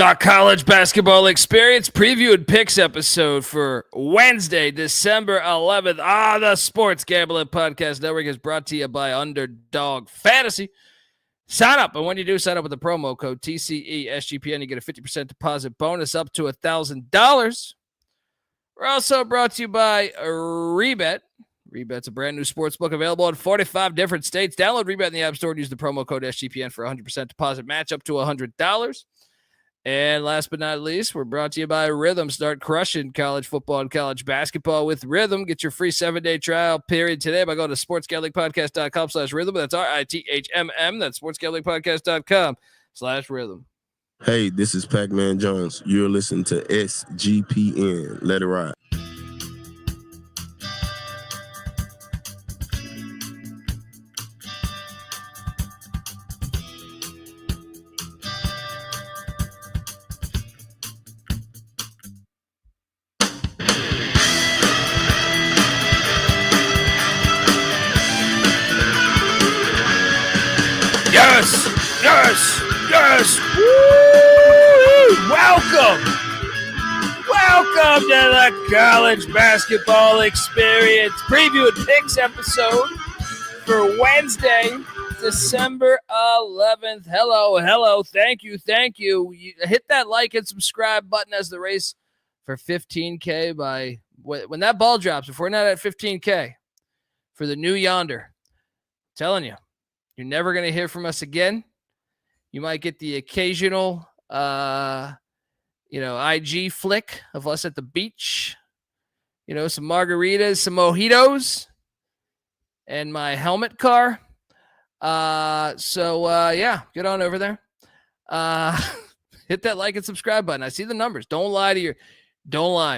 The college basketball experience preview and picks episode for Wednesday, December 11th. The Sports Gambling Podcast Network is brought to you by Underdog Fantasy. Sign up, and when you do sign up with the promo code TCESGPN, you get a 50% deposit bonus up to $1,000. We're also brought to you by Rebet. Rebet's a brand new sports book available in 45 different states. Download Rebet in the App Store and use the promo code SGPN for a 100% deposit match up to $100. And last but not least, we're brought to you by Rhythm. Start crushing college football and college basketball with Rhythm. Get your free 7-day trial period today by going to sportsgamblingpodcast.com/rhythm. That's RITHMM. That's sportsgamblingpodcast.com/rhythm. Hey, this is Pac-Man Jones. You're listening to SGPN. Let it ride. Yes! Woo! Welcome to the college basketball experience preview and picks episode for Wednesday, December 11th. Hello. Thank you. Hit that like and subscribe button as the race for 15K by when that ball drops. If we're not at 15K for the new yonder, I'm telling you, you're never going to hear from us again. You might get the occasional, IG flick of us at the beach, some margaritas, some mojitos, and my helmet car. Get on over there. Hit that like and subscribe button. I see the numbers. Don't lie,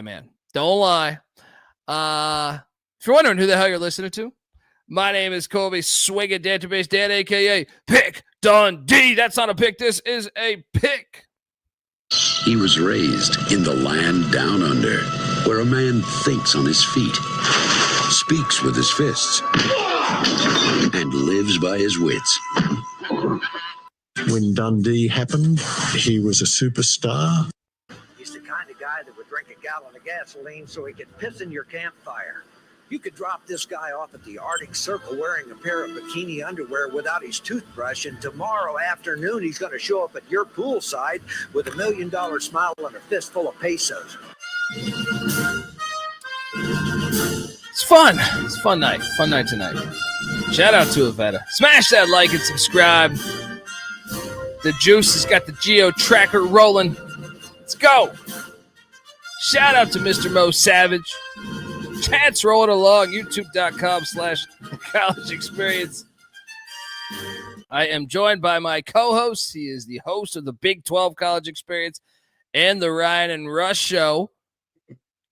man. Don't lie. If you're wondering who the hell you're listening to, my name is Colby Database Dan, a.k.a. Pick Dundee. That's not a pick. This is a pick. He was raised in the land down under, where a man thinks on his feet, speaks with his fists, and lives by his wits. When Dundee happened, he was a superstar. He's the kind of guy that would drink a gallon of gasoline so he could piss in your campfire. You could drop this guy off at the Arctic Circle wearing a pair of bikini underwear without his toothbrush, and tomorrow afternoon he's going to show up at your poolside with $1 million smile and a fistful of pesos. It's fun. It's a fun night. Fun night tonight. Shout out to Nevada. Smash that like and subscribe. The juice has got the Geo tracker rolling. Let's go. Shout out to Mr. Mo Savage. Chat's rolling along, youtube.com/college experience. I am joined by my co-host. He is the host of the Big 12 College Experience and the Ryan and Rush Show.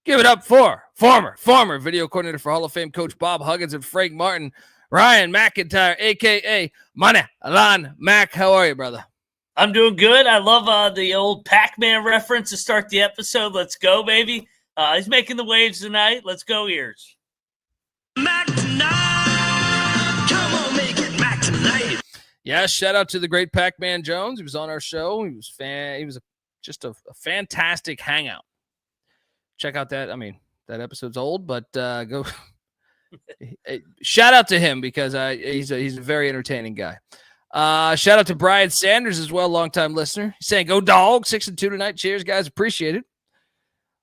Give it up for former video coordinator for Hall of Fame coach Bob Huggins and Frank Martin, Ryan McIntyre, a.k.a. Money Alon Mac. How are you, brother? I'm doing good. I love the old Pac-Man reference to start the episode. Let's go, baby. He's making the waves tonight. Let's go, Ears. Mac tonight. Come on, make it Mac tonight. Yeah, shout out to the great Pac-Man Jones. He was on our show. He was just a fantastic hangout. Check out that. I mean, that episode's old, but go. Shout out to him because he's a very entertaining guy. Shout out to Brian Sanders as well, longtime listener. He's saying, "Go Dog, 6-2 tonight." Cheers, guys. Appreciate it.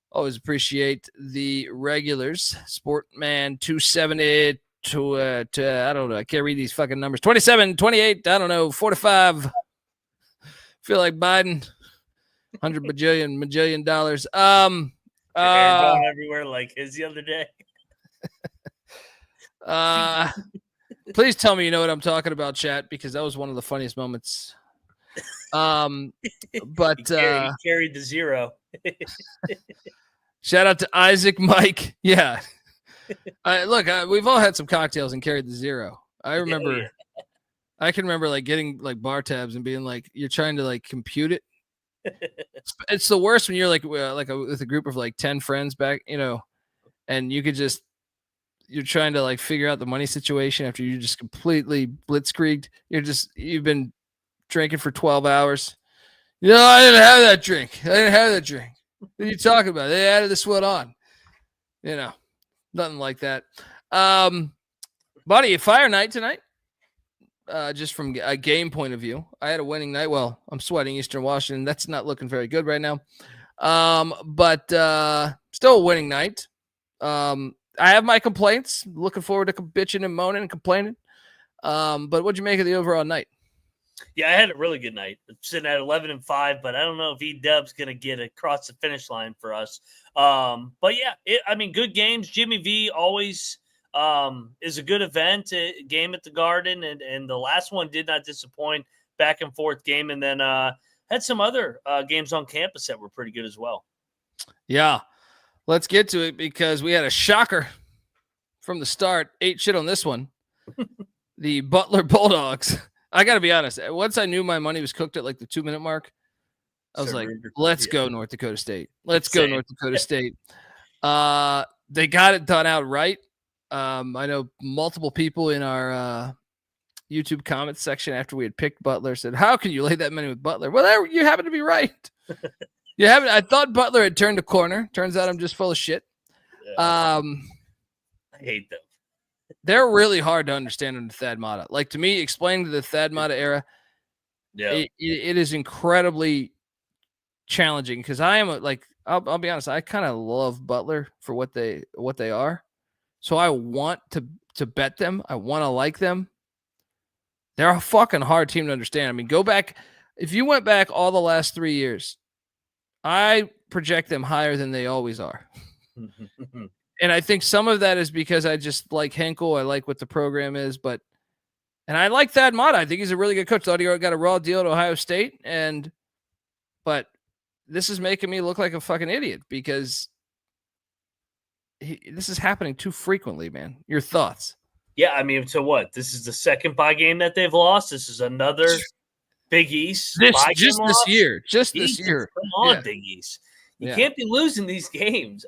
Always appreciate the regulars. Sportman 270 to I don't know. I can't read these fucking numbers. 27, 28, I don't know, 45. Feel like Biden. $100 bajillion dollars. Going everywhere like his the other day. Please tell me you know what I'm talking about, chat, because that was one of the funniest moments. But he carried the zero. Shout out to Isaac Mike. Yeah. Look, we've all had some cocktails and carried the zero. I can remember like getting like bar tabs and being like, you're trying to like compute it. It's the worst when you're like with a group of like 10 friends back, and you're trying to like figure out the money situation after you just completely blitzkrieged. You've been drinking for 12 hours. I didn't have that drink. What are you talking about? They added this one on. Nothing like that. Buddy, fire night tonight. Just from a game point of view, I had a winning night. Well, I'm sweating Eastern Washington. That's not looking very good right now. But still a winning night. I have my complaints. Looking forward to bitching and moaning and complaining. But what'd you make of the overall night? Yeah, I had a really good night. I'm sitting at 11-5, but I don't know if E-Dub's going to get across the finish line for us. But yeah, good games. Jimmy V always is a good event, game at the Garden, and the last one did not disappoint. Back and forth game, and then had some other games on campus that were pretty good as well. Yeah, let's get to it because we had a shocker from the start. Ate shit on this one. The Butler Bulldogs. I got to be honest. Once I knew my money was cooked at like the 2-minute mark, I was like, let's go North Dakota State. Let's go North Dakota State. They got it done outright. I know multiple people in our YouTube comments section after we had picked Butler said, how can you lay that money with Butler? Well, you happen to be right. I thought Butler had turned a corner. Turns out I'm just full of shit. I hate them. They're really hard to understand under Thad Matta. Like, to me, explaining the Thad Matta era, it is incredibly challenging because I am I'll be honest, I kind of love Butler for what they are. So I want to bet them. I want to like them. They're a fucking hard team to understand. I mean, go back. If you went back all the last 3 years, I project them higher than they always are. And I think some of that is because I just like Henkel. I like what the program is, and I like Thad Matta. I think he's a really good coach. Thought he got a raw deal at Ohio State, but this is making me look like a fucking idiot because this is happening too frequently, man. Your thoughts? Yeah, I mean, so what? This is the second bye game that they've lost. This is another Big East this loss. year. Just Jesus, this year. Come on, Big East. You can't be losing these games.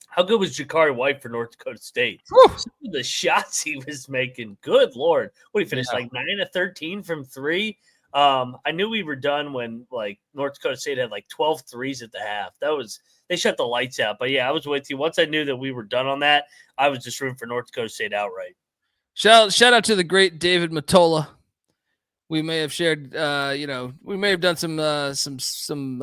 How good was Jakari White for North Dakota State? Some of the shots he was making, good Lord. What, he finished like 9 of 13 from 3? I knew we were done when like North Dakota State had like 12 threes at the half. They shut the lights out. But yeah, I was with you. Once I knew that we were done on that, I was just rooting for North Dakota State outright. Shout out to the great David Matola. We may have shared, we may have done some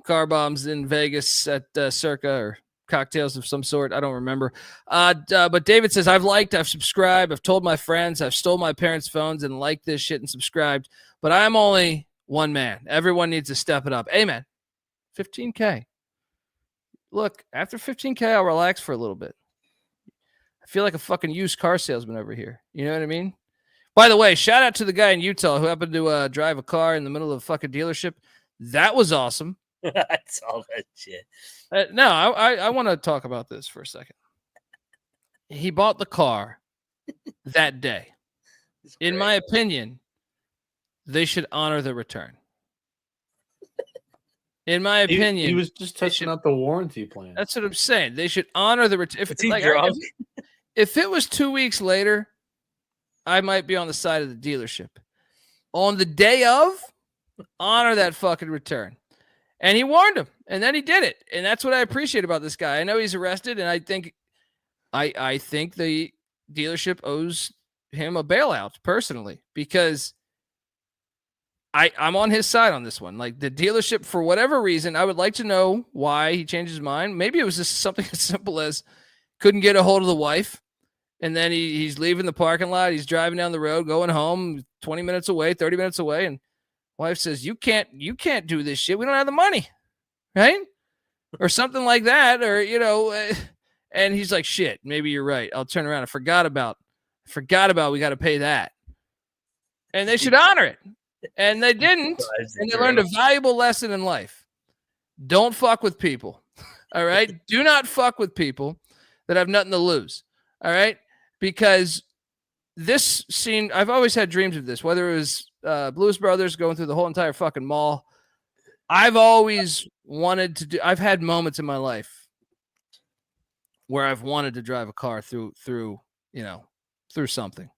car bombs in Vegas at Circa or cocktails of some sort. I don't remember. But David says, I've subscribed, I've told my friends, I've stole my parents' phones and liked this shit and subscribed, but I'm only one man. Everyone needs to step it up. Amen. 15K. Look, after 15K, I'll relax for a little bit. I feel like a fucking used car salesman over here. You know what I mean? By the way, shout out to the guy in Utah who happened to drive a car in the middle of a fucking dealership. That was awesome. I saw that shit. No, I want to talk about this for a second. He bought the car that day. In my opinion, they should honor the return. In my opinion, he was just testing out the warranty plan. That's what I'm saying. They should honor the return. If it was 2 weeks later, I might be on the side of the dealership. On the day of, honor that fucking return. And he warned him, and then he did it. And that's what I appreciate about this guy. I know he's arrested, and I think the dealership owes him a bailout personally because I'm on his side on this one. Like the dealership, for whatever reason, I would like to know why he changed his mind. Maybe it was just something as simple as couldn't get a hold of the wife. And then he's leaving the parking lot. He's driving down the road, going home 20 minutes away, 30 minutes away. And wife says, you can't do this shit. We don't have the money. Right. Or something like that. Or, and he's like, shit, maybe you're right. I'll turn around. I forgot about we got to pay that. And they should honor it. And they didn't. And they learned a valuable lesson in life. Don't fuck with people. All right. Do not fuck with people that have nothing to lose. All right. Because this scene, I've always had dreams of this, whether it was Blues Brothers going through the whole entire fucking mall. I've always wanted to do, I've had moments in my life where I've wanted to drive a car through something.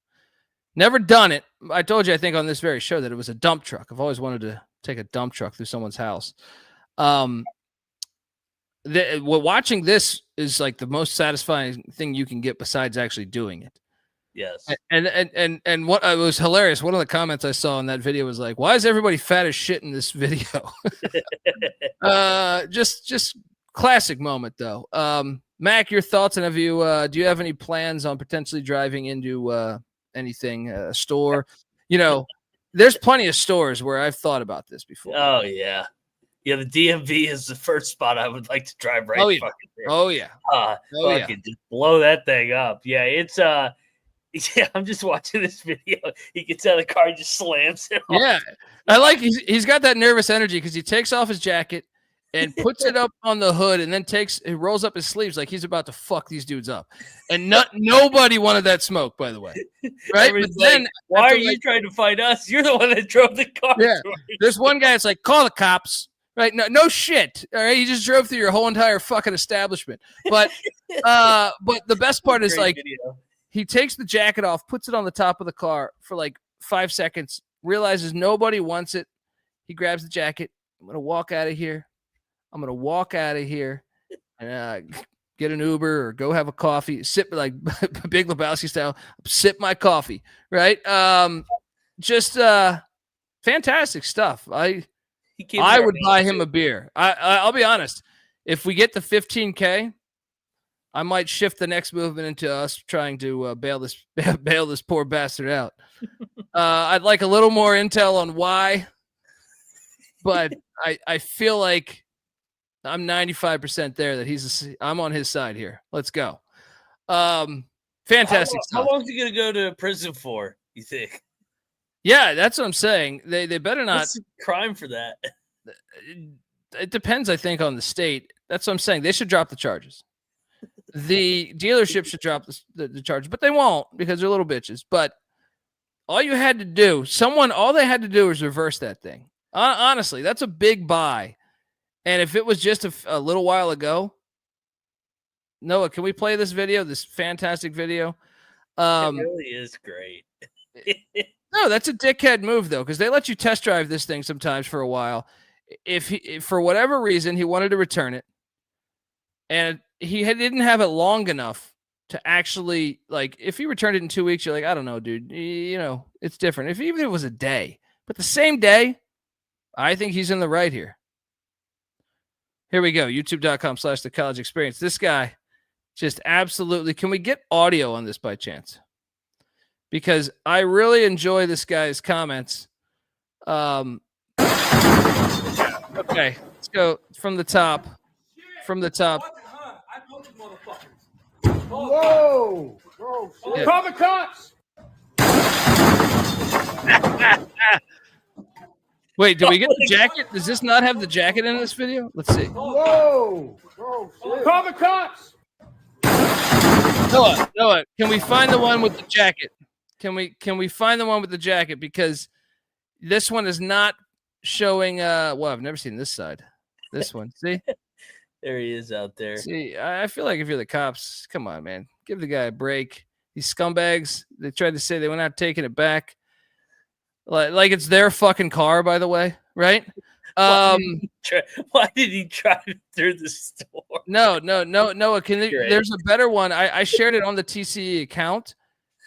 Never done it. I told you, I think on this very show that it was a dump truck. I've always wanted to take a dump truck through someone's house. Watching this is like the most satisfying thing you can get besides actually doing it. Yes. And what it was hilarious. One of the comments I saw in that video was like, "Why is everybody fat as shit in this video?" Just classic moment though. Mac, your thoughts, and do you have any plans on potentially driving into anything, a store? You know, there's plenty of stores where I've thought about this before. Oh yeah. Yeah, the DMV is the first spot I would like to drive right. Oh yeah. Fucking there. Oh yeah. Fucking just blow that thing up. Yeah, it's yeah, I'm just watching this video. He gets out of the car and just slams it off. Yeah. I like he's got that nervous energy because he takes off his jacket and puts it up on the hood and then he rolls up his sleeves like he's about to fuck these dudes up. And nobody wanted that smoke, by the way. Right? But then like, why are you trying to fight us? You're the one that drove the car. Yeah. There's one guy that's like, call the cops. Right? No shit. All right. You just drove through your whole entire fucking establishment. But the best part is like he takes the jacket off, puts it on the top of the car for like 5 seconds, realizes nobody wants it. He grabs the jacket. I'm going to walk out of here. I'm going to walk out of here and get an Uber or go have a coffee, sip like Big Lebowski style, sip my coffee. Right? Just fantastic stuff. I would buy him a beer. I'll be honest. If we get the 15K, I might shift the next movement into us trying to bail this poor bastard out. I'd like a little more intel on why, but I feel like I'm 95% there that I'm on his side here. Let's go. Fantastic stuff. How long is he going to go to prison for, you think? Yeah, that's what I'm saying. They better not. What's the crime for that? It depends, I think, on the state. That's what I'm saying. They should drop the charges. The dealership should drop the charges, but they won't because they're little bitches. But all they had to do was reverse that thing. Honestly, that's a big buy. And if it was just a little while ago, Noah, can we play this video? This fantastic video. It really is great. No, that's a dickhead move though, because they let you test drive this thing sometimes for a while. If for whatever reason he wanted to return it, and he didn't have it long enough to actually, like, if he returned it in 2 weeks, you're like, I don't know, dude. You know, it's different. Even if it was a day, but the same day, I think he's in the right here. Here we go. YouTube.com/The College Experience. This guy just absolutely. Can we get audio on this by chance? Because I really enjoy this guy's comments. Okay, let's go from the top. From the top. Whoa! Yeah. Call the cops! Wait, do we get the jacket? Does this not have the jacket in this video? Let's see. Whoa! Call the cops! Noah, can we find the one with the jacket? Can we find the one with the jacket? Because this one is not showing. Well, I've never seen this side. This one. See? There he is out there. See, I feel like if you're the cops, come on, man. Give the guy a break. These scumbags, they tried to say they went out taking it back. Like it's their fucking car, by the way, right? Why did he try through the store? No. There's a better one. I shared it on the TCE account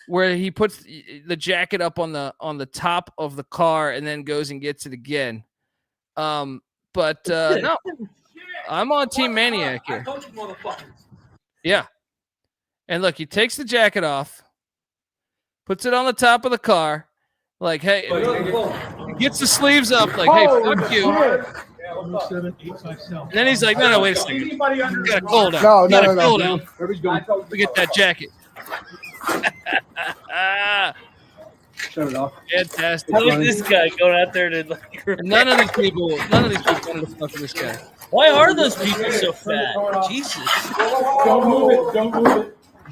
where he puts the jacket up on the top of the car and then goes and gets it again. No, I'm on Team Maniac here. Yeah. And look, he takes the jacket off, puts it on the top of the car, like, hey, gets the sleeves up, like, hey, fuck you. And then he's like, no, wait a second. You gotta cool down. No. We get that jacket. Shut it off. Fantastic. How is this guy going out there to like? None of these people wanted to fuck with this guy. Why are those people so fat? Jesus. Don't move it.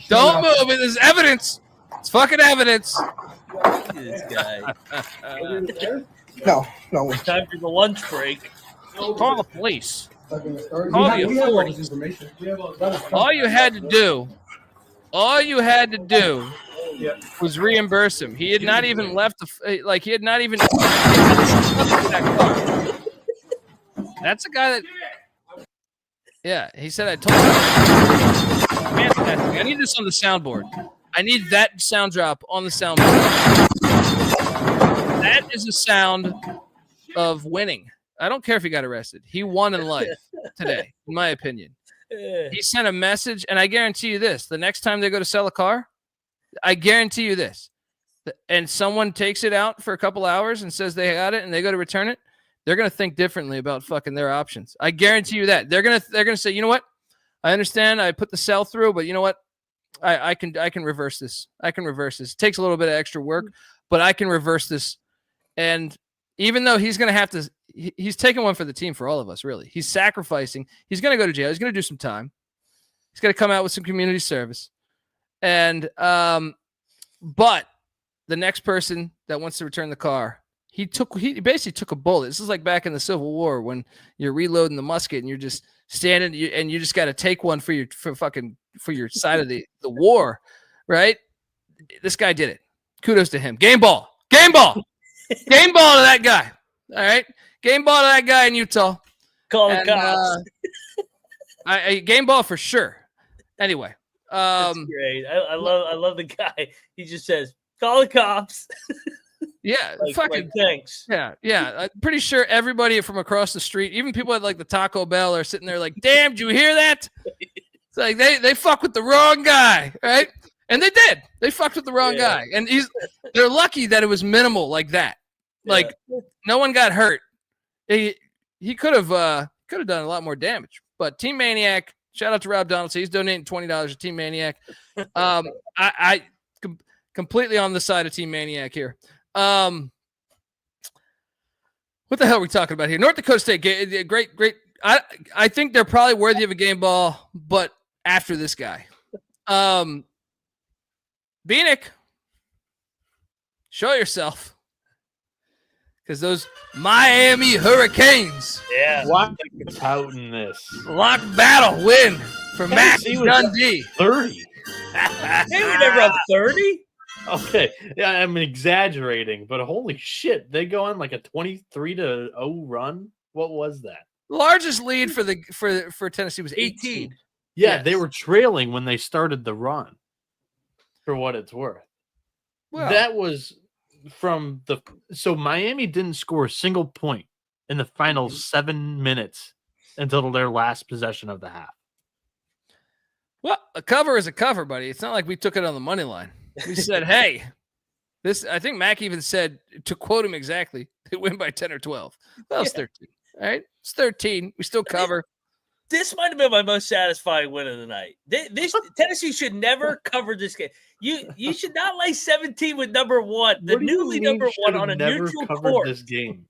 Don't move it. There's evidence. It's fucking evidence. Look at this guy. No. It's time for the lunch break. Call the police. Call the authorities. All you had to do was reimburse him. He had not even left he had not even That's a guy that. Yeah, he said I told you. Fantastic. I need this on the soundboard. I need that sound drop on the soundboard. That is the sound of winning. I don't care if he got arrested. He won in life today, in my opinion. He sent a message, and I guarantee you this. The next time they go to sell a car, I guarantee you this. And someone takes it out for a couple hours and says they got it, and they go to return it, they're going to think differently about fucking their options. I guarantee you that. They're going to say, you know what? I understand I put the sell through, but you know what? I can reverse this. I can reverse this. It takes a little bit of extra work, but I can reverse this. And even though he's going to have to, he's taking one for the team for all of us, really. He's sacrificing. He's going to go to jail. He's going to do some time. He's going to come out with some community service. And, but the next person that wants to return the car, he basically took a bullet. This is like back in the Civil War when you're reloading the musket and you're just standing and you just got to take one for your side of the war, right? This guy did it. Kudos to him. Game ball. Game ball to that guy. All right. Game ball to that guy in Utah. Call the cops. Game ball for sure. Anyway. That's great. I love the guy. He just says, call the cops. Yeah, fucking thanks. Yeah. I'm pretty sure everybody from across the street, even people at like the Taco Bell, are sitting there like, "Damn, did you hear that?" It's like they fuck with the wrong guy, right? And they did. They fucked with the wrong guy, and they're lucky that it was minimal like that. Like no one got hurt. He could have done a lot more damage. But Team Maniac, shout out to Rob Donaldson. He's donating $20 to Team Maniac. I completely on the side of Team Maniac here. What the hell are we talking about here? North Dakota State, great. I think they're probably worthy of a game ball, but after this guy, Bieniek, show yourself, because those Miami Hurricanes, why touting this lock battle win for Mac Dundee. 30. They were never up 30. Okay, yeah, I'm exaggerating, but holy shit, they go on like a 23-0 run. What was that? Largest lead for Tennessee was 18. Yeah, yes. They were trailing when they started the run. For what it's worth, well, that was so Miami didn't score a single point in the final 7 minutes until their last possession of the half. Well, a cover is a cover, buddy. It's not like we took it on the money line. We said, hey, this. I think Mac even said, to quote him exactly, they win by 10 or 12. Well, it's 13. All right, it's 13. We still cover. This might have been my most satisfying win of the night. Tennessee should never cover this game. You should not lay 17 with number one, the newly number one on a neutral court. This game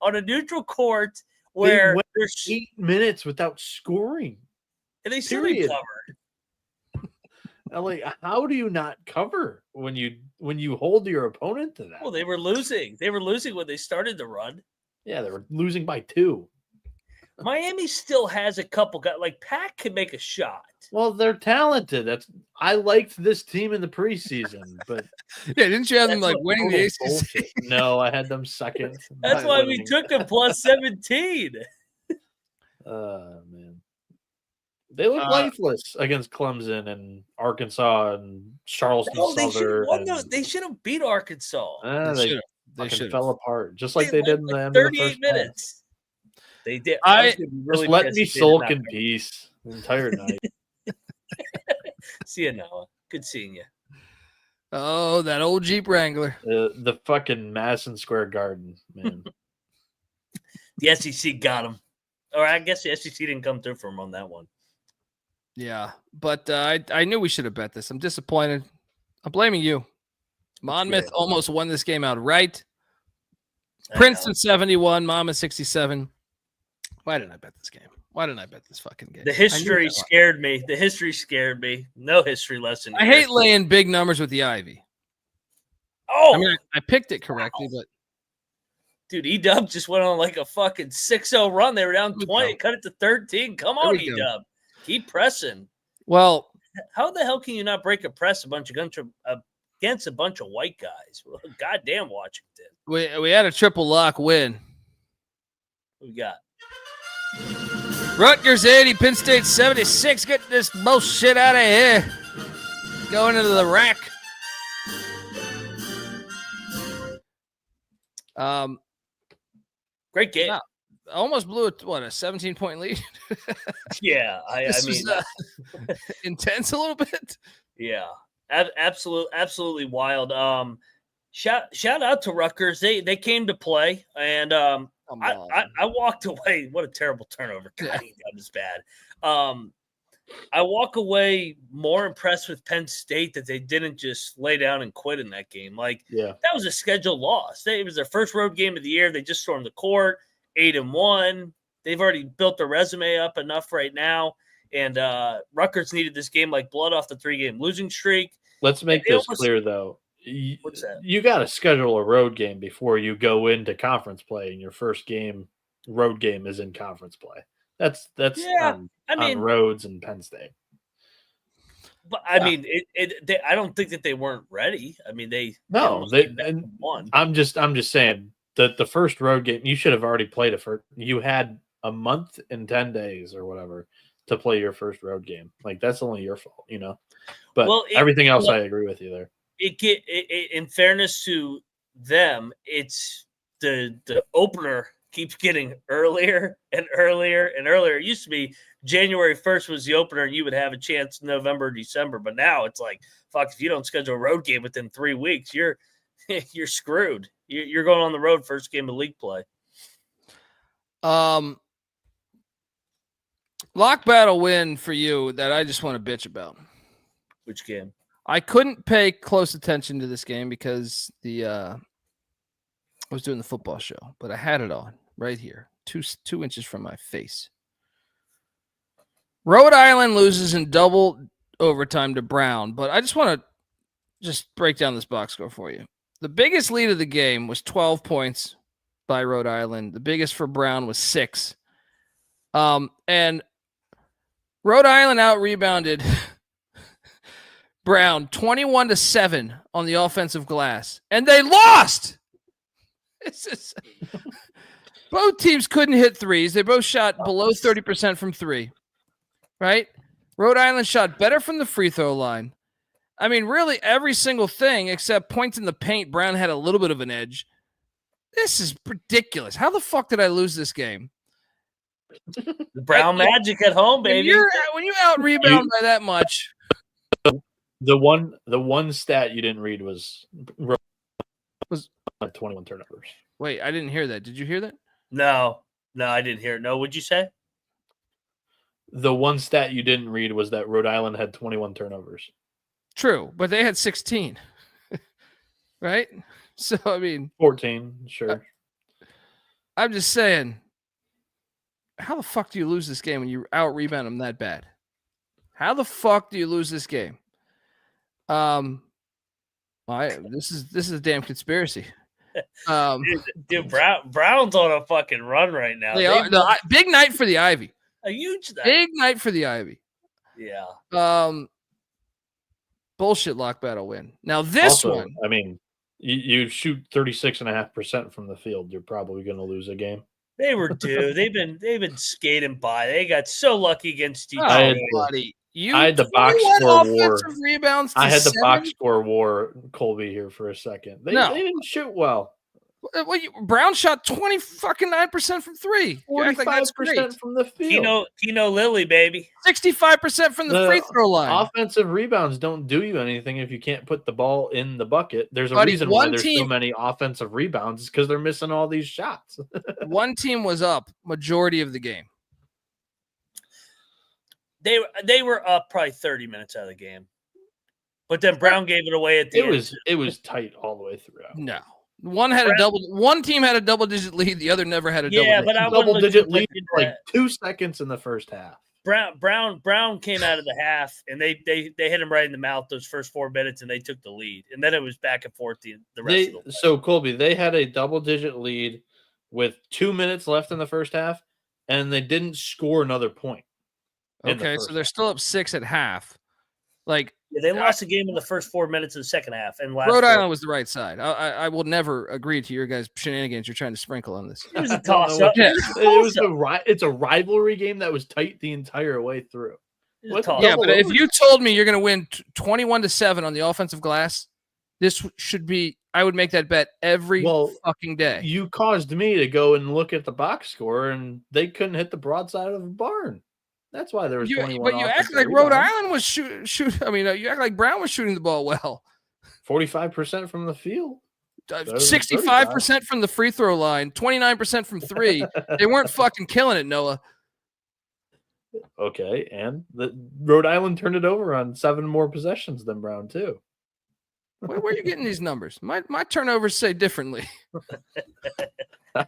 on a neutral court where there's 8 minutes without scoring, and they still didn't cover. Like, how do you not cover when you hold your opponent to that? Well, they were losing. They were losing when they started the run. Yeah, they were losing by 2. Miami still has a couple guys. Like Pack can make a shot. Well, they're talented. I liked this team in the preseason, but yeah, didn't you have them like winning the ACC? No, I had them second. That's why we took them plus 17. Man. They look lifeless against Clemson and Arkansas and Charleston Southern. They should have beat Arkansas. They fell apart, just like they did in the end 38 of the first minutes. They did. Just let me sulk in peace the entire night. See you, Noah. Good seeing you. Oh, that old Jeep Wrangler. The fucking Madison Square Garden, man. The SEC got him. Or I guess the SEC didn't come through for him on that one. Yeah, but I knew we should have bet this. I'm disappointed. I'm blaming you. Monmouth almost won this game outright. Princeton 71, Monmouth 67. Why didn't I bet this game? Why didn't I bet this fucking game? The history scared me. No history lesson. I hate laying big numbers with the Ivy. Oh, I mean, I picked it correctly, but dude, E-Dub just went on like a fucking 6-0 run. They were down 20, cut it to 13. Come on, E-Dub. Keep pressing. Well, how the hell can you not break a press a bunch of against a bunch of white guys. Goddamn Washington. We had a triple lock win. What we got? Rutgers 80, Penn State 76. Get this bullshit out of here. Going into the rack. Great game. Almost blew a 17-point lead. Yeah, I mean, was, intense a little bit. Yeah, absolutely wild. Shout out to Rutgers. They came to play, and I walked away. What a terrible turnover! God, that was bad. I walk away more impressed with Penn State that they didn't just lay down and quit in that game. That was a scheduled loss. It was their first road game of the year. They just stormed the court, 8-1. They've already built their resume up enough right now. And Rutgers needed this game like blood off the 3-game losing streak. Let's make this clear, though. What's that? You got to schedule a road game before you go into conference play, and your first road game is in conference play. That's on roads and Penn State. But I mean, I don't think that they weren't ready. I mean, they won. I'm just saying that the first road game you should have already played it. You had a month and 10 days or whatever to play your first road game. That's only your fault, But everything else, I agree with you there. In fairness to them, it's the opener keeps getting earlier and earlier and earlier. It used to be January 1st was the opener, and you would have a chance in November or December. But now it's like, fuck, if you don't schedule a road game within 3 weeks, you're screwed. You're going on the road first game of league play. Lock battle win for you that I just want to bitch about. Which game? I couldn't pay close attention to this game because I was doing the football show, but I had it on right here, 2 inches from my face. Rhode Island loses in double overtime to Brown, but I just want to just break down this box score for you. The biggest lead of the game was 12 points by Rhode Island. The biggest for Brown was 6. And Rhode Island out-rebounded Brown 21-7 on the offensive glass, and they lost. Both teams couldn't hit threes. They both shot below 30% from 3, right? Rhode Island shot better from the free throw line. I mean, really every single thing except points in the paint, Brown had a little bit of an edge. This is ridiculous. How the fuck did I lose this game? The Brown magic at home, baby. When you out-rebound by that much. The one stat you didn't read was 21 turnovers. Wait, I didn't hear that. Did you hear that? No, I didn't hear it. No, what'd you say? The one stat you didn't read was that Rhode Island had 21 turnovers. True, but they had 16. Right? So, I mean. 14, sure. I'm just saying, how the fuck do you lose this game when you out-rebound them that bad? How the fuck do you lose this game? This is a damn conspiracy. Dude, Brown's on a fucking run right now. Big night for the Ivy. A huge night. Big night for the Ivy. Yeah. Bullshit lock battle win. Now this one. I mean, you shoot 36.5% from the field, you're probably going to lose a game. They were due. They've been skating by. They got so lucky against Detroit. I had the box score war. Rebounds. I had the box score war, Colby, here for a second. They didn't shoot well. Brown shot 29% from 3. 45% from the field. Tino Lilly, baby. 65% from the free throw line. Offensive rebounds don't do you anything if you can't put the ball in the bucket. There's a reason why there's so many offensive rebounds. It's because they're missing all these shots. One team was up majority of the game. They were up probably 30 minutes out of the game. But then Brown gave it away at the end. It was tight all the way throughout. No. One team had a double-digit lead. The other never had a double-digit lead like 2 seconds in the first half. Brown came out of the half, and they hit him right in the mouth those first 4 minutes, and they took the lead. And then it was back and forth the rest of the way. So, Colby, they had a double-digit lead with 2 minutes left in the first half, and they didn't score another point. Okay, so they're still up 6 at half. Like, Yeah, they lost the game in the first 4 minutes of the second half. And Rhode Island was the right side. I will never agree to your guys' shenanigans you're trying to sprinkle on this. It was a toss-up. It's a rivalry game that was tight the entire way through. Yeah, but if you told me you're going to win 21-7 on the offensive glass, this should be. I would make that bet every fucking day. You caused me to go and look at the box score, and they couldn't hit the broadside of the barn. That's why there was 21. But you act like Rhode Island was shoot. I mean, you act like Brown was shooting the ball well. 45% from the field. 65% from the free throw line. 29% from three. They weren't fucking killing it, Noah. Okay, and the Rhode Island turned it over on 7 more possessions than Brown too. Where are you getting these numbers? My turnovers say differently. I've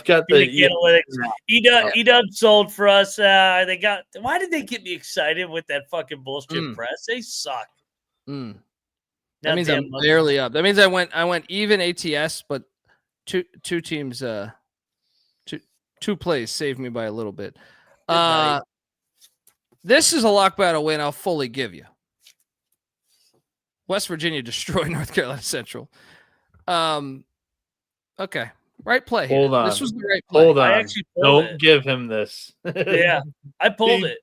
got the analytics. EDub sold for us. Why did they get me excited with that fucking bullshit press? They suck. That means I'm barely up. That means I went even ATS, but two teams, two plays saved me by a little bit. This is a lock battle win. I'll fully give you. West Virginia destroyed North Carolina Central. Okay. Right play. Hold on. This was the right play. Hold on. Don't give him this. Yeah, I pulled it.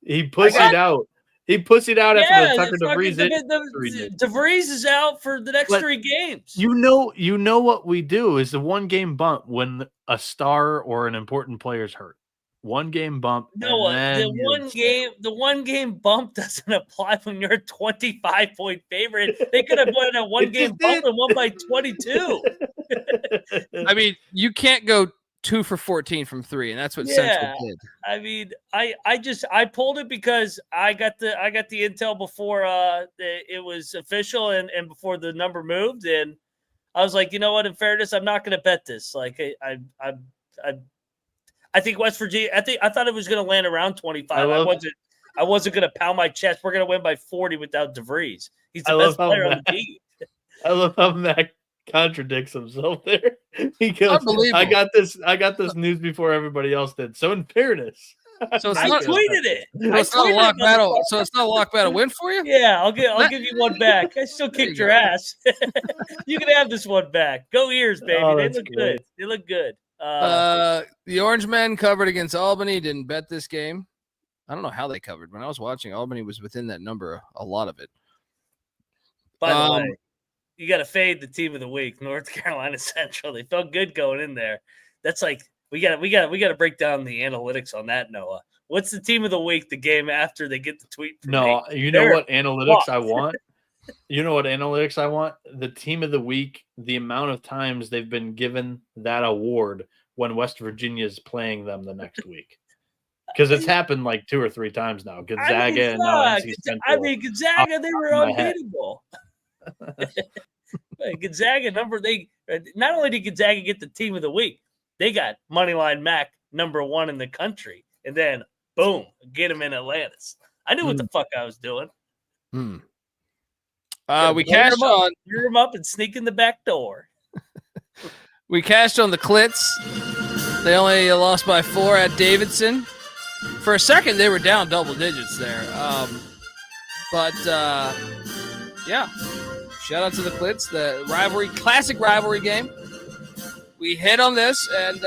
He pussied out. He pussied out after the Tucker DeVries. DeVries is out for the next 3 games. You know what we do is the 1 game bump when a star or an important player is hurt. 1 game bump. No, the one game bump doesn't apply when you're a 25-point favorite. They could have won a 1 game bump and won by 22. I mean, you can't go 2 for 14 from 3, and that's what Central did. I mean, I pulled it because I got the intel before it was official and before the number moved, and I was like, you know what? In fairness, I'm not going to bet this. Like, I think West Virginia. I thought it was going to land around 25. I wasn't going to pound my chest. We're going to win by 40 without DeVries. He's the best player on the team. I love how Mac contradicts himself there. He goes, I got this news before everybody else did. So in fairness, so I tweeted it. It's not a lock battle. So it's not a lock battle win for you. Yeah, I'll give you one back. I still kicked your ass. You can have this one back. Go Ears, baby. They look good. They look good. The Orange Men covered against Albany. Didn't bet this game. I don't know how they covered. When I was watching, Albany was within that number, a lot of it. By the way, you got to fade the team of the week, North Carolina Central. They felt good going in there. That's like we got to break down the analytics on that, Noah. What's the team of the week? The game after they get the tweet. You know what analytics I want. You know what analytics I want? The team of the week, the amount of times they've been given that award when West Virginia is playing them the next week. Because it's happened like 2 or 3 times now. Gonzaga and now NC Central. I mean, Gonzaga, they were unbeatable. Gonzaga not only did Gonzaga get the team of the week, they got Moneyline Mac #1 in the country. And then, boom, get him in Atlantis. I knew what the fuck I was doing. We cashed on him up and sneak in the back door. We cashed on the Clits. They only lost by 4 at Davidson. For a second, they were down double digits there. Yeah. Shout out to the Clits, the classic rivalry game. We hit on this, and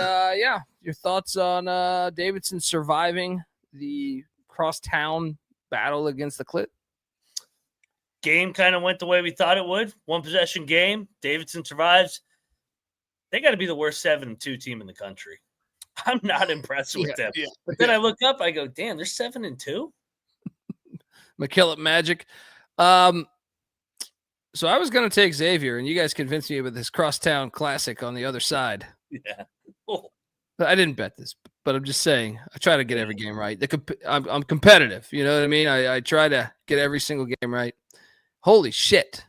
your thoughts on Davidson surviving the crosstown battle against the Clit? Game kind of went the way we thought it would. 1 possession game. Davidson survives. They got to be the worst 7-2 team in the country. I'm not impressed with them. Yeah. But then I look up, I go, damn, they're 7-2. McKillop Magic. So I was going to take Xavier, and you guys convinced me with this crosstown classic on the other side. Yeah. Cool. I didn't bet this, but I'm just saying I try to get every game right. I'm competitive. You know what I mean? I try to get every single game right. Holy shit.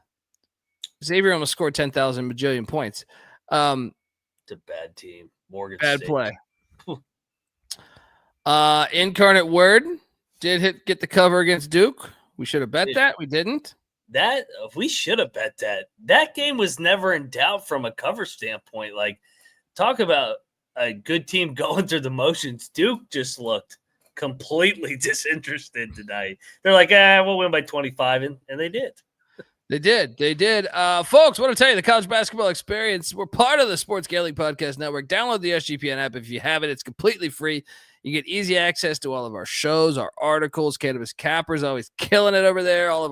Xavier almost scored 10,000 bajillion points. It's a bad team. Morgan Bad State. play. Incarnate Word did get the cover against Duke. We should have bet that. We didn't. We should have bet that. That game was never in doubt from a cover standpoint. Like, talk about a good team going through the motions. Duke just looked completely disinterested tonight. They're like, we'll win by 25, and they did. They did. Folks, I want to tell you, the college basketball experience, we're part of the Sports Gambling Podcast Network. Download the SGPN app if you have it. It's completely free. You get easy access to all of our shows, our articles. Cannabis Capper's always killing it over there. All of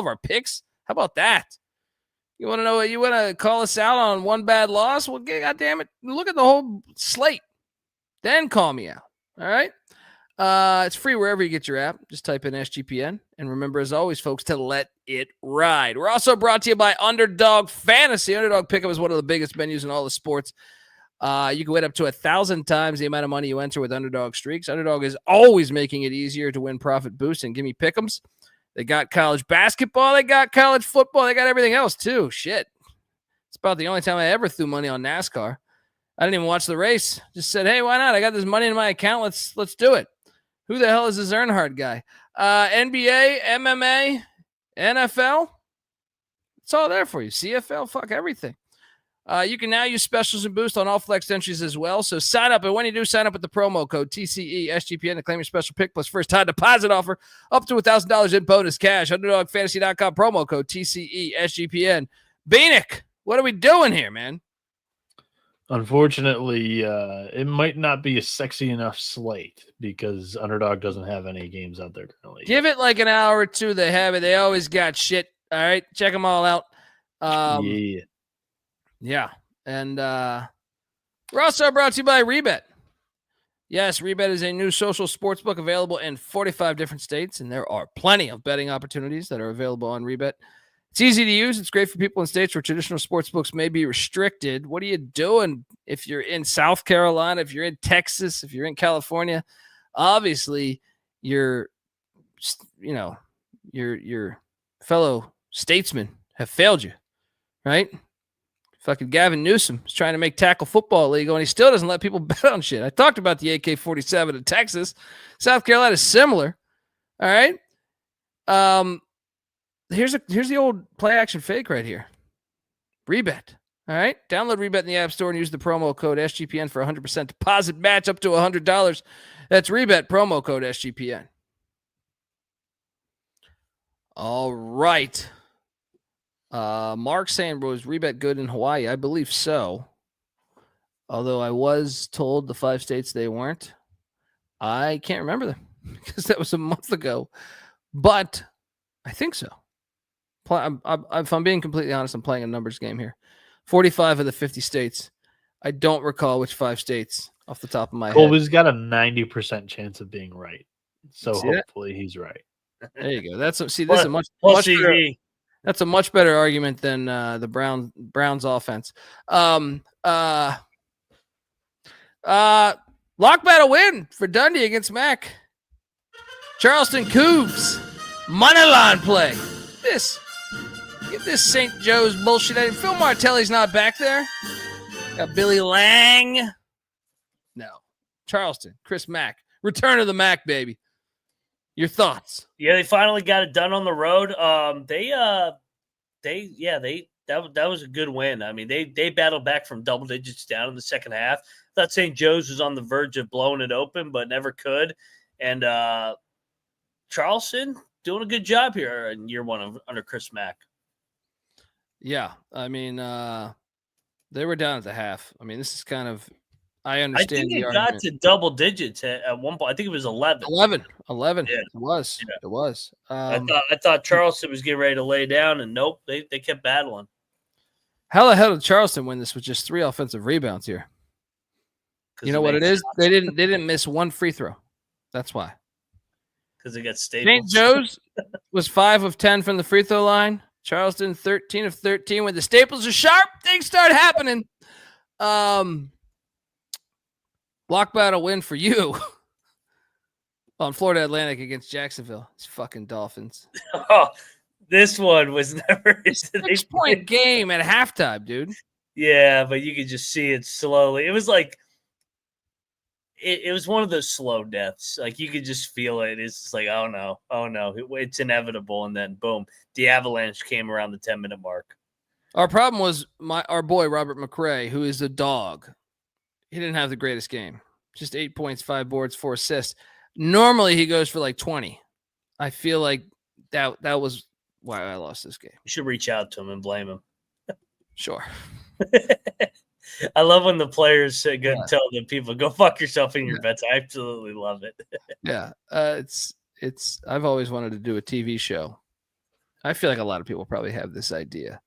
our picks. How about that? You want to know? You want to call us out on one bad loss? Well, God damn it, look at the whole slate. Then call me out. All right. It's free wherever you get your app. Just type in SGPN. And remember, as always, folks, to let it ride. We're also brought to you by Underdog Fantasy. Underdog Pickup is one of the biggest venues in all the sports. You can win up to 1,000 times the amount of money you enter with Underdog Streaks. Underdog is always making it easier to win profit boosts and gimme pick'ems. They got college basketball. They got college football. They got everything else, too. Shit. It's about the only time I ever threw money on NASCAR. I didn't even watch the race. Just said, hey, why not? I got this money in my account. Let's do it. Who the hell is this Earnhardt guy? NBA, MMA, NFL. It's all there for you. CFL, fuck everything. You can now use specials and boost on all flex entries as well. So sign up. And when you do, sign up with the promo code TCE SGPN to claim your special pick plus first time deposit offer up to $1,000 in bonus cash. UnderdogFantasy.com promo code TCE SGPN. Bieniek, what are we doing here, man? Unfortunately, it might not be a sexy enough slate because Underdog doesn't have any games out there currently. Give it like an hour or two. They have it. They always got shit. All right. Check them all out. Yeah. And we're also brought to you by Rebet. Yes, Rebet is a new social sports book available in 45 different states, and there are plenty of betting opportunities that are available on Rebet. It's easy to use. It's great for people in states where traditional sports books may be restricted. What are you doing if you're in South Carolina, if you're in Texas, if you're in California? Obviously, your fellow statesmen have failed you, right? Fucking Gavin Newsom is trying to make tackle football illegal, and he still doesn't let people bet on shit. I talked about the AK-47 in Texas. South Carolina is similar. All right. Here's the old play action fake right here. Rebet. All right. Download Rebet in the App Store and use the promo code SGPN for 100% deposit match up to $100. That's Rebet, promo code SGPN. All right. Mark saying, was Rebet good in Hawaii? I believe so. Although I was told the 5 states they weren't. I can't remember them because that was a month ago. But I think so. If I'm being completely honest, I'm playing a numbers game here. 45 of the 50 states. I don't recall which 5 states off the top of my head. Colby's got a 90% chance of being right. So hopefully he's right. There you go. This is a much better, that's a much better argument than the Browns offense. Lock battle win for Dundee against Mac. Charleston Cougs. Moneyline play. Get this St. Joe's bullshit. Phil Martelli's not back there. Got Billy Lang. No. Charleston. Chris Mack. Return of the Mac, baby. Your thoughts? Yeah, they finally got it done on the road. That was a good win. I mean, they battled back from double digits down in the second half. Thought St. Joe's was on the verge of blowing it open, but never could. And Charleston doing a good job here in year one under Chris Mack. Yeah, I mean, they were down at the half. I mean, this is kind of, I understand. I think it got to double digits at one point. I think it was 11. 11. Yeah. It was. Yeah. It was. I thought Charleston was getting ready to lay down, and nope, they kept battling. How the hell did Charleston win this with just 3 offensive rebounds here? You know what it is? They didn't miss one free throw. That's why. Because they got Staples. St. Joe's was 5 of 10 from the free throw line. Charleston 13 of 13. When the Staples are sharp, things start happening. Block battle win for you on Florida Atlantic against Jacksonville. It's fucking Dolphins. Oh, this one was never a 6-point game at halftime, dude. Yeah, but you could just see it slowly. It was like it was one of those slow deaths. Like you could just feel it. It's just like, oh no, it's inevitable. And then boom, the avalanche came around the 10-minute mark. Our problem was our boy Robert McRae, who is a dog. He didn't have the greatest game. Just 8 points, 5 boards, 4 assists. Normally he goes for like 20. I feel like that was why I lost this game. You should reach out to him and blame him. Sure. I love when the players go and tell the people, go fuck yourself in your bets. I absolutely love it. Yeah. It's I've always wanted to do a TV show. I feel like a lot of people probably have this idea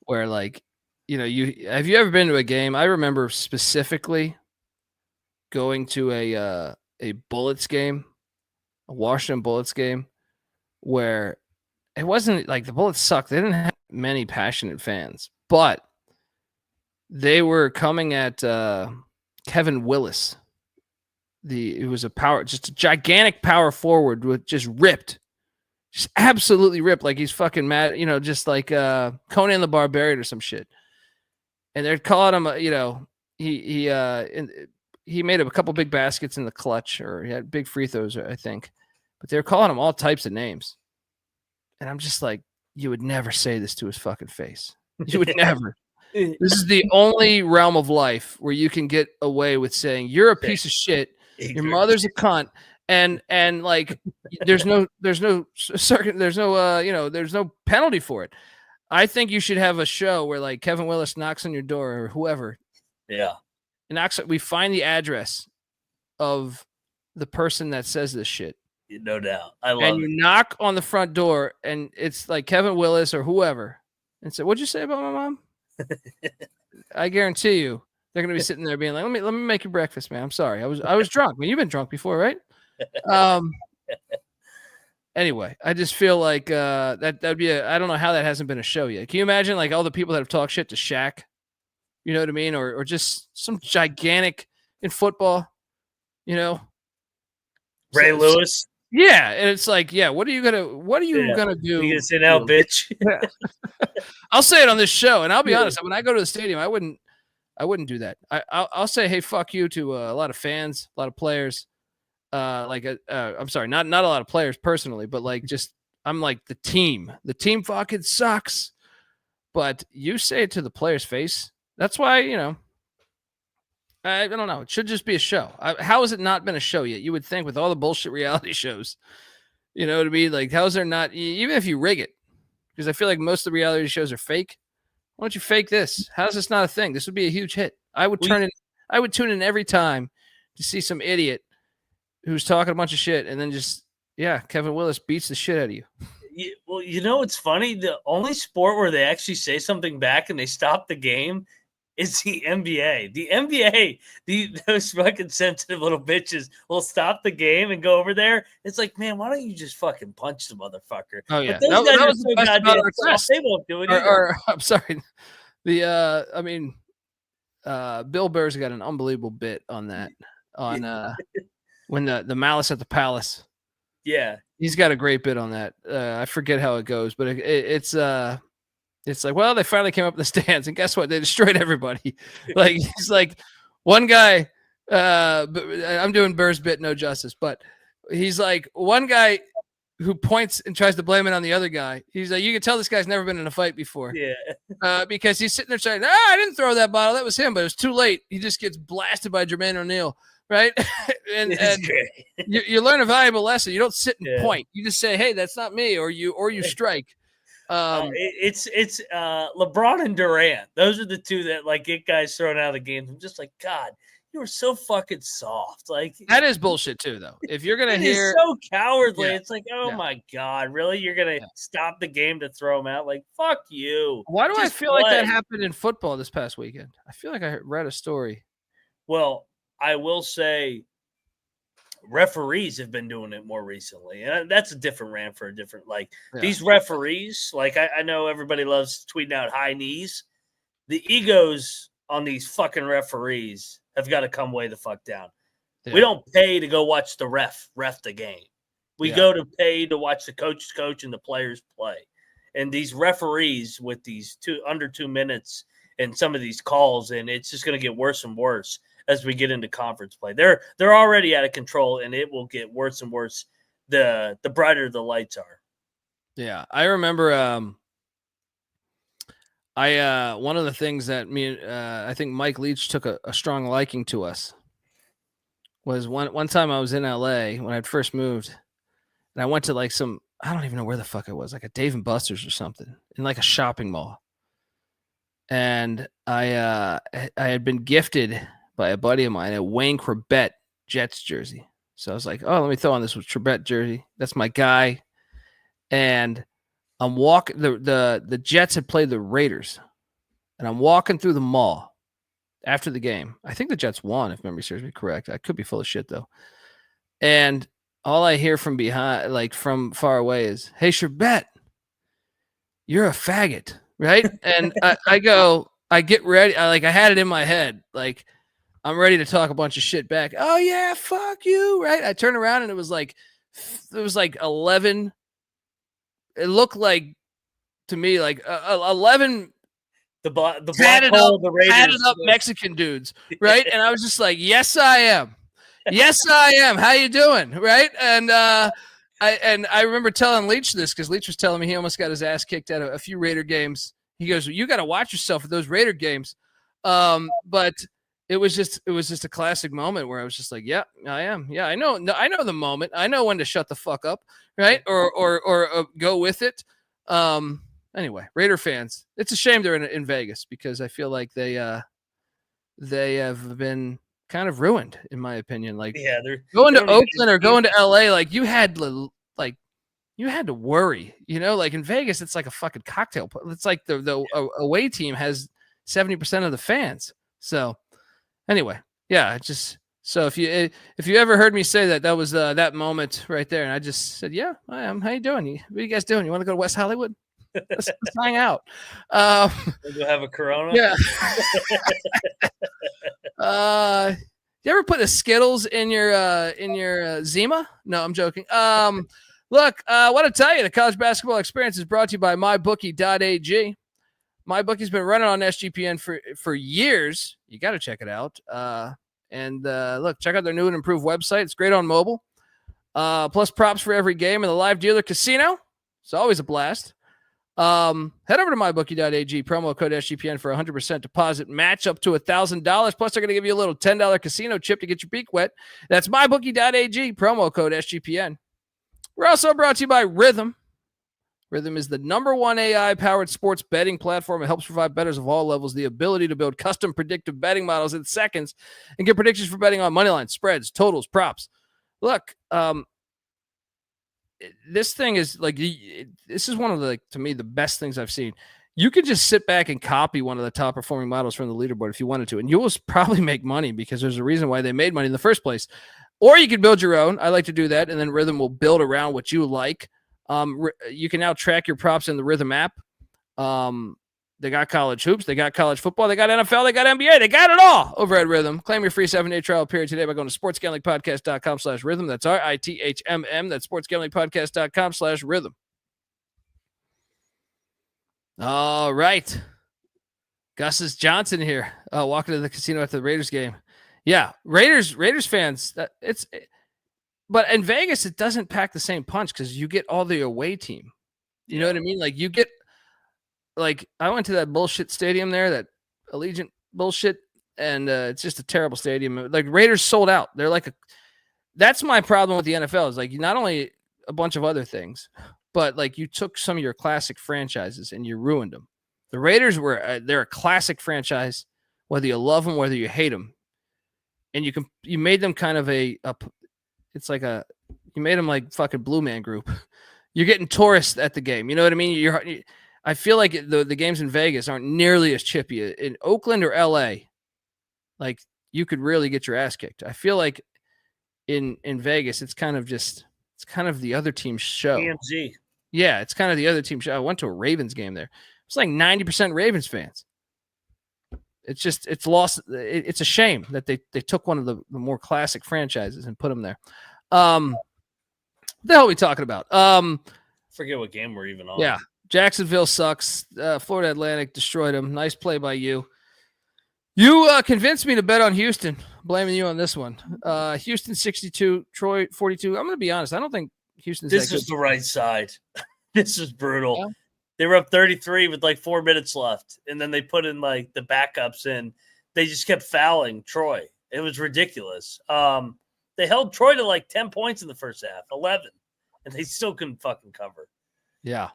where, like, you know, have you ever been to a game? I remember specifically going to a Bullets game, a Washington Bullets game, where it wasn't like the Bullets sucked. They didn't have many passionate fans, but they were coming at Kevin Willis. It was just a gigantic power forward with just ripped. Just absolutely ripped, like he's fucking mad, you know, just like Conan the Barbarian or some shit. And they're calling him, you know, he made a couple big baskets in the clutch, or he had big free throws, I think. But they're calling him all types of names. And I'm just like, you would never say this to his fucking face. You would never. This is the only realm of life where you can get away with saying you're a piece of shit. Your mother's a cunt. And like, there's no penalty for it. I think you should have a show where, like, Kevin Willis knocks on your door, or whoever. Yeah. And we find the address of the person that says this shit. No doubt. I love and you knock on the front door, and it's like Kevin Willis or whoever, and say, "What'd you say about my mom?" I guarantee you, they're gonna be sitting there being like, "Let me make you breakfast, man. I'm sorry, I was drunk. I mean, you've been drunk before, right?" Anyway, I just feel like that'd be I don't know how that hasn't been a show yet. Can you imagine, like, all the people that have talked shit to Shaq? You know what I mean? Or just some gigantic in football, you know, Ray Lewis. Yeah, and it's like, yeah, what are you gonna do? You gonna say now, bitch? I'll say it on this show, and I'll be honest. When I go to the stadium, I wouldn't do that. I'll say, hey, fuck you to a lot of fans, a lot of players. I'm sorry, not a lot of players personally, but like, just I'm like, the team fucking sucks. But you say it to the player's face. That's why, you know, I don't know. It should just be a show. How has it not been a show yet? You would think, with all the bullshit reality shows, you know what I mean? Like, how is there not, even if you rig it, because I feel like most of the reality shows are fake. Why don't you fake this? How is this not a thing? This would be a huge hit. I would tune in every time to see some idiot who's talking a bunch of shit, and then just, Kevin Willis beats the shit out of you. Well, you know, it's funny. The only sport where they actually say something back and they stop the game is the NBA. The NBA, those fucking sensitive little bitches will stop the game and go over there. It's like, man, why don't you just fucking punch the motherfucker? Oh, yeah. But those guys are so goddamn soft, they won't do it either. I'm sorry. Bill Burr's got an unbelievable bit on that, on when the Malice at the Palace. Yeah. He's got a great bit on that. I forget how it goes, but it's like, well, they finally came up in the stands, and guess what? They destroyed everybody. Like, he's like, one guy, I'm doing Burr's bit no justice, but he's like, one guy who points and tries to blame it on the other guy. He's like, you can tell this guy's never been in a fight before. Yeah. Because he's sitting there saying, I didn't throw that bottle. That was him, but it was too late. He just gets blasted by Jermaine O'Neal. Right. and you learn a valuable lesson. You don't sit and point. You just say, hey, that's not me, or you strike. It's LeBron and Durant. Those are the two that, like, get guys thrown out of the games. I'm just like, God, you are so fucking soft. Like, that is bullshit too, though. If you're gonna hear, so cowardly. It's like, oh my God, really? You're gonna stop the game to throw them out? Like, fuck you. Why do I feel like that happened in football this past weekend? I feel like I read a story. Well, I will say referees have been doing it more recently. And that's a different rant for a different, these referees, like, I know everybody loves tweeting out high knees. The egos on these fucking referees have got to come way the fuck down. Yeah. We don't pay to go watch the ref the game. We go to pay to watch the coach and the players play. And these referees with these under 2 minutes and some of these calls, and it's just going to get worse and worse as we get into conference play. They're already out of control, and it will get worse and worse the brighter the lights are. Yeah, I remember one of the things that I think Mike Leach took a strong liking to us was one time I was in LA when I'd first moved, and I went to like I don't even know where the fuck it was, like a Dave and Buster's or something in like a shopping mall. And I had been gifted by a buddy of mine a Wayne Corbett Jets jersey. So I was like, oh, let me throw on this Corbett jersey. That's my guy. And I'm walking, the Jets had played the Raiders, and I'm walking through the mall after the game. I think the Jets won, if memory serves me correct. I could be full of shit though. And all I hear from behind, like from far away, is, "Hey, Sherbet, you're a faggot." Right. And I get ready. I had it in my head. Like, I'm ready to talk a bunch of shit back. "Oh yeah, fuck you." Right. I turned around and it was like 11. It looked like to me, like 11 the black tatted hole of the Raiders. Tatted up Mexican dudes. Right. And I was just like, yes, I am. Yes, I am. How you doing? Right. And, I remember telling Leach this because Leach was telling me he almost got his ass kicked at a few Raider games. He goes, "You got to watch yourself at those Raider games." But it was just a classic moment where I was just like, "Yeah, I am. Yeah, I know the moment. I know when to shut the fuck up, right? Or go with it." Anyway, Raider fans, it's a shame they're in Vegas because I feel like they have been kind of ruined, in my opinion. Like, yeah, they're going to Oakland or going to LA, like you had to worry, like in Vegas, it's like a fucking cocktail. It's like the away team has 70% of the fans. So anyway, yeah, so if you ever heard me say that was that moment right there, and I just said, "Yeah, I am. How you doing? What are you guys doing? You want to go to West Hollywood? Let's hang out." We'll go have a Corona. Yeah. You ever put a Skittles in your Zima? No, I'm joking. Look, I want to tell you, the college basketball experience is brought to you by mybookie.ag. MyBookie's been running on SGPN for years. You got to check it out. Look, check out their new and improved website. It's great on mobile. Plus props for every game in the live dealer casino. It's always a blast. Head over to mybookie.ag, promo code SGPN for 100% deposit match up to $1,000. Plus, they're going to give you a little $10 casino chip to get your beak wet. That's mybookie.ag, promo code SGPN. We're also brought to you by Rhythm. Rhythm is the #1 AI-powered sports betting platform. It helps provide bettors of all levels the ability to build custom predictive betting models in seconds and get predictions for betting on money lines, spreads, totals, props. Look, this thing is like, this is one of the, to me, the best things I've seen. You could just sit back and copy one of the top performing models from the leaderboard if you wanted to, and you will probably make money because there's a reason why they made money in the first place. Or you could build your own. I like to do that, and then Rhythm will build around what you like. You can now track your props in the Rhythm app. They got college hoops, they got college football, they got NFL, they got NBA, they got it all over at Rhythm. Claim your free 7-day trial period today by going to sportsgamblingpodcast.com/rhythm. That's RITHMM. That's sportsgamblingpodcast.com/rhythm. All right. Gus's Johnson here, walking to the casino after the Raiders game. Yeah, Raiders fans, but in Vegas, it doesn't pack the same punch because you get all the away team. You know what I mean? Like, you get, like, I went to that bullshit stadium there, that Allegiant bullshit, and it's just a terrible stadium. Like, Raiders sold out. They're like that's my problem with the NFL is, like, not only a bunch of other things, but, like, you took some of your classic franchises and you ruined them. The Raiders they're a classic franchise, whether you love them, whether you hate them. And you made them kind of you made them like fucking Blue Man Group. You're getting tourists at the game. You know what I mean? I feel like the games in Vegas aren't nearly as chippy. In Oakland or LA, like, you could really get your ass kicked. I feel like in Vegas, it's kind of the other team's show. TMZ. Yeah, it's kind of the other team's show. I went to a Ravens game there. It's like 90% Ravens fans. It's lost. It's a shame that they took one of the more classic franchises and put them there. What the hell are we talking about? Forget what game we're even on. Yeah. Jacksonville sucks. Florida Atlantic destroyed them. Nice play by you. You convinced me to bet on Houston. Blaming you on this one. Houston 62, Troy 42. I'm going to be honest. I don't think Houston's This that is good. the right side. This is brutal. Yeah. They were up 33 with like 4 minutes left, and then they put in the backups in. They just kept fouling Troy. It was ridiculous. They held Troy to like 10 points in the first half, 11, and they still couldn't fucking cover. Yeah.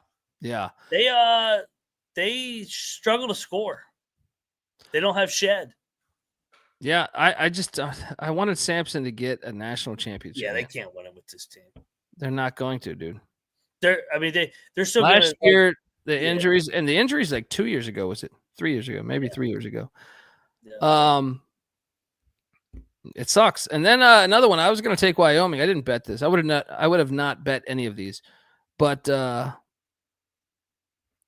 They struggle to score. They don't have Shed. Yeah, I just I wanted Sampson to get a national championship. Yeah, they can't win it with this team. They're not going to, dude. They're still last year. The injuries and the injuries like 2 years ago, was it 3 years ago? Maybe 3 years ago. Yeah. It sucks. And then another one. I was going to take Wyoming. I didn't bet this. I would have not bet any of these. But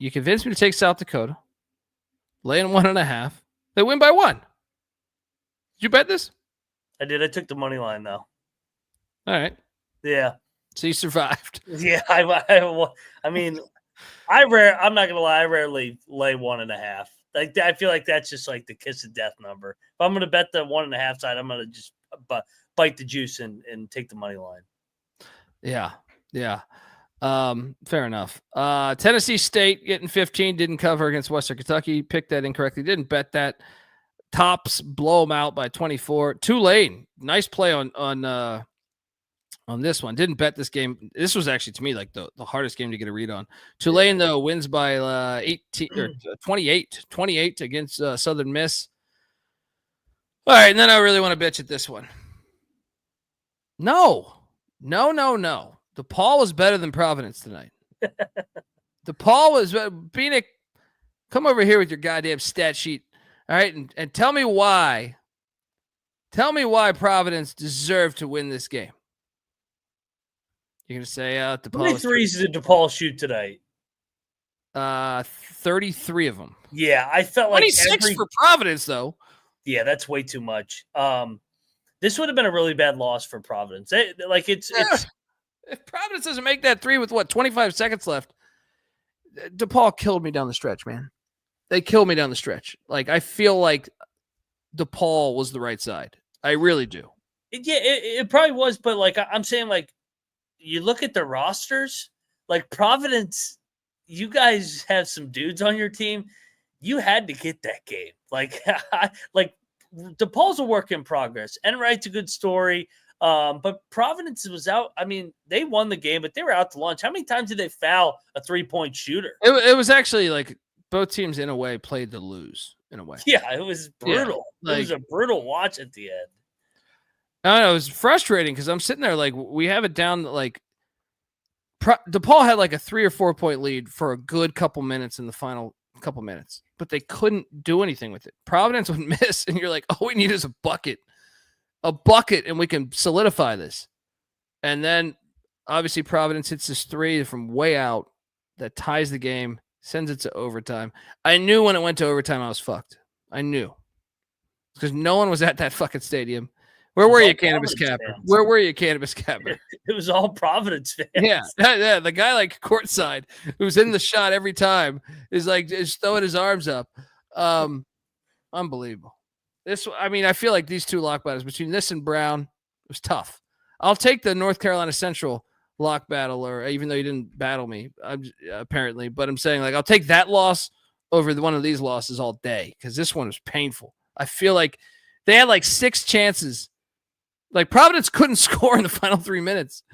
you convinced me to take South Dakota. Laying 1.5. They win by 1. Did you bet this? I did. I took the money line though. All right. Yeah. So you survived. Yeah. I mean, I'm not gonna lie. I rarely lay 1.5. Like I feel like that's just like the kiss of death number. If I'm gonna bet the 1.5 side, I'm gonna just bite the juice and take the money line. Yeah. Fair enough. Tennessee State getting 15, didn't cover against Western Kentucky. Picked that incorrectly. Didn't bet that. Tops blow them out by 24. Tulane, nice play on this one. Didn't bet this game. This was actually to me like the hardest game to get a read on. Tulane though wins by 18 or 28 against Southern Miss. All right, and then I really want to bitch at this one. No. DePaul was better than Providence tonight. DePaul was Bieniek. Come over here with your goddamn stat sheet. All right, and tell me why. Tell me why Providence deserved to win this game. You're gonna say DePaul. How many threes did DePaul shoot tonight? 33 of them. Yeah, I felt like 26 for Providence though. Yeah, that's way too much. This would have been a really bad loss for Providence. It's if Providence doesn't make that three with 25 seconds left, DePaul killed me down the stretch, man. They killed me down the stretch. Like, I feel like DePaul was the right side. I really do. It probably was, but like I'm saying, like you look at the rosters, like Providence, you guys have some dudes on your team. You had to get that game. Like DePaul's a work in progress. Enright's a good story. But Providence was out. I mean, they won the game, but they were out to lunch. How many times did they foul a 3-point shooter? It was actually like both teams in a way played to lose in a way. Yeah, it was brutal. Yeah, it was a brutal watch at the end. I don't know. It was frustrating because I'm sitting there like we have it down like DePaul had like a 3 or 4 point lead for a good couple minutes in the final couple minutes, but they couldn't do anything with it. Providence would miss, and you're like, all we need is a bucket, and we can solidify this. And then obviously Providence hits this 3 from way out that ties the game, sends it to overtime. I knew when it went to overtime I was fucked. I knew because no one was at that fucking stadium. Where were you, Cannabis Capper? Where were you, Cannabis Capper? It was all Providence fans. Yeah. The guy like courtside who's in the shot every time is like just throwing his arms up. Unbelievable. I feel like these two lock battles between this and Brown, it was tough. I'll take the North Carolina Central lock battle, or even though you didn't battle me, apparently, but I'm saying like I'll take that loss over one of these losses all day because this one was painful. I feel like they had like 6 chances. Like Providence couldn't score in the final 3 minutes.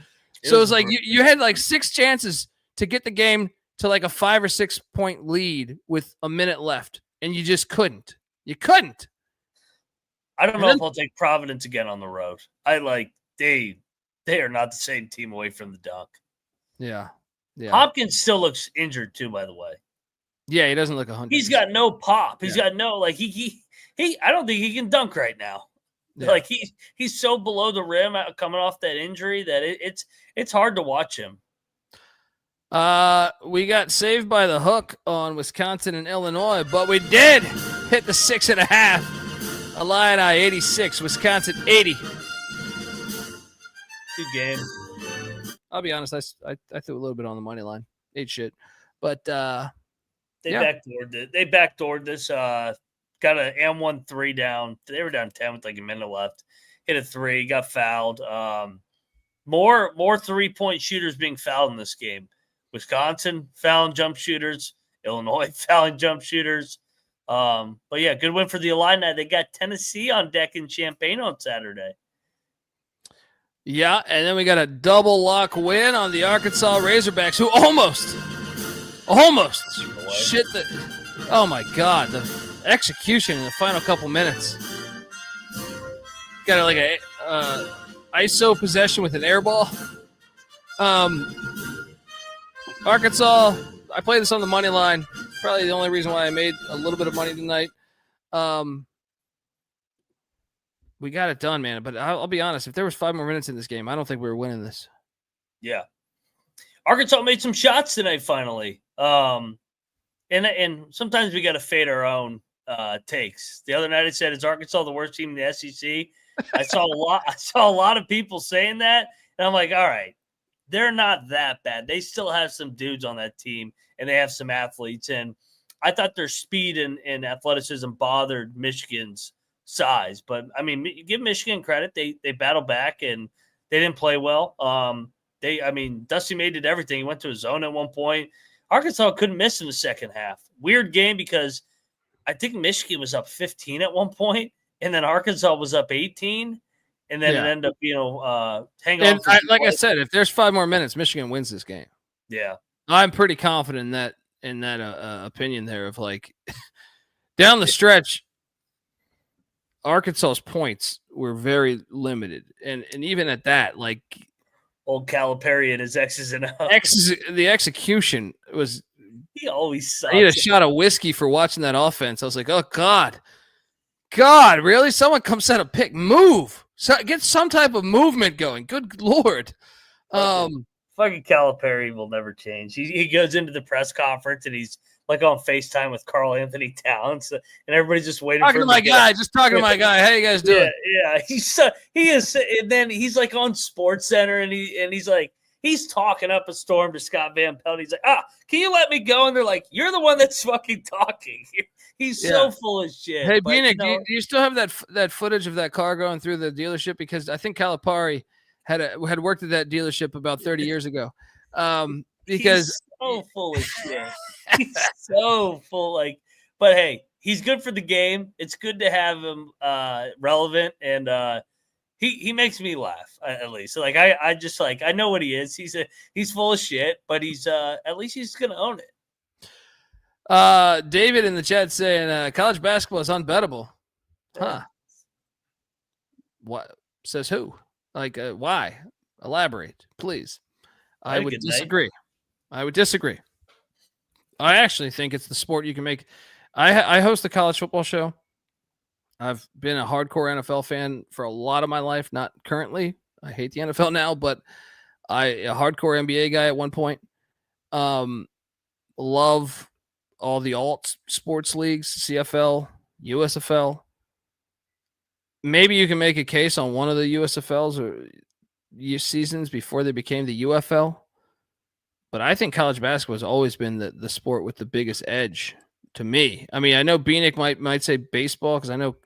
So it was like you had like 6 chances to get the game to like a 5 or 6 point lead with a minute left. And you just couldn't. You couldn't. I don't know if I'll take Providence again on the road. They are not the same team away from the dunk. Yeah. Hopkins still looks injured too, by the way. Yeah, he doesn't look 100. He's got no pop. He's got no he I don't think he can dunk right now. Yeah. Like he's so below the rim coming off that injury that it's hard to watch him. We got saved by the hook on Wisconsin and Illinois, but we did hit the 6.5. Illini 86, Wisconsin 80. Good game. I'll be honest, I threw a little bit on the money line. Ate shit, but they backdoored this. Got an M1 3 down. They were down 10 with like a minute left. Hit a 3, got fouled. More 3-point shooters being fouled in this game. Wisconsin fouling jump shooters. Illinois fouling jump shooters. But yeah, good win for the Illini. They got Tennessee on deck in Champaign on Saturday. Yeah, and then we got a double lock win on the Arkansas Razorbacks, who almost shit the. Oh my God, the execution in the final couple minutes. Got like a ISO possession with an air ball. Arkansas, I played this on the money line. Probably the only reason why I made a little bit of money tonight. We got it done, man. But I'll be honest, if there was 5 more minutes in this game, I don't think we were winning this. Yeah. Arkansas made some shots tonight, finally. And sometimes we got to fade our own takes. The other night I said, is Arkansas the worst team in the SEC? I saw a lot of people saying that, and I'm like, all right, they're not that bad. They still have some dudes on that team, and they have some athletes. And I thought their speed and athleticism bothered Michigan's size. But, I mean, give Michigan credit. They battled back, and they didn't play well. Dusty May did everything. He went to his zone at one point. Arkansas couldn't miss in the second half. Weird game because I think Michigan was up 15 at one point, and then Arkansas was up 18, and then it ended up, hang on. Like I said, if there's 5 more minutes, Michigan wins this game. Yeah. I'm pretty confident in that opinion there of like down the stretch, Arkansas's points were very limited. And even at that, like old Calipari and his X's and O's. The execution was he always sucks. I need a shot of whiskey for watching that offense. I was like, oh God, really? Someone comes out a pick. Move. So get some type of movement going. Good Lord. Fucking Calipari will never change. He goes into the press conference and he's like on FaceTime with Carl Anthony Towns, and everybody's just waiting talking for to my guy. Just talking to my guy. How you guys doing? Yeah. He is, and then he's like on Sports Center, and he's like he's talking up a storm to Scott Van Pelt. He's like, can you let me go? And they're like, you're the one that's fucking talking. He's so full of shit. Hey, Bieniek, do you still have that footage of that car going through the dealership? Because I think Calipari had worked at that dealership about 30 years ago. Because he's so full of shit. He's so full. But hey, he's good for the game. It's good to have him relevant, and he makes me laugh at least. So I just I know what he is. He's full of shit, but he's at least he's gonna own it. David in the chat saying college basketball is unbettable. Huh? What says who? Why? Elaborate, please. I would disagree. I actually think it's the sport you can make. I host the college football show. I've been a hardcore NFL fan for a lot of my life. Not currently. I hate the NFL now, but a hardcore NBA guy at one point. Love all the alt sports leagues, CFL, USFL. Maybe you can make a case on one of the USFLs or seasons before they became the UFL. But I think college basketball has always been the sport with the biggest edge to me. I mean, I know Bieniek might say baseball because I know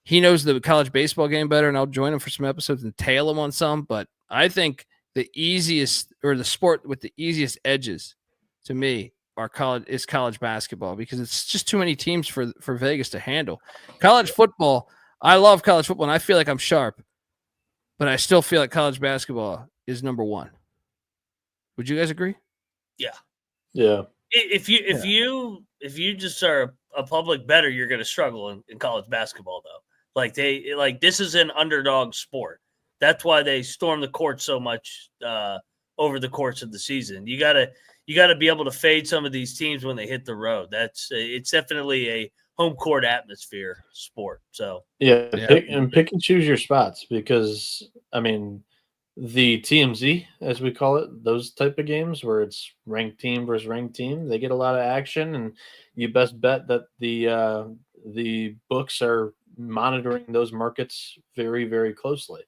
he knows the college baseball game better, and I'll join him for some episodes and tail him on some. But I think the easiest or the sport with the easiest edges to me is college basketball because it's just too many teams for Vegas to handle. College football, I love college football, and I feel like I'm sharp, but I still feel like college basketball is number one. Would you guys agree? Yeah. Yeah. If you just are a public bettor, you're going to struggle in college basketball, though. This is an underdog sport. That's why they storm the court so much over the course of the season. You got to be able to fade some of these teams when they hit the road. It's definitely a home court atmosphere sport. So pick and choose your spots because I mean the TMZ, as we call it, those type of games where it's ranked team versus ranked team, they get a lot of action, and you best bet that the books are monitoring those markets very, very closely.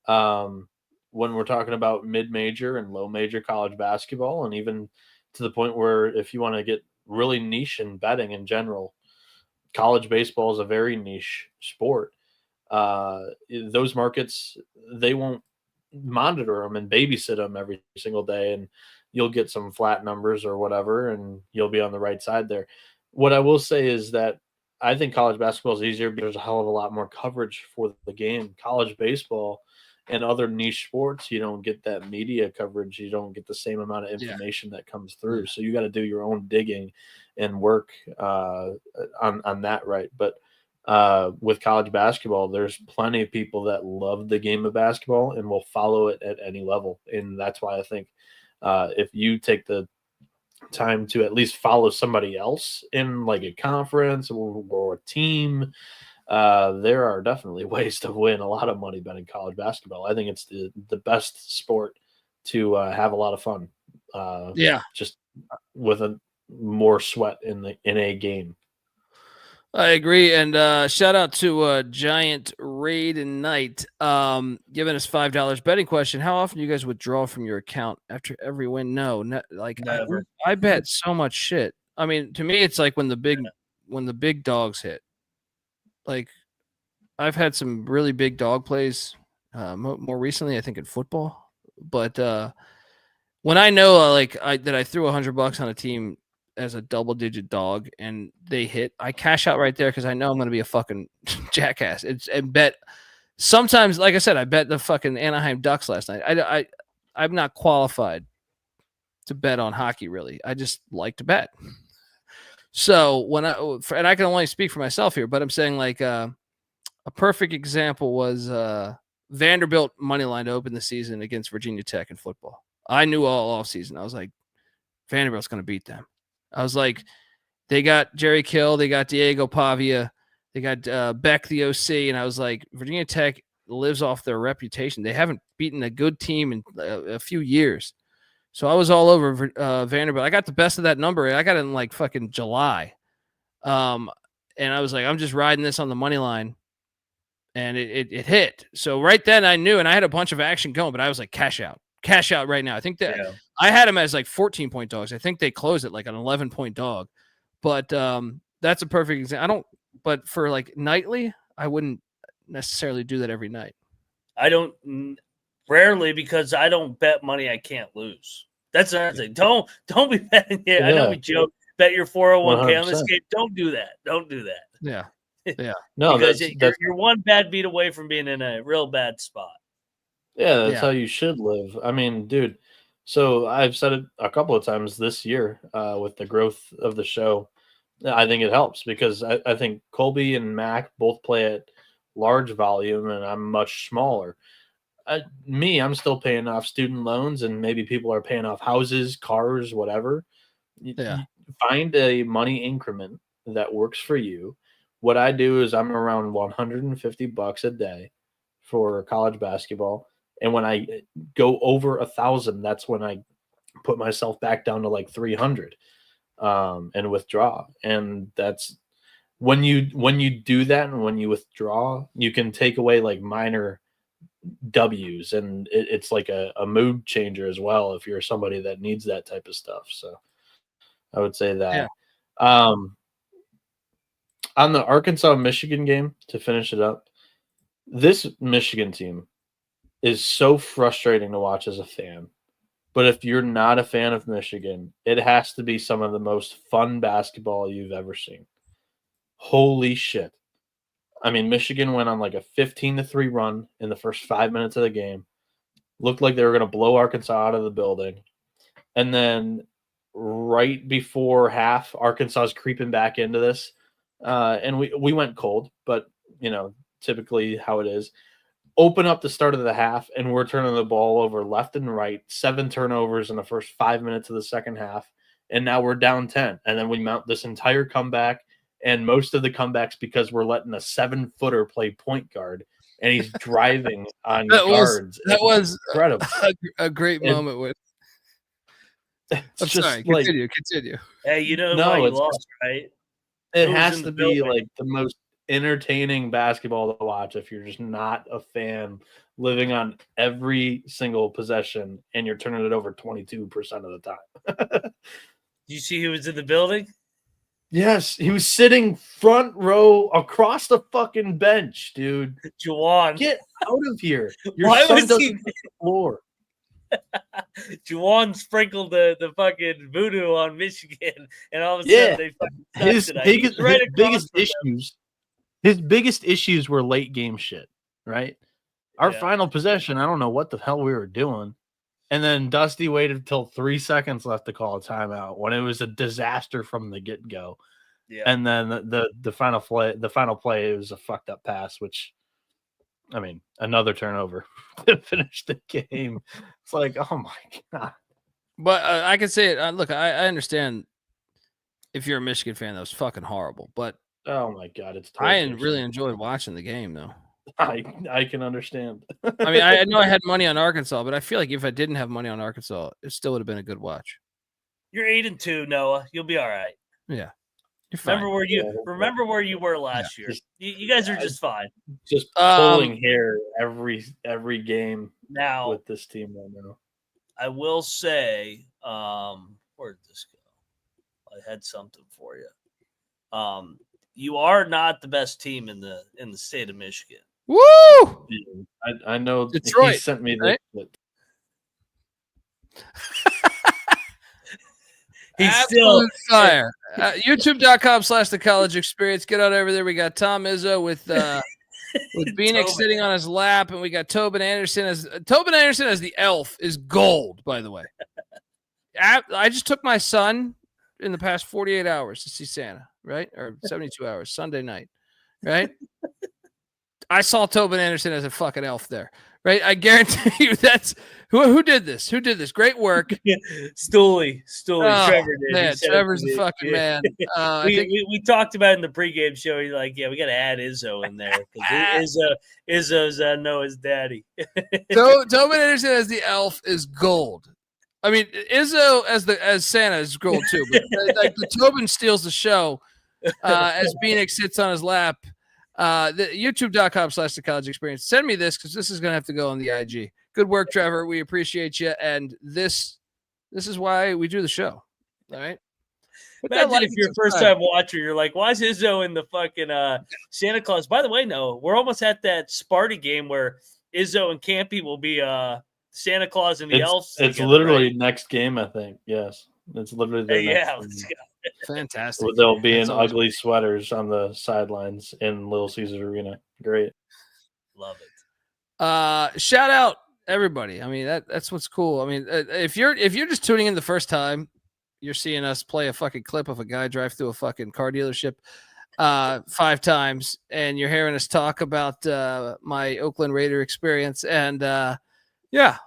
When we're talking about mid-major and low-major college basketball, and even to the point where if you want to get really niche in betting in general, college baseball is a very niche sport. Those markets, they won't monitor them and babysit them every single day, and you'll get some flat numbers or whatever, and you'll be on the right side there. What I will say is that I think college basketball is easier because there's a hell of a lot more coverage for the game. College baseball in other niche sports, you don't get that media coverage. You don't get the same amount of information that comes through. So you got to do your own digging and work on that, right? But with college basketball, there's plenty of people that love the game of basketball and will follow it at any level. And that's why I think if you take the time to at least follow somebody else in like a conference or a team, there are definitely ways to win a lot of money betting college basketball. I think it's the best sport to have a lot of fun. Just with a more sweat in a game. I agree. And shout out to Giant Raid and Knight giving us $5 betting question. How often do you guys withdraw from your account after every win? No, like Never. I bet so much shit. I mean, to me, it's like when the big dogs hit. Like I've had some really big dog plays more recently, I think in football. But when I know that I threw $100 on a team as a double-digit dog and they hit, I cash out right there because I know I'm going to be a fucking jackass. And bet sometimes, like I said, I bet the fucking Anaheim Ducks last night. I'm not qualified to bet on hockey, really. I just like to bet. So and I can only speak for myself here, but I'm saying like a perfect example was Vanderbilt money line to open the season against Virginia Tech in football. I knew all offseason. I was like, Vanderbilt's going to beat them. I was like, they got Jerry Kill, they got Diego Pavia, they got Beck, the OC, and I was like, Virginia Tech lives off their reputation. They haven't beaten a good team in a few years. So I was all over Vanderbilt. I got the best of that number. I got it in like fucking July. And I was like, I'm just riding this on the money line. And it hit. So right then I knew, and I had a bunch of action going, but I was like, cash out right now. I think that I had them as like 14-point dogs. I think they closed it like an 11-point dog. But that's a perfect example. But for like nightly, I wouldn't necessarily do that every night. I don't rarely because I don't bet money I can't lose. That's another thing. Don't be betting here. I know we joke, bet your 401k 100%. On this game. Don't do that. Don't do that. Yeah. Yeah. No, because you're one bad beat away from being in a real bad spot. Yeah, that's how you should live. I mean, dude, so I've said it a couple of times this year with the growth of the show. I think it helps because I think Colby and Mac both play at large volume and I'm much smaller. I'm still paying off student loans and maybe people are paying off houses, cars, whatever. Yeah. Find a money increment that works for you. What I do is I'm around $150 a day for college basketball. And when I go over 1,000, that's when I put myself back down to like 300 and withdraw. And that's when you do that and when you withdraw, you can take away like minor W's and it's like a mood changer as well if you're somebody that needs that type of stuff. So I would say that. Yeah. On the Arkansas-Michigan game, to finish it up, this Michigan team is so frustrating to watch as a fan. But if you're not a fan of Michigan, it has to be some of the most fun basketball you've ever seen. Holy shit. I mean, Michigan went on like a 15-3 run in the first 5 minutes of the game. Looked like they were going to blow Arkansas out of the building. And then right before half, Arkansas is creeping back into this. And we went cold, but, typically how it is. Open up the start of the half, and we're turning the ball over left and right. 7 turnovers in the first 5 minutes of the second half, and now we're down 10. And then we mount this entire comeback, and most of the comebacks because we're letting a 7-footer play point guard, and he's driving on guards. That was incredible. A great moment with. I'm sorry. Continue. Hey, you why you lost, right? It has to be like the most entertaining basketball to watch if you're just not a fan living on every single possession and you're turning it over 22% of the time. Did you see who was in the building? Yes, he was sitting front row across the fucking bench, dude. Juwan, get out of here. Why was he on the floor? Juwan sprinkled the fucking voodoo on Michigan, and all of a sudden they fucking his biggest issues were late game shit, right? Our final possession, I don't know what the hell we were doing. And then Dusty waited until 3 seconds left to call a timeout when it was a disaster from the get-go. Yeah. And then the final play, it was a fucked up pass, which, I mean, another turnover to finish the game. It's like, oh my God. But I can say it. Look, I understand if you're a Michigan fan, that was fucking horrible. But oh my God, I really enjoyed watching the game, though. I can understand. I mean, I know I had money on Arkansas, but I feel like if I didn't have money on Arkansas, it still would have been a good watch. You're 8-2, Noah. You'll be all right. Yeah. Remember where you were last year. You guys are just fine. Just pulling hair every game now with this team right now. I will say, where did this go? I had something for you. You are not the best team in the state of Michigan. Woo! I know Detroit, he sent me right? He's absolute fire. YouTube.com/the college experience. Get on over there. We got Tom Izzo with Bieniek sitting on his lap, and we got Tobin Anderson as the elf is gold, by the way. I just took my son in the past 48 hours to see Santa, right? Or 72 hours, Sunday night, right? I saw Tobin Anderson as a fucking elf there, right? I guarantee you that's who did this. Who did this? Great work. Stooley. Oh, Trevor did. Man, Trevor's the fucking man. We talked about it in the pregame show. He's like, yeah, we got to add Izzo in there because Izzo's Noah's daddy. Tobin Anderson as the elf is gold. I mean, Izzo as Santa is gold too, but like the Tobin steals the show as Bieniek sits on his lap. The YouTube.com/the college experience. Send me this because this is going to have to go on the IG. Good work, Trevor. We appreciate you. And this is why we do the show. All right. Imagine if you're a first time watcher, you're like, why is Izzo in the fucking Santa Claus? By the way, no, we're almost at that Sparty game where Izzo and Campy will be Santa Claus and the elves. It's together, literally right? next game, I think. Yes. It's literally the let's go. Fantastic. They'll be in ugly sweaters on the sidelines in Little Caesars Arena. Great. Love it. Shout out everybody. I mean, that's what's cool. I mean, if you're just tuning in the first time, you're seeing us play a fucking clip of a guy drive through a fucking car dealership 5 times, and you're hearing us talk about my Oakland Raider experience. And yeah,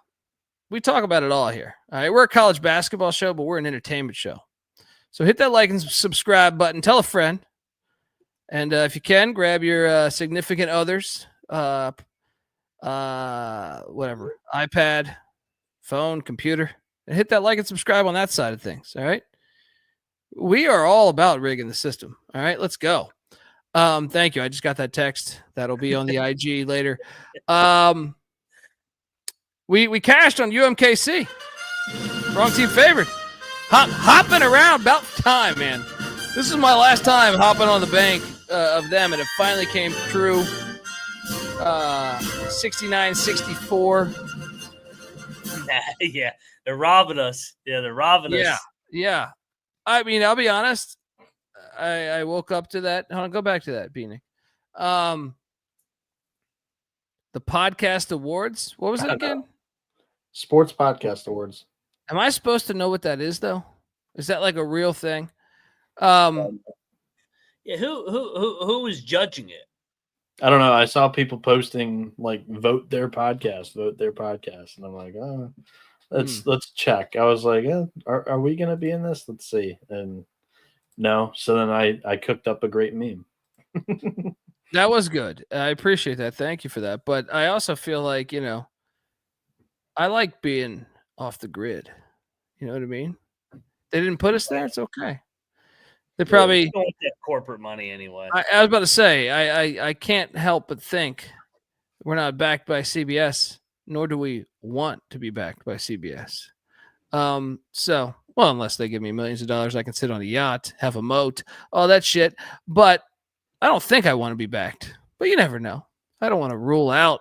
we talk about it all here. All right, we're a college basketball show, but we're an entertainment show. So hit that like and subscribe button. Tell a friend. And if you can, grab your significant others, whatever, iPad, phone, computer, and hit that like and subscribe on that side of things. All right. We are all about rigging the system. All right, let's go. Thank you. I just got that text. That'll be on the IG later. We cashed on UMKC. Wrong team favored. Hopping around about time, man. This is my last time hopping on the bank of them, and it finally came true. 69-64. Yeah, they're robbing us. Yeah, they're robbing us. Yeah. I mean, I'll be honest. I woke up to that. Hold on, go back to that, Bieniek. The podcast awards. What was it again? Sports Podcast Awards. Am I supposed to know what that is, though? Is that like a real thing? Yeah. Who was judging it? I don't know. I saw people posting like vote their podcast, and I'm like, oh, let's check. I was like, are we gonna be in this? Let's see. And no. So then I cooked up a great meme. That was good. I appreciate that. Thank you for that. But I also feel like, I like being off the grid. You know what I mean? They didn't put us there. It's okay. They probably don't want that corporate money anyway. I was about to say, I can't help but think we're not backed by CBS, nor do we want to be backed by CBS. So, well, unless they give me millions of dollars, I can sit on a yacht, have a moat, all that shit. But I don't think I want to be backed. But you never know. I don't want to rule out.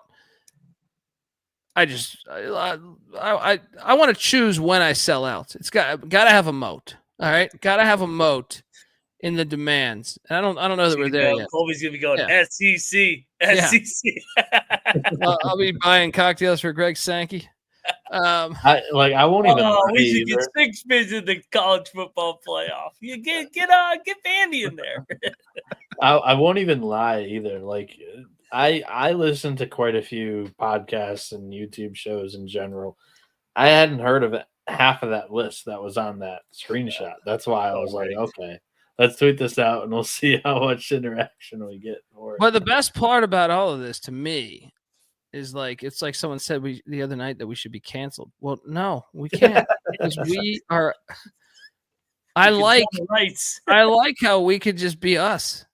I want to choose when I sell out. It's got to have a moat. All right, got to have a moat in the demands. And I don't know that we're there yet. Colby's gonna be going SEC. I'll be buying cocktails for Greg Sankey. I won't even. We should get 6 bids in the college football playoff. You get Vandy in there. I won't even lie either. Like I listen to quite a few podcasts and YouTube shows in general. I hadn't heard of half of that list that was on that screenshot. That's why I was like, okay, let's tweet this out and we'll see how much interaction we get for it. But the best part about all of this to me is like, it's like someone said the other night that we should be canceled. Well, no, we can't because we are. I like how we could just be us.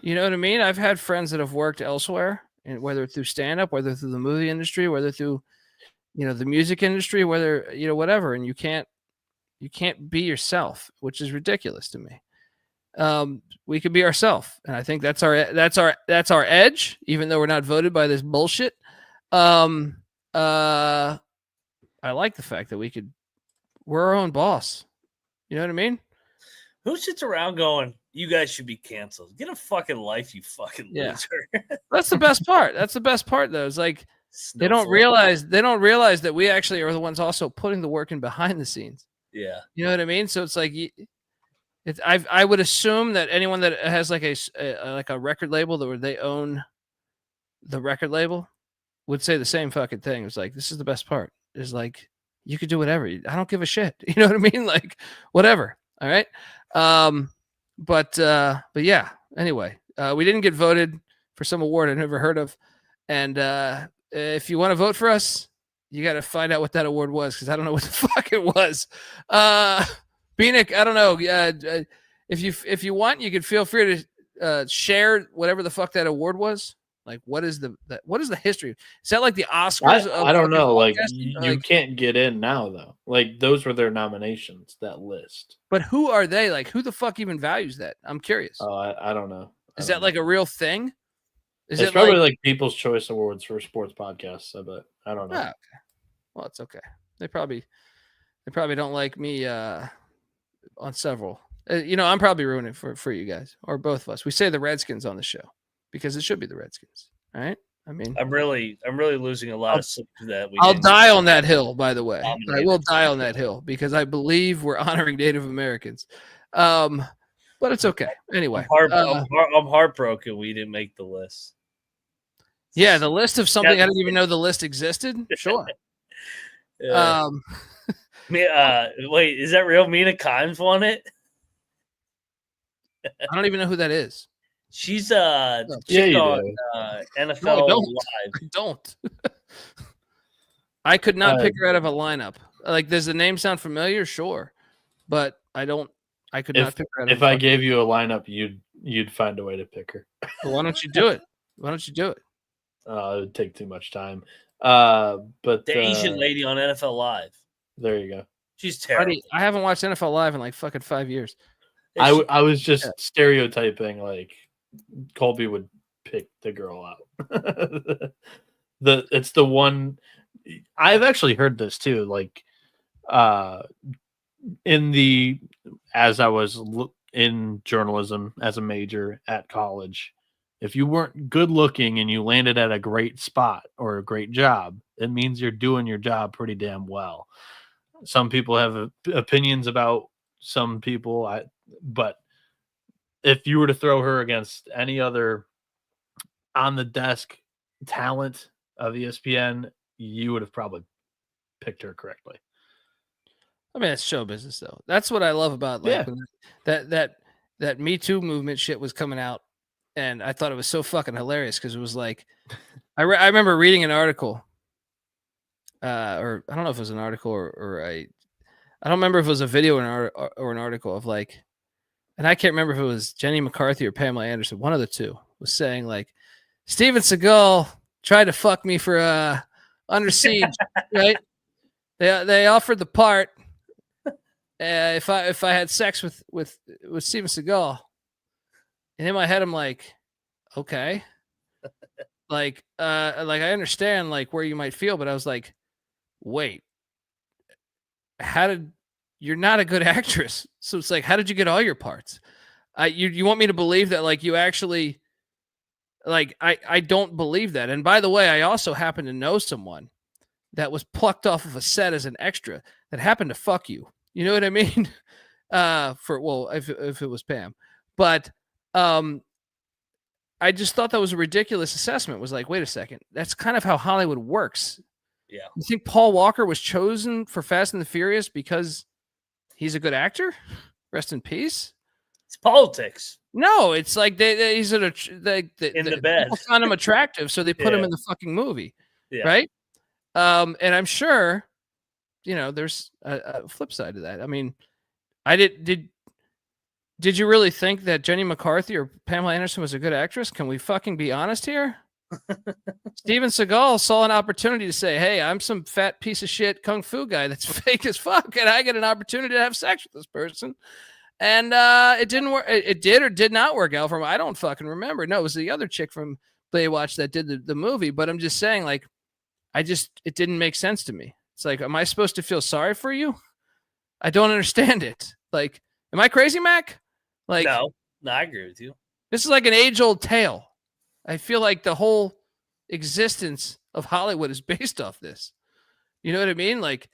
You know what I mean? I've had friends that have worked elsewhere, and whether through stand-up, whether through the movie industry, whether through, the music industry, whether, whatever, and you can't be yourself, which is ridiculous to me. We could be ourselves, and I think that's our edge, even though we're not voted by this bullshit. I like the fact that we're our own boss. You know what I mean? Who sits around going, you guys should be canceled? Get a fucking life, you fucking loser. That's the best part. That's the best part, though. It's like they don't realize that we actually are the ones also putting the work in behind the scenes. Yeah. You know what I mean? So it's like I would assume that anyone that has like a record label where they own the record label would say the same fucking thing. It's like, this is the best part. Is like, you could do whatever. I don't give a shit. You know what I mean? Like, whatever. All right. But yeah, anyway, we didn't get voted for some award I never heard of. And if you want to vote for us, you got to find out what that award was, because I don't know what the fuck it was. Bieniek, I don't know. If you want, you could feel free to share whatever the fuck that award was. Like, what is the history? Is that like the Oscars? I don't know. Like, you can't get in now, though. Like, those were their nominations, that list. But who are they? Like, who the fuck even values that? I'm curious. Oh, I don't know. Is that like a real thing? It's probably like People's Choice Awards for sports podcasts. I bet. I don't know. Okay. Well, it's okay. They probably don't like me on several. I'm probably ruining it for you guys or both of us. We say the Redskins on the show because it should be the Redskins, all right? I mean, I'm really losing a lot of sleep to that. I'll die on that hill, by the way. I will die on that hill because I believe we're honoring Native Americans. But it's okay. Anyway, I'm heartbroken we didn't make the list. Yeah, the list of something I didn't even know the list existed. Sure. Wait, is that real? Mina Kimes won it? I don't even know who that is. She's on NFL Live. I don't. I could not pick her out of a lineup. Like, does the name sound familiar? Sure, but I could not pick her out. If I gave you a lineup, you'd find a way to pick her. Well, why don't you do it? It would take too much time. But the Asian lady on NFL Live. There you go. She's terrible. I haven't watched NFL Live in like fucking 5 years. I was just stereotyping, like Colby would pick the girl out. It's the one. I've actually heard this too. Like, as I was in journalism as a major at college, if you weren't good looking and you landed at a great spot or a great job, it means you're doing your job pretty damn well. Some people have opinions about some people, but if you were to throw her against any other on the desk talent of ESPN, you would have probably picked her correctly. I mean, it's show business, though. That's what I love about when that Me Too movement shit was coming out, and I thought it was so fucking hilarious because it was like, I remember reading an article, or I don't know if it was an article or I don't remember if it was a video or an article of like, and I can't remember if it was Jenny McCarthy or Pamela Anderson. One of the two was saying like, Steven Seagal tried to fuck me for Under Siege, right? They offered the part if I had sex with Steven Seagal, and in my head I'm like, okay, like I understand like where you might feel, but I was like, wait, you're not a good actress, so it's like, how did you get all your parts? You want me to believe that like you actually like I don't believe that. And by the way, I also happen to know someone that was plucked off of a set as an extra that happened to fuck you. You know what I mean? If it was Pam. But I just thought that was a ridiculous assessment. It was like, wait a second. That's kind of how Hollywood works. Yeah. You think Paul Walker was chosen for Fast and the Furious because he's a good actor? Rest in peace. It's politics. No, it's like he's in the bed. People found him attractive, so they put him in the fucking movie, right? And I'm sure, there's a flip side to that. I mean, did you really think that Jenny McCarthy or Pamela Anderson was a good actress? Can we fucking be honest here? Steven Seagal saw an opportunity to say, hey, I'm some fat piece of shit kung fu guy that's fake as fuck, and I get an opportunity to have sex with this person. And it didn't work. It did or did not work out for him. I don't fucking remember. No, it was the other chick from Baywatch that did the movie. But I'm just saying, like, it didn't make sense to me. It's like, am I supposed to feel sorry for you? I don't understand it. Like, am I crazy, Mac? Like, no, I agree with you. This is like an age-old tale. I feel like the whole existence of Hollywood is based off this. You know what I mean? Like,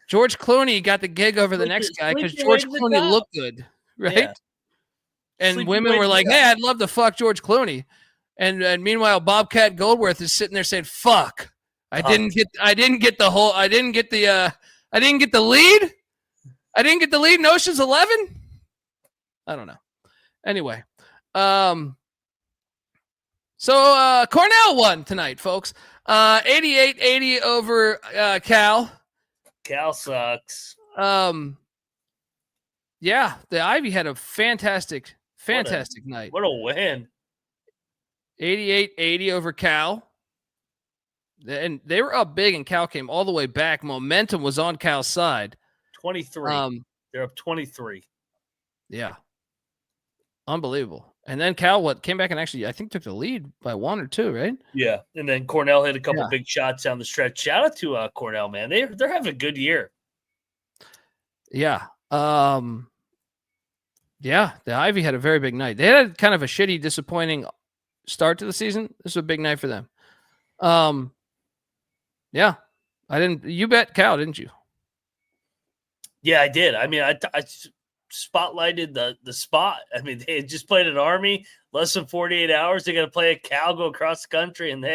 George Clooney got the gig over the next guy because George Clooney looked good, right? Yeah. And women were like, hey, I'd love to fuck George Clooney. And meanwhile, Bobcat Goldthwait is sitting there saying, fuck, I didn't get the lead. I didn't get the lead in Ocean's 11. I don't know. Anyway, so Cornell won tonight, folks. 88-80 over Cal. Cal sucks. Yeah, the Ivy had a fantastic night. What a win. 88-80 over Cal. And they were up big, and Cal came all the way back. Momentum was on Cal's side. 23. They're up 23. Yeah. Unbelievable. And then Cal came back and actually, I think, took the lead by 1 or 2, right? Yeah. And then Cornell hit a couple big shots down the stretch. Shout out to Cornell, man. They're having a good year. Yeah. Yeah, the Ivy had a very big night. They had kind of a shitty, disappointing start to the season. This was a big night for them. Yeah. You bet Cal, didn't you? Yeah, I did. I mean, I spotlighted the spot. I mean, they had just played an Army, less than 48 hours. They got to play a Cal, go across the country, and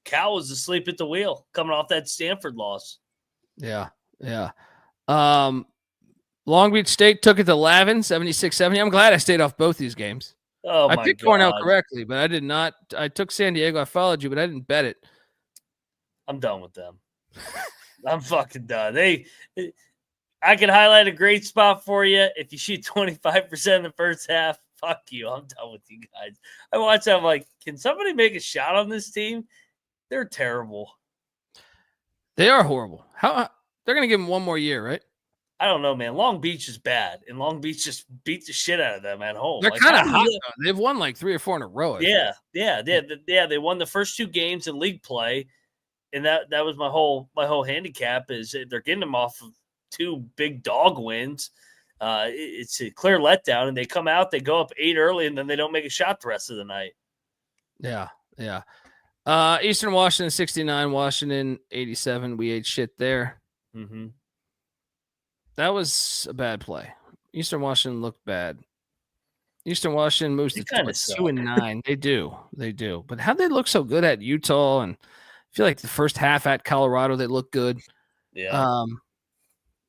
Cal was asleep at the wheel coming off that Stanford loss. Yeah. Long Beach State took it to Lavin, 76-70. I'm glad I stayed off both these games. Oh, I picked Cornell correctly, but I did not. I took San Diego. I followed you, but I didn't bet it. I'm done with them. I'm fucking done. I can highlight a great spot for you. If you shoot 25% in the first half, fuck you. I'm done with you guys. I watch that. I'm like, can somebody make a shot on this team? They're terrible. They are horrible. How they're going to give them one more year, right? I don't know, man. Long Beach is bad, and Long Beach just beat the shit out of them at home. They're kind of hot, though. They've won like 3 or 4 in a row. Yeah. They won the first 2 games in league play, and that was my whole handicap is they're getting them off of 2 big dog wins. It's a clear letdown, and they come out, they go up 8 early, and then they don't make a shot the rest of the night. Yeah. Eastern Washington 69, Washington 87. We ate shit there. Mm-hmm. That was a bad play. Eastern Washington looked bad. Eastern Washington moves to 2-9. They do. But how'd they look so good at Utah? And I feel like the first half at Colorado, they looked good. Yeah.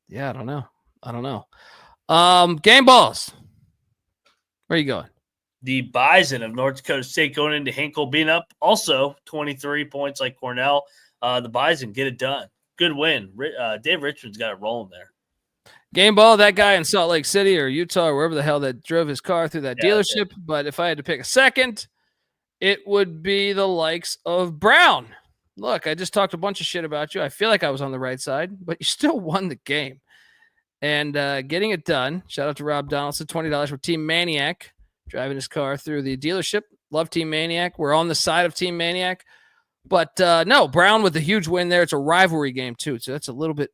Yeah, I don't know. Game balls. Where are you going? The Bison of North Dakota State going into Hinkle, being up also 23 points like Cornell. The Bison get it done. Good win. Dave Richmond's got it rolling there. Game ball, that guy in Salt Lake City or Utah or wherever the hell that drove his car through that dealership. But if I had to pick a second, it would be the likes of Brown. Look, I just talked a bunch of shit about you. I feel like I was on the right side, but you still won the game. And getting it done, shout out to Rob Donaldson, $20 for Team Maniac, driving his car through the dealership. Love Team Maniac. We're on the side of Team Maniac. But no, Brown with a huge win there. It's a rivalry game, too. So that's a little bit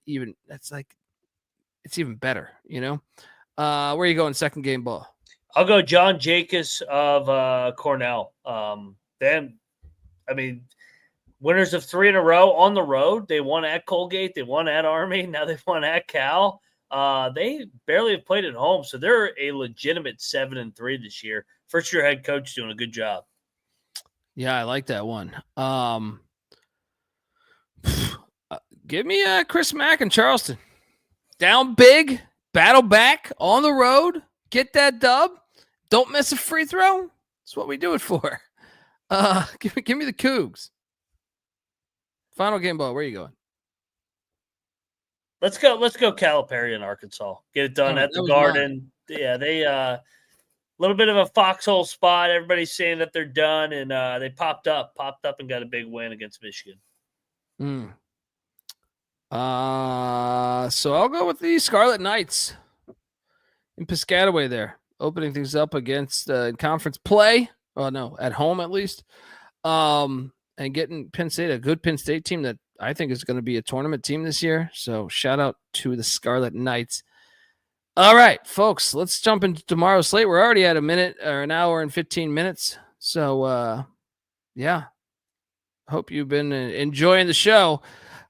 it's even better, you know? Where are you going second game ball? I'll go John Jacobs of Cornell. Winners of 3 in a row on the road. They won at Colgate. They won at Army. Now they've won at Cal. They barely have played at home, so they're a legitimate 7-3 this year. First-year head coach doing a good job. Yeah, I like that one. Give me Chris Mack in Charleston. Down big, battle back on the road, get that dub. Don't miss a free throw. That's what we do it for. Give me the Cougs. Final game ball. Where are you going? Let's go Calipari in Arkansas. Get it done at the Garden. Mine. Yeah, they little bit of a foxhole spot. Everybody's saying that they're done, and they popped up and got a big win against Michigan. So I'll go with the Scarlet Knights in Piscataway there, opening things up against conference play. Oh no, at home at least. And getting Penn State, a good Penn State team that I think is going to be a tournament team this year. So shout out to the Scarlet Knights. All right, folks, let's jump into tomorrow's slate. We're already at an hour and 15 minutes. So, yeah, hope you've been enjoying the show.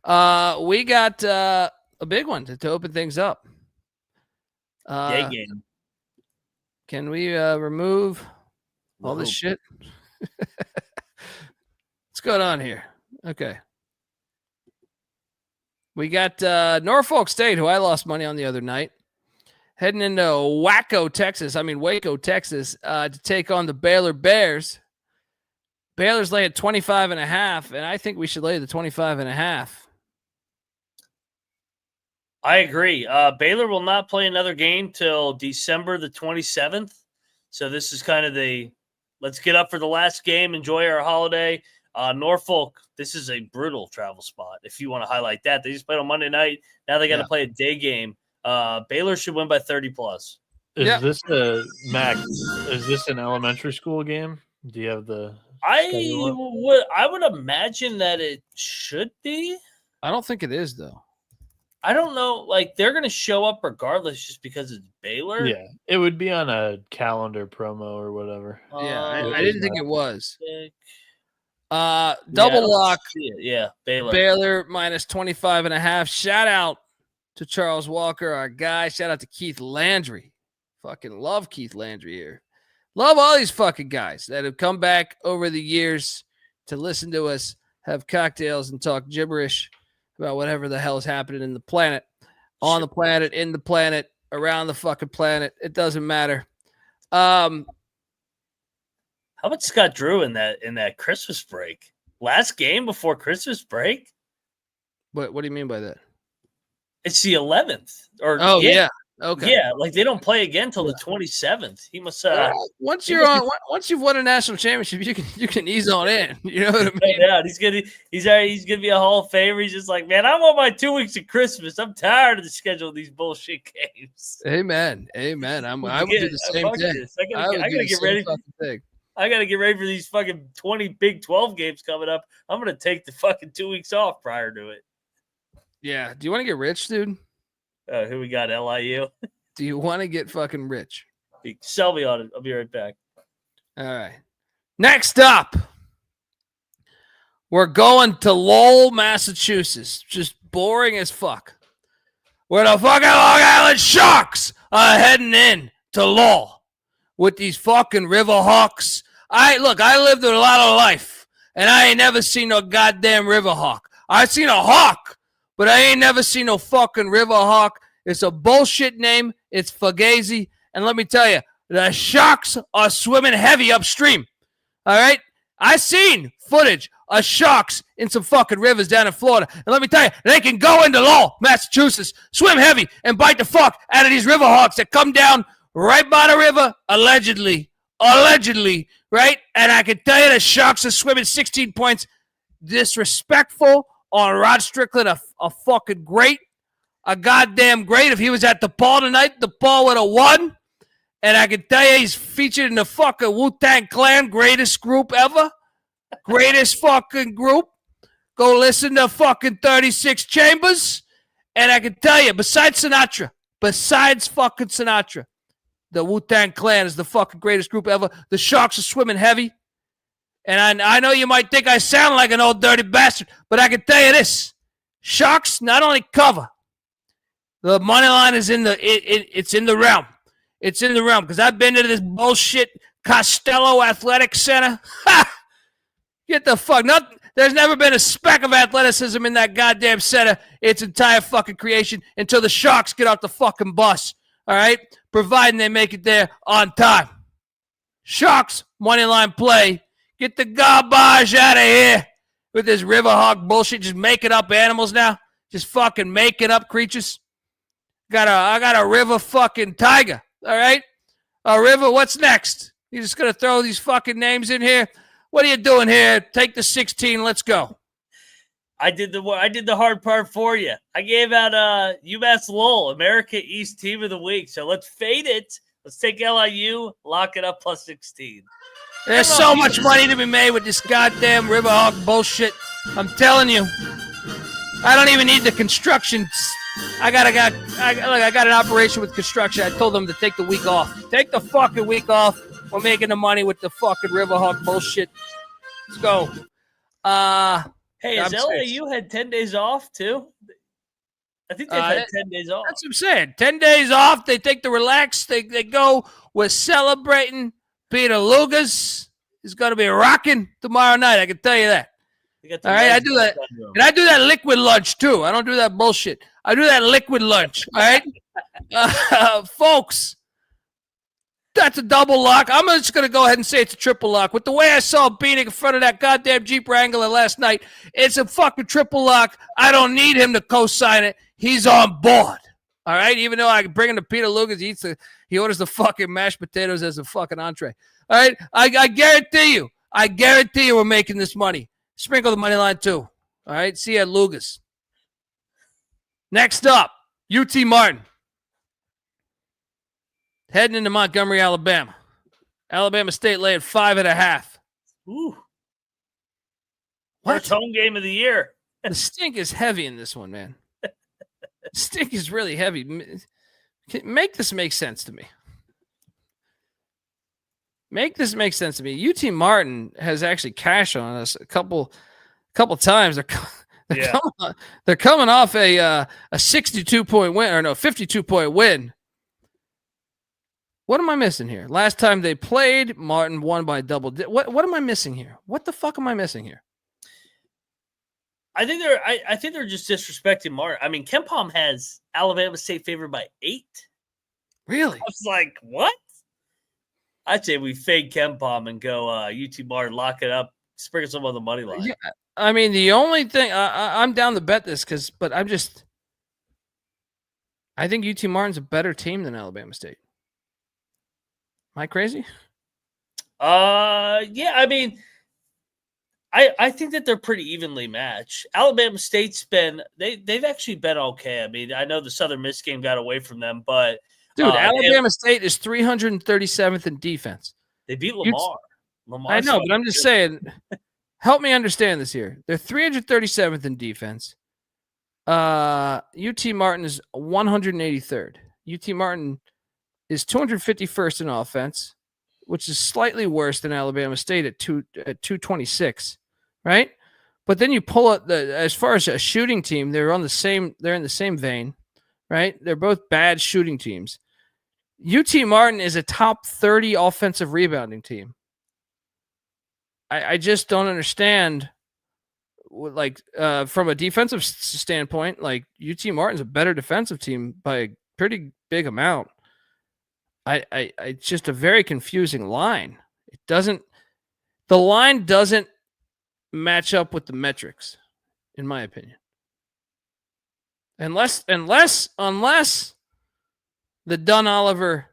We got a big one to open things up. Day game. Can we remove all this shit? What's going on here? Okay. We got Norfolk State, who I lost money on the other night, heading into Waco, Texas, to take on the Baylor Bears. Baylor's laying 25.5, and I think we should lay the 25.5. I agree. Baylor will not play another game till December the 27th. So this is kind of let's get up for the last game, enjoy our holiday. Norfolk, this is a brutal travel spot. If you want to highlight that, they just played on Monday night. Now they got to play a day game. Baylor should win by 30 plus. Is this is this an elementary school game? Do you have the? I would imagine that it should be. I don't think it is though. I don't know. Like they're going to show up regardless, just because it's Baylor. Yeah, it would be on a calendar promo or whatever. Yeah, I didn't think it was. Double lock. Yeah, Baylor minus 25.5. Shout out to Charles Walker, our guy. Shout out to Keith Landry. Fucking love Keith Landry here. Love all these fucking guys that have come back over the years to listen to us, have cocktails, and talk gibberish about whatever the hell is happening in the planet, on the planet, in the planet, around the fucking planet. It doesn't matter. How about Scott Drew in that Christmas break? Last game before Christmas break? What do you mean by that? It's the 11th. Yeah. Okay. Yeah, like they don't play again until the 27th. He must once you've won a national championship, you can ease on in. You know what I mean? Yeah, he's gonna be a Hall of Famer. He's just like, man, I want my 2 weeks of Christmas. I'm tired of the schedule of these bullshit games. Amen. I would do the same thing. I gotta get ready. I got to get ready for these fucking 20 Big 12 games coming up. I'm going to take the fucking 2 weeks off prior to it. Yeah. Do you want to get rich, dude? Who we got? LIU? Do you want to get fucking rich? Sell me on it. I'll be right back. All right. Next up, we're going to Lowell, Massachusetts. Just boring as fuck. Where the fucking Long Island Sharks are heading in to Lowell with these fucking Riverhawks. I lived a lot of life, and I ain't never seen no goddamn Riverhawk. I seen a hawk, but I ain't never seen no fucking Riverhawk. It's a bullshit name. It's Fugazi. And let me tell you, the Sharks are swimming heavy upstream. All right? I seen footage of sharks in some fucking rivers down in Florida. And let me tell you, they can go into Lowell, Massachusetts, swim heavy, and bite the fuck out of these Riverhawks that come down right by the river, allegedly, right? And I can tell you the Sharks are swimming 16 points. Disrespectful on Rod Strickland, a fucking great, a goddamn great. If he was at DePaul tonight, DePaul would have won. And I can tell you he's featured in the fucking Wu-Tang Clan, greatest group ever. Greatest fucking group. Go listen to fucking 36 Chambers. And I can tell you, besides fucking Sinatra, The Wu-Tang Clan is the fucking greatest group ever. The Sharks are swimming heavy. And I know you might think I sound like an old dirty bastard, but I can tell you this. Sharks not only cover, the money line is it's in the realm. It's in the realm because I've been to this bullshit Costello Athletic Center. Ha! Get the fuck. There's never been a speck of athleticism in that goddamn center, its entire fucking creation, until the Sharks get off the fucking bus. All right? Providing they make it there on time. Sharks, money line play. Get the garbage out of here with this river hog bullshit. Just making up animals now. Just fucking making up creatures. I got a river fucking tiger. All right? A river, what's next? You just going to throw these fucking names in here? What are you doing here? Take the 16. Let's go. I did the hard part for you. I gave out UMass Lowell, America East Team of the Week. So let's fade it. Let's take LIU, lock it up plus 16. There's so much money to be made with this goddamn Riverhawk bullshit. I'm telling you. I don't even need the construction. I got an operation with construction. I told them to take the week off. Take the fucking week off. We're making the money with the fucking Riverhawk bullshit. Let's go. Hey, has LAU had 10 days off too? I think they've had 10 days off. That's what I'm saying. 10 days off. They take the relax. They go. We're celebrating. Peter Lugas is going to be rocking tomorrow night. I can tell you that. All right, I do that. And I do that liquid lunch, too. I don't do that bullshit. I do that liquid lunch, all right? Folks, that's a double lock. I'm just going to go ahead and say it's a triple lock. With the way I saw Bieniek in front of that goddamn Jeep Wrangler last night, it's a fucking triple lock. I don't need him to co-sign it. He's on board, all right? Even though I can bring him to Peter Lugas, he orders the fucking mashed potatoes as a fucking entree. All right? I guarantee you we're making this money. Sprinkle the money line, too. All right? See you at Lugas. Next up, UT Martin. Heading into Montgomery, Alabama. Alabama State laying 5.5. Ooh. What? First home game of the year. The stink is heavy in this one, man. Stink is really heavy. Make this make sense to me. Make this make sense to me. UT Martin has actually cashed on us a couple times. They're coming off a 62-point win, or no, 52-point win. What am I missing here? Last time they played, Martin won by double. What am I missing here? What the fuck am I missing here? I think they're just disrespecting Martin. I mean, KenPom has Alabama State favored by 8. Really? I was like, what? I'd say we fade KenPom and go UT Martin, lock it up, sprinkle some on the money line. Yeah, I mean, the only thing I'm down to bet this but I think UT Martin's a better team than Alabama State. Am I crazy? Yeah. I mean, I think that they're pretty evenly matched. Alabama State's they've actually been okay. I mean, I know the Southern Miss game got away from them, but dude, Alabama State is 337th in defense. They beat Lamar. I know, but I'm just saying. Help me understand this here. They're 337th in defense. UT Martin is 183rd. UT Martin is 251st in offense, which is slightly worse than Alabama State at 226, right? But then you pull up as far as a shooting team, they're in the same vein, right? They're both bad shooting teams. UT Martin is a top 30 offensive rebounding team. I just don't understand, from a defensive standpoint, UT Martin's a better defensive team by a pretty big amount. It's just a very confusing line. The line doesn't match up with the metrics, in my opinion. Unless the Dunn Oliver.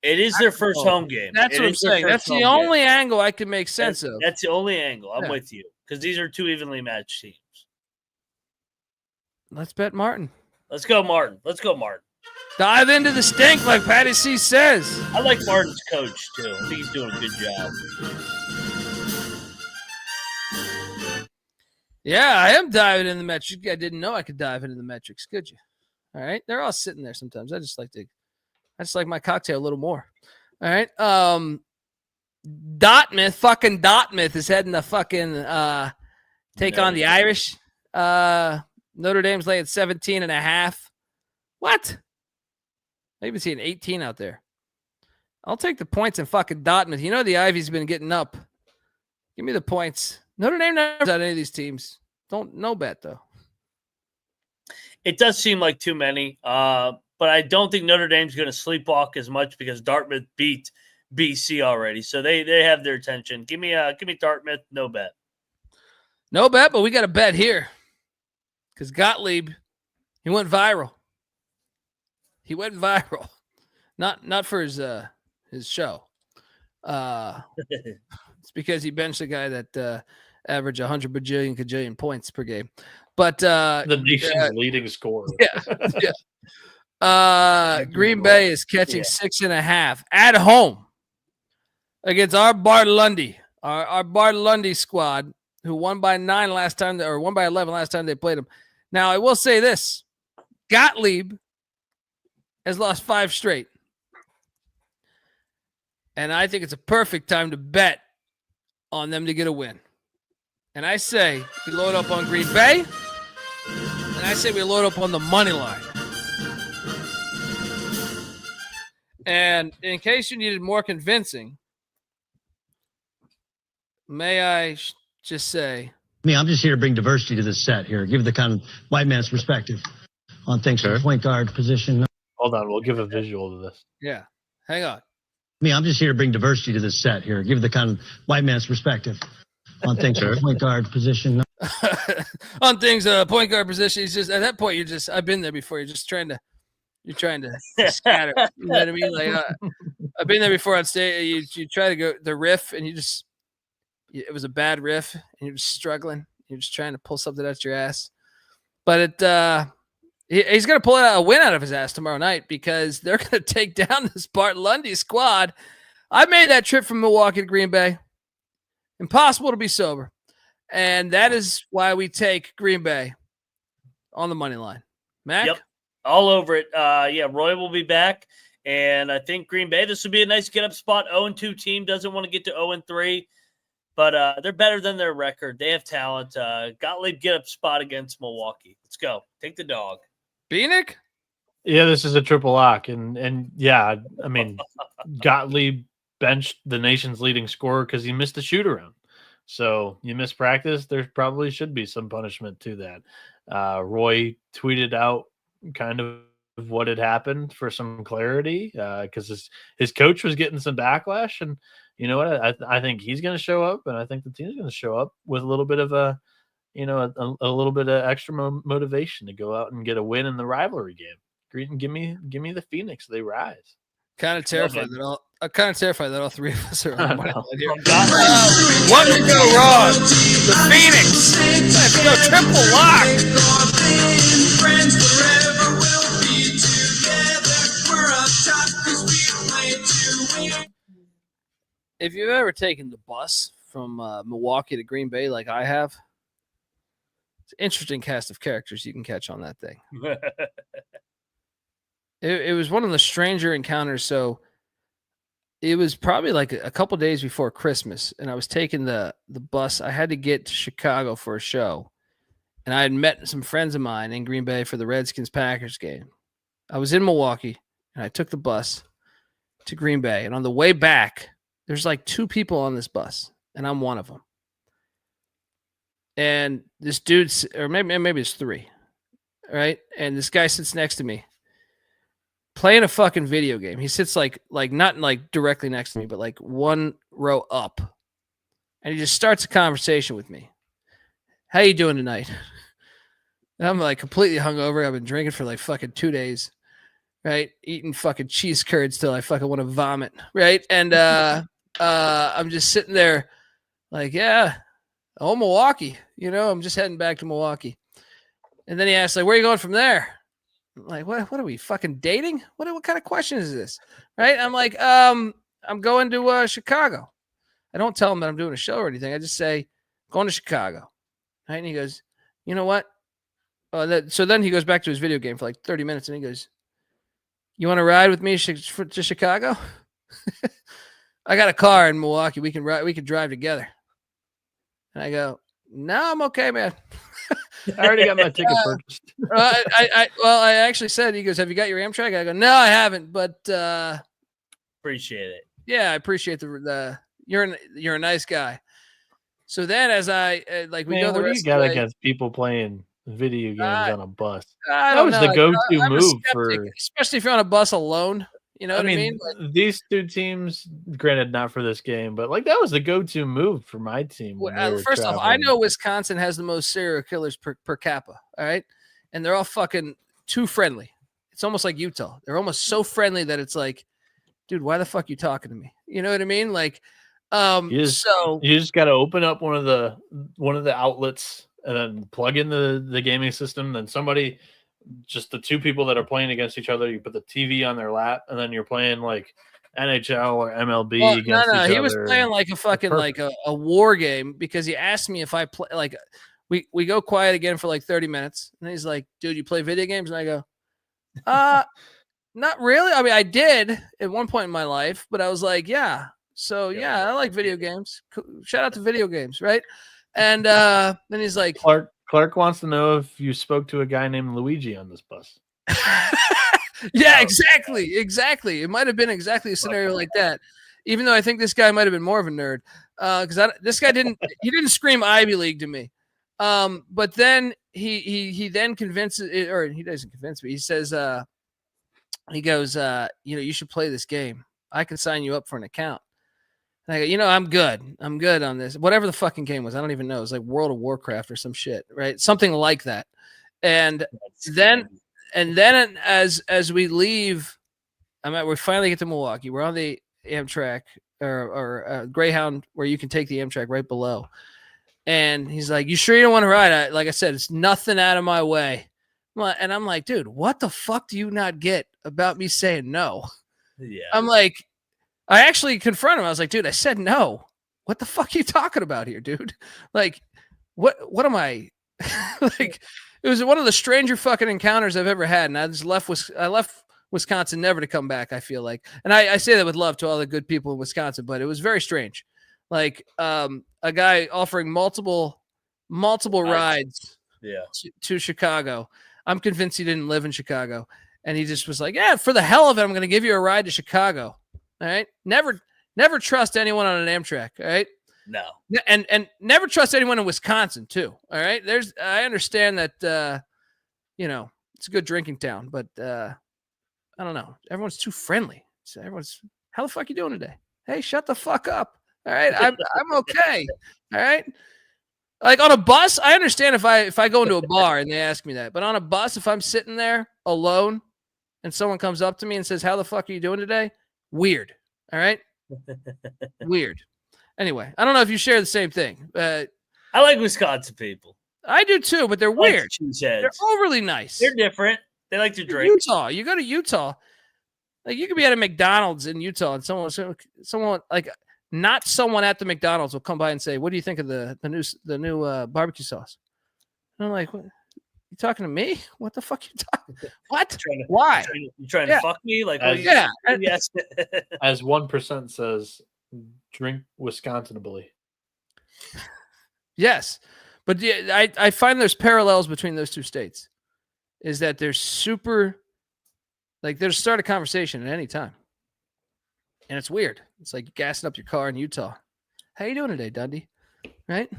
It is their first home game. That's what I'm saying. That's the only angle I can make sense of. That's the only angle. I'm with you. Because these are two evenly matched teams. Let's bet Martin. Let's go, Martin. Dive into the stink, like Patty C says. I like Martin's coach, too. I think he's doing a good job. Yeah, I am diving in the metrics. I didn't know I could dive into the metrics, could you? All right. They're all sitting there sometimes. I just like to I just like my cocktail a little more. All right. Dartmouth is heading to fucking take on the Irish. Notre Dame's laying 17.5. What? I even see an 18 out there. I'll take the points in fucking Dartmouth. You know the Ivy's been getting up. Give me the points. Notre Dame never got any of these teams. No bet though. It does seem like too many, but I don't think Notre Dame's going to sleepwalk as much because Dartmouth beat BC already, so they have their attention. Give me Dartmouth, no bet. No bet, but we got a bet here because Gottlieb, he went viral. Not for his show. It's because he benched a guy that averaged 100 kajillion points per game. But the nation's leading scorer. Yeah. Green Bay is catching 6.5 at home against our Bart Lundy, our Bart Lundy squad, who won by 9 last time, or won by 11 last time they played him. Now, I will say this. Gottlieb has lost 5 straight. And I think it's a perfect time to bet on them to get a win. And I say we load up on Green Bay, and I say we load up on the money line. And in case you needed more convincing, may I just say... I'm just here to bring diversity to this set here. Give the kind of white man's perspective on things from the point guard position. Hold on, we'll give a visual to this. Yeah, hang on. I'm just here to bring diversity to this set here. Give the kind of white man's perspective on things from the point guard position. On things, point guard position. He's just at that point. I've been there before. You're trying to scatter. You know what I mean? Like I've been there before on stage. You try to go the riff, and it was a bad riff, and you're just struggling. You're just trying to pull something out your ass. But he's going to pull a win out of his ass tomorrow night because they're going to take down this Bart Lundy squad. I made that trip from Milwaukee to Green Bay. Impossible to be sober. And that is why we take Green Bay on the money line. Mac? Yep. All over it. Roy will be back. And I think Green Bay, this would be a nice get-up spot. 0-2 team doesn't want to get to 0-3. But they're better than their record. They have talent. Gottlieb get-up spot against Milwaukee. Let's go. Take the dog. Bieniek? Yeah, this is a triple lock. And yeah, I mean, Gottlieb benched the nation's leading scorer because he missed a shoot-around. So you miss practice, there probably should be some punishment to that. Roy tweeted out kind of what had happened for some clarity because his coach was getting some backlash. And you know what? I think he's going to show up, and I think the team's going to show up with a little bit of a little bit of extra motivation to go out and get a win in the rivalry game. Give me the Phoenix. They rise. Kind of terrified that all three of us are on money line here. What could go wrong? The Phoenix. Let's go triple lock. If you've ever taken the bus from Milwaukee to Green Bay like I have, it's an interesting cast of characters you can catch on that thing. It was one of the stranger encounters. So it was probably like a couple days before Christmas, and I was taking the bus. I had to get to Chicago for a show, and I had met some friends of mine in Green Bay for the Redskins-Packers game. I was in Milwaukee, and I took the bus to Green Bay. And on the way back, there's like 2 people on this bus, and I'm one of them. And this dude's, or maybe it's 3, right? And this guy sits next to me, playing a fucking video game. He sits like not like directly next to me, but like one row up. And he just starts a conversation with me. How you doing tonight? And I'm like completely hungover. I've been drinking for like fucking 2 days, right? Eating fucking cheese curds till I fucking want to vomit, right? And I'm just sitting there like, yeah, Milwaukee. You know, I'm just heading back to Milwaukee. And then he asked, like, where are you going from there? I'm like, what are we fucking dating? What kind of question is this? Right? I'm like, I'm going to Chicago. I don't tell him that I'm doing a show or anything. I just say, going to Chicago. Right? And he goes, you know what? So then he goes back to his video game for like 30 minutes and he goes, You want to ride with me to Chicago? I got a car in Milwaukee. We can ride. We can drive together. And I go, no, I'm okay, man. I already got my ticket purchased. I actually said, he goes, have you got your Amtrak? I go, no, I haven't, but appreciate it. Yeah, I appreciate the you're a nice guy. So then as I we go the rest you got of the way, against people playing video games on a bus? that was the go-to move for, especially if you're on a bus alone. You know what I mean? These two teams, granted not for this game, but that was the go-to move for my team. First off, I know Wisconsin has the most serial killers per capita. All right, and they're all fucking too friendly. It's almost like Utah. They're almost so friendly that it's like, dude, why the fuck you talking to me? You know what I mean? Like, you just got to open up one of the outlets and then plug in the gaming system. Then somebody, just the two people that are playing against each other, you put the TV on their lap, and then you're playing like NHL or MLB against each other. He was playing like a fucking a war game, because he asked me if I play. Like, we go quiet again for like 30 minutes, and he's like, "Dude, you play video games?" And I go, not really. I mean, I did at one point in my life, but I was like, yeah. So yeah, I like video games. Shout out to video games, right? And then he's like, Clark wants to know if you spoke to a guy named Luigi on this bus. Yeah, exactly. It might have been exactly a scenario like that. Even though I think this guy might have been more of a nerd, because this guy didn't scream Ivy League to me. But then he then convinces, or he doesn't convince me. He says, he goes, you should play this game. I can sign you up for an account. And I go, I'm good. I'm good on this. Whatever the fucking game was, I don't even know. It was like World of Warcraft or some shit, right? Something like that. And then as we leave, we finally get to Milwaukee. We're on the Amtrak or Greyhound, where you can take the Amtrak right below. And he's like, "You sure you don't want to ride?" Like I said, it's nothing out of my way. And I'm like, dude, what the fuck do you not get about me saying no? Yeah. I'm like, I actually confronted him. I was like, dude, I said no. What the fuck are you talking about here, dude? Like, what am I? Like, it was one of the stranger fucking encounters I've ever had. And I left Wisconsin never to come back, I feel like. And I say that with love to all the good people in Wisconsin, but it was very strange. Like, a guy offering multiple rides to Chicago. I'm convinced he didn't live in Chicago. And he just was like, yeah, for the hell of it, I'm going to give you a ride to Chicago. All right. Never trust anyone on an Amtrak. All right. No. And never trust anyone in Wisconsin too. All right. I understand that, it's a good drinking town, but I don't know. Everyone's too friendly. So how the fuck you doing today? Hey, shut the fuck up. All right. I'm okay. All right. Like on a bus, I understand if I go into a bar and they ask me that, but on a bus, if I'm sitting there alone and someone comes up to me and says, how the fuck are you doing today? Weird. All right. Weird. Anyway, I don't know if you share the same thing. I like Wisconsin people. I do too, but they're weird. They're overly nice. They're different. They like to drink. Utah. You go to Utah. Like, you could be at a McDonald's in Utah and someone like, not someone at the McDonald's will come by and say, what do you think of the new barbecue sauce? And I'm like, what? You talking to me? What the fuck you talking? What? Why? You trying to fuck me? Like, yes. As 1% says, drink Wisconsinably. Yes, but I find there's parallels between those two states. Is that they're super, like, they'll start a conversation at any time, and it's weird. It's like gassing up your car in Utah. How you doing today, Dundee? Right?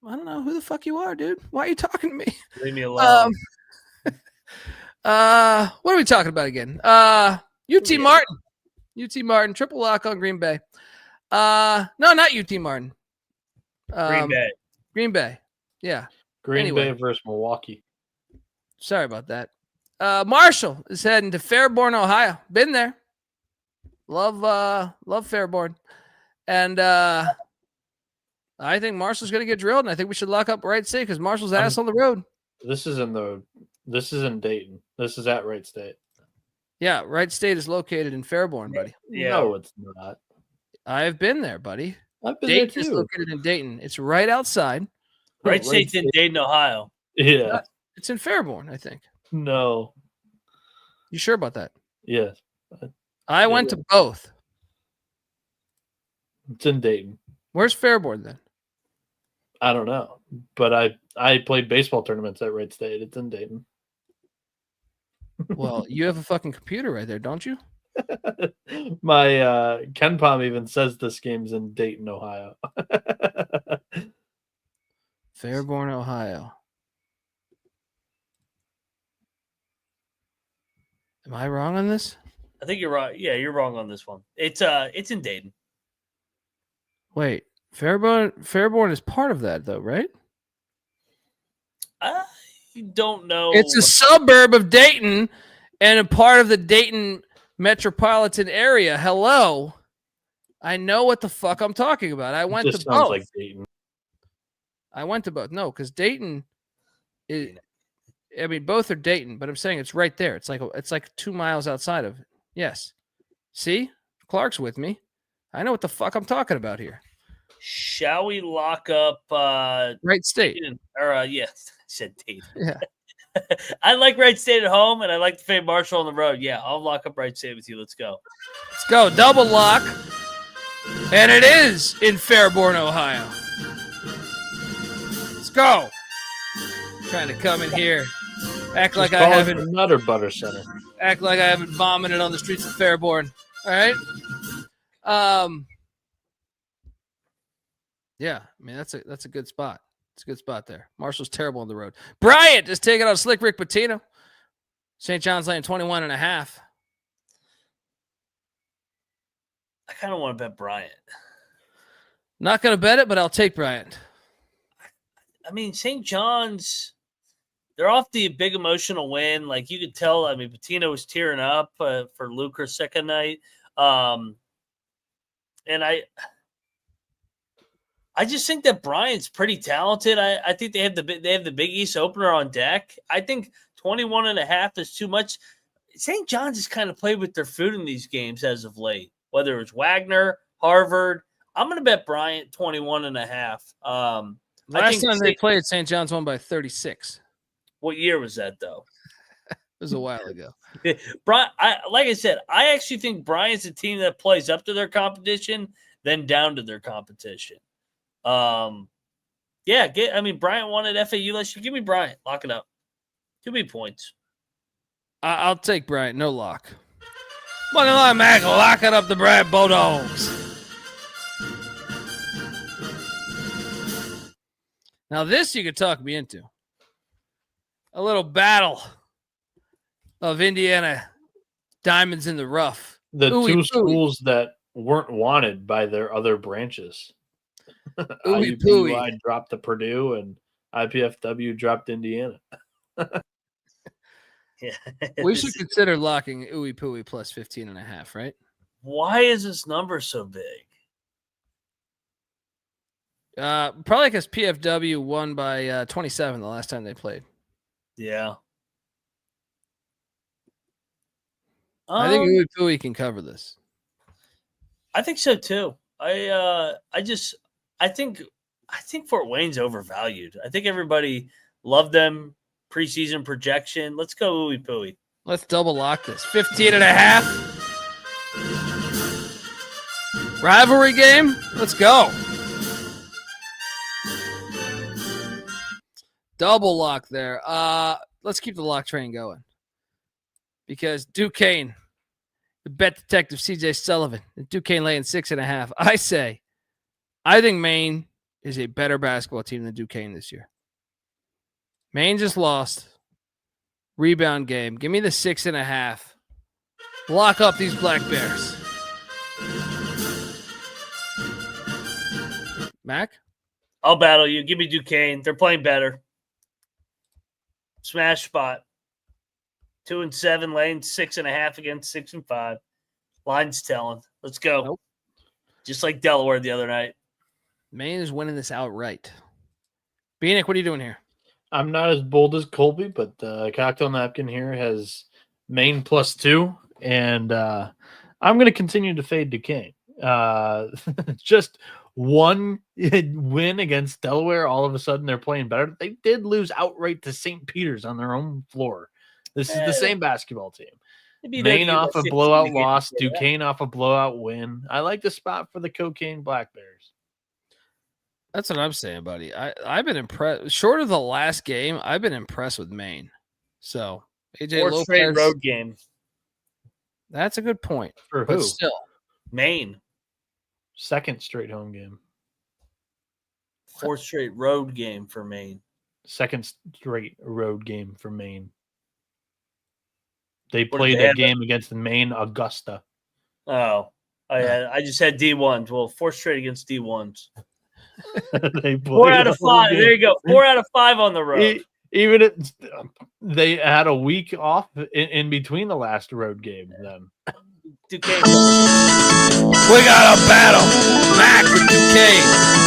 I don't know who the fuck you are, dude. Why are you talking to me? Leave me alone. What are we talking about again? UT Martin, triple lock on Green Bay. No, not UT Martin. Green Bay. Yeah. Green Bay versus Milwaukee. Sorry about that. Marshall is heading to Fairborn, Ohio. Been there. Love Fairborn. And I think Marshall's going to get drilled, and I think we should lock up Wright State because Marshall's ass on the road. This is in Dayton. This is at Wright State. Yeah, Wright State is located in Fairborn, buddy. Yeah. No, it's not. I've been there, buddy. I've been Dayton there too. is located in Dayton. It's right outside. Wright State's in Dayton, Ohio. Yeah. It's in Fairborn, I think. No. You sure about that? Yes. I went to both. It's in Dayton. Where's Fairborn then? I don't know, but I played baseball tournaments at Wright State. It's in Dayton. Well, you have a fucking computer right there, don't you? My Ken Palm even says this game's in Dayton, Ohio. Fairborn, Ohio. Am I wrong on this? I think you're right. Yeah, you're wrong on this one. It's in Dayton. Wait, Fairborn is part of that though, right? I don't know. It's a suburb of Dayton and a part of the Dayton metropolitan area. Hello. I know what the fuck I'm talking about. I went to both. Like Dayton. I went to both. No, because Dayton is, I mean, both are Dayton, but I'm saying it's right there. It's like 2 miles outside of it. Yes. See? Clark's with me. I know what the fuck I'm talking about here. Shall we lock up Wright State? Yeah, I said Dayton. Yeah. I like Wright State at home, and I like the Fayette Marshall on the road. Yeah, I'll lock up Wright State with you. Let's go. Let's go. Double lock. And it is in Fairborn, Ohio. Let's go. Trying to come in here. Act like I haven't. Another butter center. Act like I haven't vomited on the streets of Fairborn. All right. Yeah, I mean that's a good spot. It's a good spot there. Marshall's terrible on the road. Bryant is taking on Slick Rick Pitino. St. John's laying 21.5. I kind of want to bet Bryant. Not going to bet it, but I'll take Bryant. I mean, St. John's, they're off the big emotional win. Like you could tell, I mean, Pitino was tearing up for Luker's second night. And I just think that Bryant's pretty talented. I think they have the Big East opener on deck. I think 21.5 is too much. St. John's has kind of played with their food in these games as of late, whether it's Wagner, Harvard. I'm going to bet Bryant 21.5. Last time they played, St. John's won by 36. What year was that, though? It was a while ago. Like I said, I actually think Bryant's a team that plays up to their competition, then down to their competition. Bryant won at FAU last year. Give me Bryant. Lock it up. Give me points. I'll take Bryant. No lock. Money line, Mac. Locking up the Bryant Bulldogs. Now this you could talk me into. A little battle of Indiana diamonds in the rough. The two schools that weren't wanted by their other branches. IUPUI dropped to Purdue and IPFW dropped Indiana. Yeah, we should consider locking IUPUI plus 15.5, right? Why is this number so big? Probably because PFW won by 27 the last time they played. Yeah. I think IUPUI can cover this. I think so too. I think Fort Wayne's overvalued. I think everybody loved them preseason projection. Let's go IUPUI. Let's double lock this. 15.5. Rivalry game. Let's go. Double lock there. Let's keep the lock train going. Because Duquesne, the bet detective CJ Sullivan, Duquesne laying 6.5. I think Maine is a better basketball team than Duquesne this year. Maine just lost. Rebound game. Give me the 6.5. Lock up these Black Bears. Mac? I'll battle you. Give me Duquesne. They're playing better. Smash spot. 2-7, laying 6.5 against 6-5. Line's telling. Let's go. Nope. Just like Delaware the other night. Maine is winning this outright. Bieniek, what are you doing here? I'm not as bold as Colby, but Cocktail Napkin here has Maine +2, and I'm going to continue to fade Duquesne. Just one win against Delaware, all of a sudden they're playing better. They did lose outright to St. Peter's on their own floor. This is the same basketball team. Maine off a blowout loss, Duquesne off a blowout win. I like the spot for the Cocaine Black Bears. That's what I'm saying, buddy. I've been impressed. Short of the last game, I've been impressed with Maine. So AJ Fourth Lopez, straight road game. That's a good point. For but who? Still, Maine. Second straight home game. Fourth straight road game for Maine. Second straight road game for Maine. They played a game against Maine Augusta. Oh, I just had D1s. Well, fourth straight against D1s. They 4 out of 5. There you go. 4 out of 5 on the road. They had a week off in between the last road game. Then Duquesne. We got a battle. Mac with Duquesne.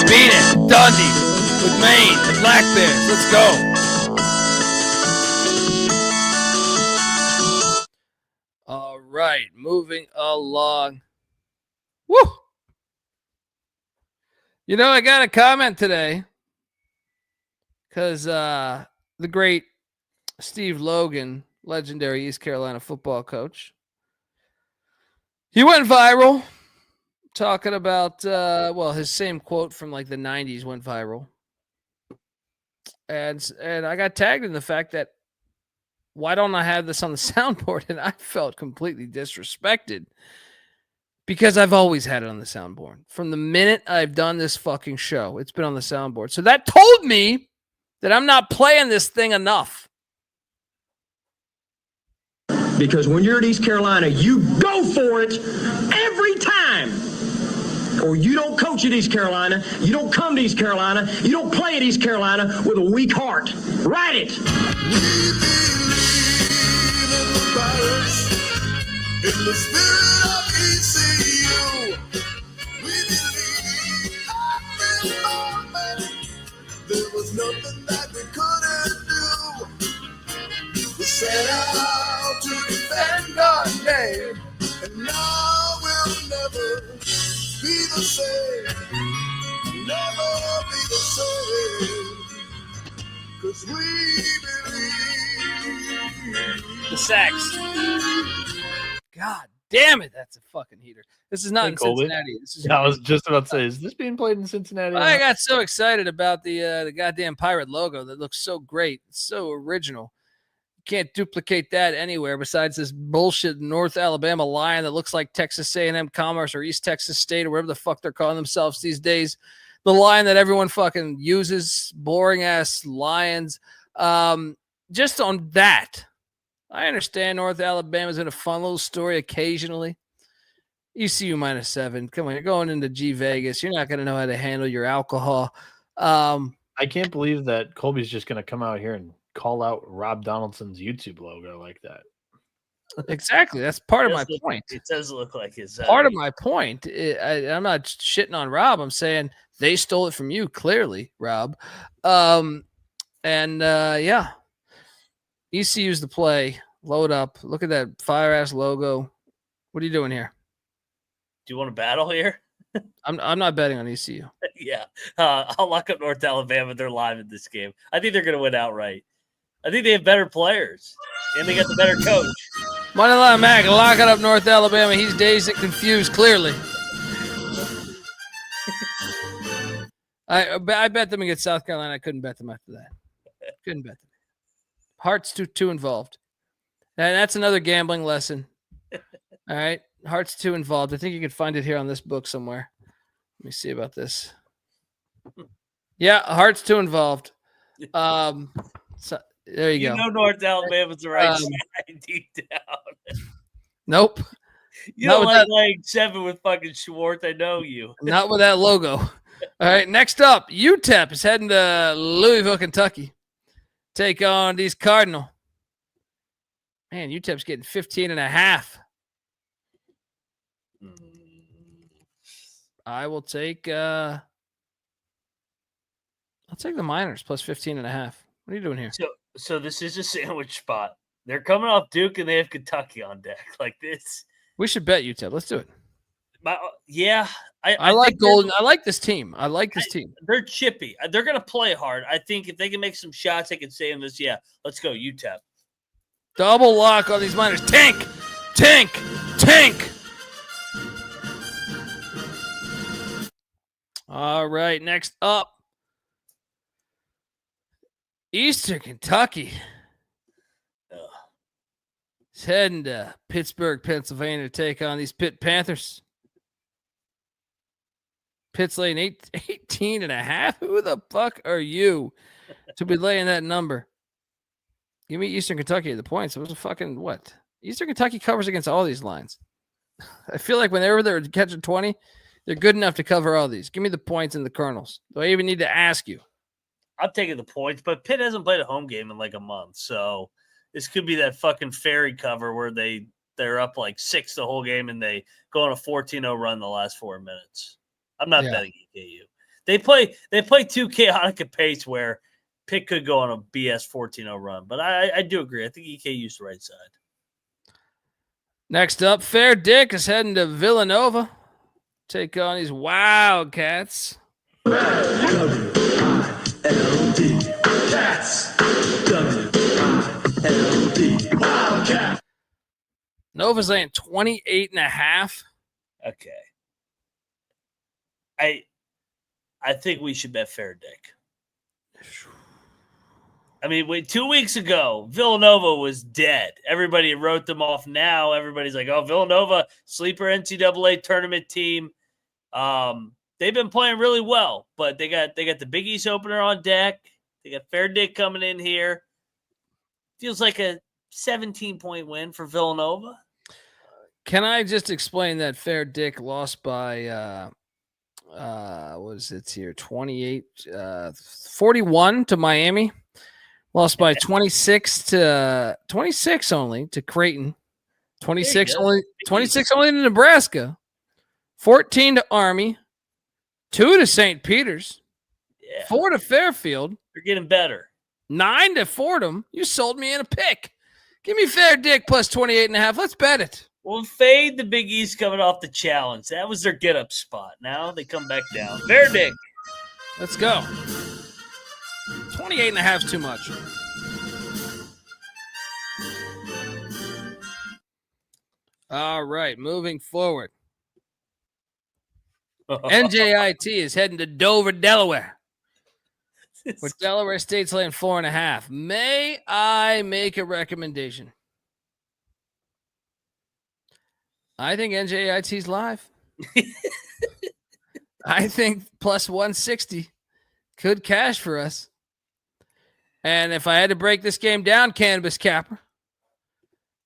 Beat it. Dundee with Maine. The Black Bears. Let's go. All right. Moving along. Woo! You know, I got a comment today because the great Steve Logan, legendary East Carolina football coach, he went viral talking about, his same quote from like the 90s went viral. And I got tagged in the fact that why don't I have this on the soundboard? And I felt completely disrespected because I've always had it on the soundboard. From the minute I've done this fucking show, it's been on the soundboard. So that told me that I'm not playing this thing enough. Because when you're at East Carolina, you go for it every time. Or you don't coach at East Carolina, you don't come to East Carolina, you don't play at East Carolina with a weak heart. Write it. In the spirit of ECU, we believe every moment there was nothing that we couldn't do. We set out to defend God's name, and now we'll never be the same. Never be the same. 'Cause we believe. The sax. God damn it, that's a fucking heater. This is not in Colby. Cincinnati. This is I was just about to say, is this being played in Cincinnati? I got so excited about the goddamn pirate logo that looks so great. It's so original. You can't duplicate that anywhere besides this bullshit North Alabama lion that looks like Texas A&M Commerce or East Texas State or whatever the fuck they're calling themselves these days. The lion that everyone fucking uses, boring ass lions. Just on that, I understand North Alabama's in a fun little story occasionally. ECU -7. Come on, you're going into G Vegas. You're not going to know how to handle your alcohol. I can't believe that Colby's just going to come out here and call out Rob Donaldson's YouTube logo like that. Exactly. That's part of my point. It does look like his. Part of my point. I'm not shitting on Rob. I'm saying they stole it from you, clearly, Rob. Yeah. ECU's the play. Load up. Look at that fire-ass logo. What are you doing here? Do you want to battle here? I'm not betting on ECU. Yeah. I'll lock up North Alabama. They're live in this game. I think they're going to win outright. I think they have better players, and they got the better coach. Moneyline Mac, lock it up North Alabama. He's dazed and confused, clearly. I bet them against South Carolina. I couldn't bet them after that. Couldn't bet them. Heart's too involved. And that's another gambling lesson. All right. Heart's too involved. I think you can find it here on this book somewhere. Let me see about this. Yeah, heart's too involved. So there you go. You know North Alabama's the right side deep down. Nope. You don't like laying 7 with fucking Schwartz. I know you. Not with that logo. All right, next up, UTEP is heading to Louisville, Kentucky. Take on these Cardinal. Man, UTEP's getting 15.5. I will take I'll take the Miners plus 15.5. What are you doing here? So this is a sandwich spot. They're coming off Duke and they have Kentucky on deck like this. We should bet UTEP. Let's do it. I like Golden. I like this team. They're chippy. They're going to play hard. I think if they can make some shots, they can stay in this. Yeah, let's go UTEP. Double lock on these Miners. Tank. Tank. All right, next up, Eastern Kentucky. It's heading to Pittsburgh, Pennsylvania to take on these Pitt Panthers. Pitt's laying 18.5. Who the fuck are you to be laying that number? Give me Eastern Kentucky at the points. It was a fucking what? Eastern Kentucky covers against all these lines. I feel like whenever they're catching 20, they're good enough to cover all these. Give me the points and the Colonels. Do I even need to ask you? I'm taking the points, but Pitt hasn't played a home game in like a month, so this could be that fucking fairy cover where they're up like 6 the whole game and they go on a 14-0 run the last 4 minutes. I'm not betting EKU. They play too chaotic a pace where Pitt could go on a BS 14-0 run, but I do agree. I think EKU's the right side. Next up, Fair Dick is heading to Villanova. Take on these Wildcats. Nova's laying 28.5. Okay. I think we should bet Fair Dick. I mean, 2 weeks ago, Villanova was dead. Everybody wrote them off. Now everybody's like, oh, Villanova, sleeper NCAA tournament team. They've been playing really well, but they got the Big East opener on deck. They got Fair Dick coming in here. Feels like a 17-point win for Villanova. Can I just explain that Fair Dick lost by what is it here? 41 to Miami. Lost by 26 only to Creighton. 26 only to Nebraska. 14 to Army. 2 to St. Peter's. 4 to Fairfield. They're getting better. 9 to Fordham. You sold me in a pick. Give me Fair Dick plus 28.5. Let's bet it. Well, fade the Big East coming off the challenge. That was their get-up spot. Now they come back down. Fair Dick. Let's go. 28.5 is too much. All right, moving forward. NJIT is heading to Dover, Delaware. With Delaware State's laying 4.5. May I make a recommendation? I think NJIT's live. I think plus 160 could cash for us. And if I had to break this game down, Cannabis Capper,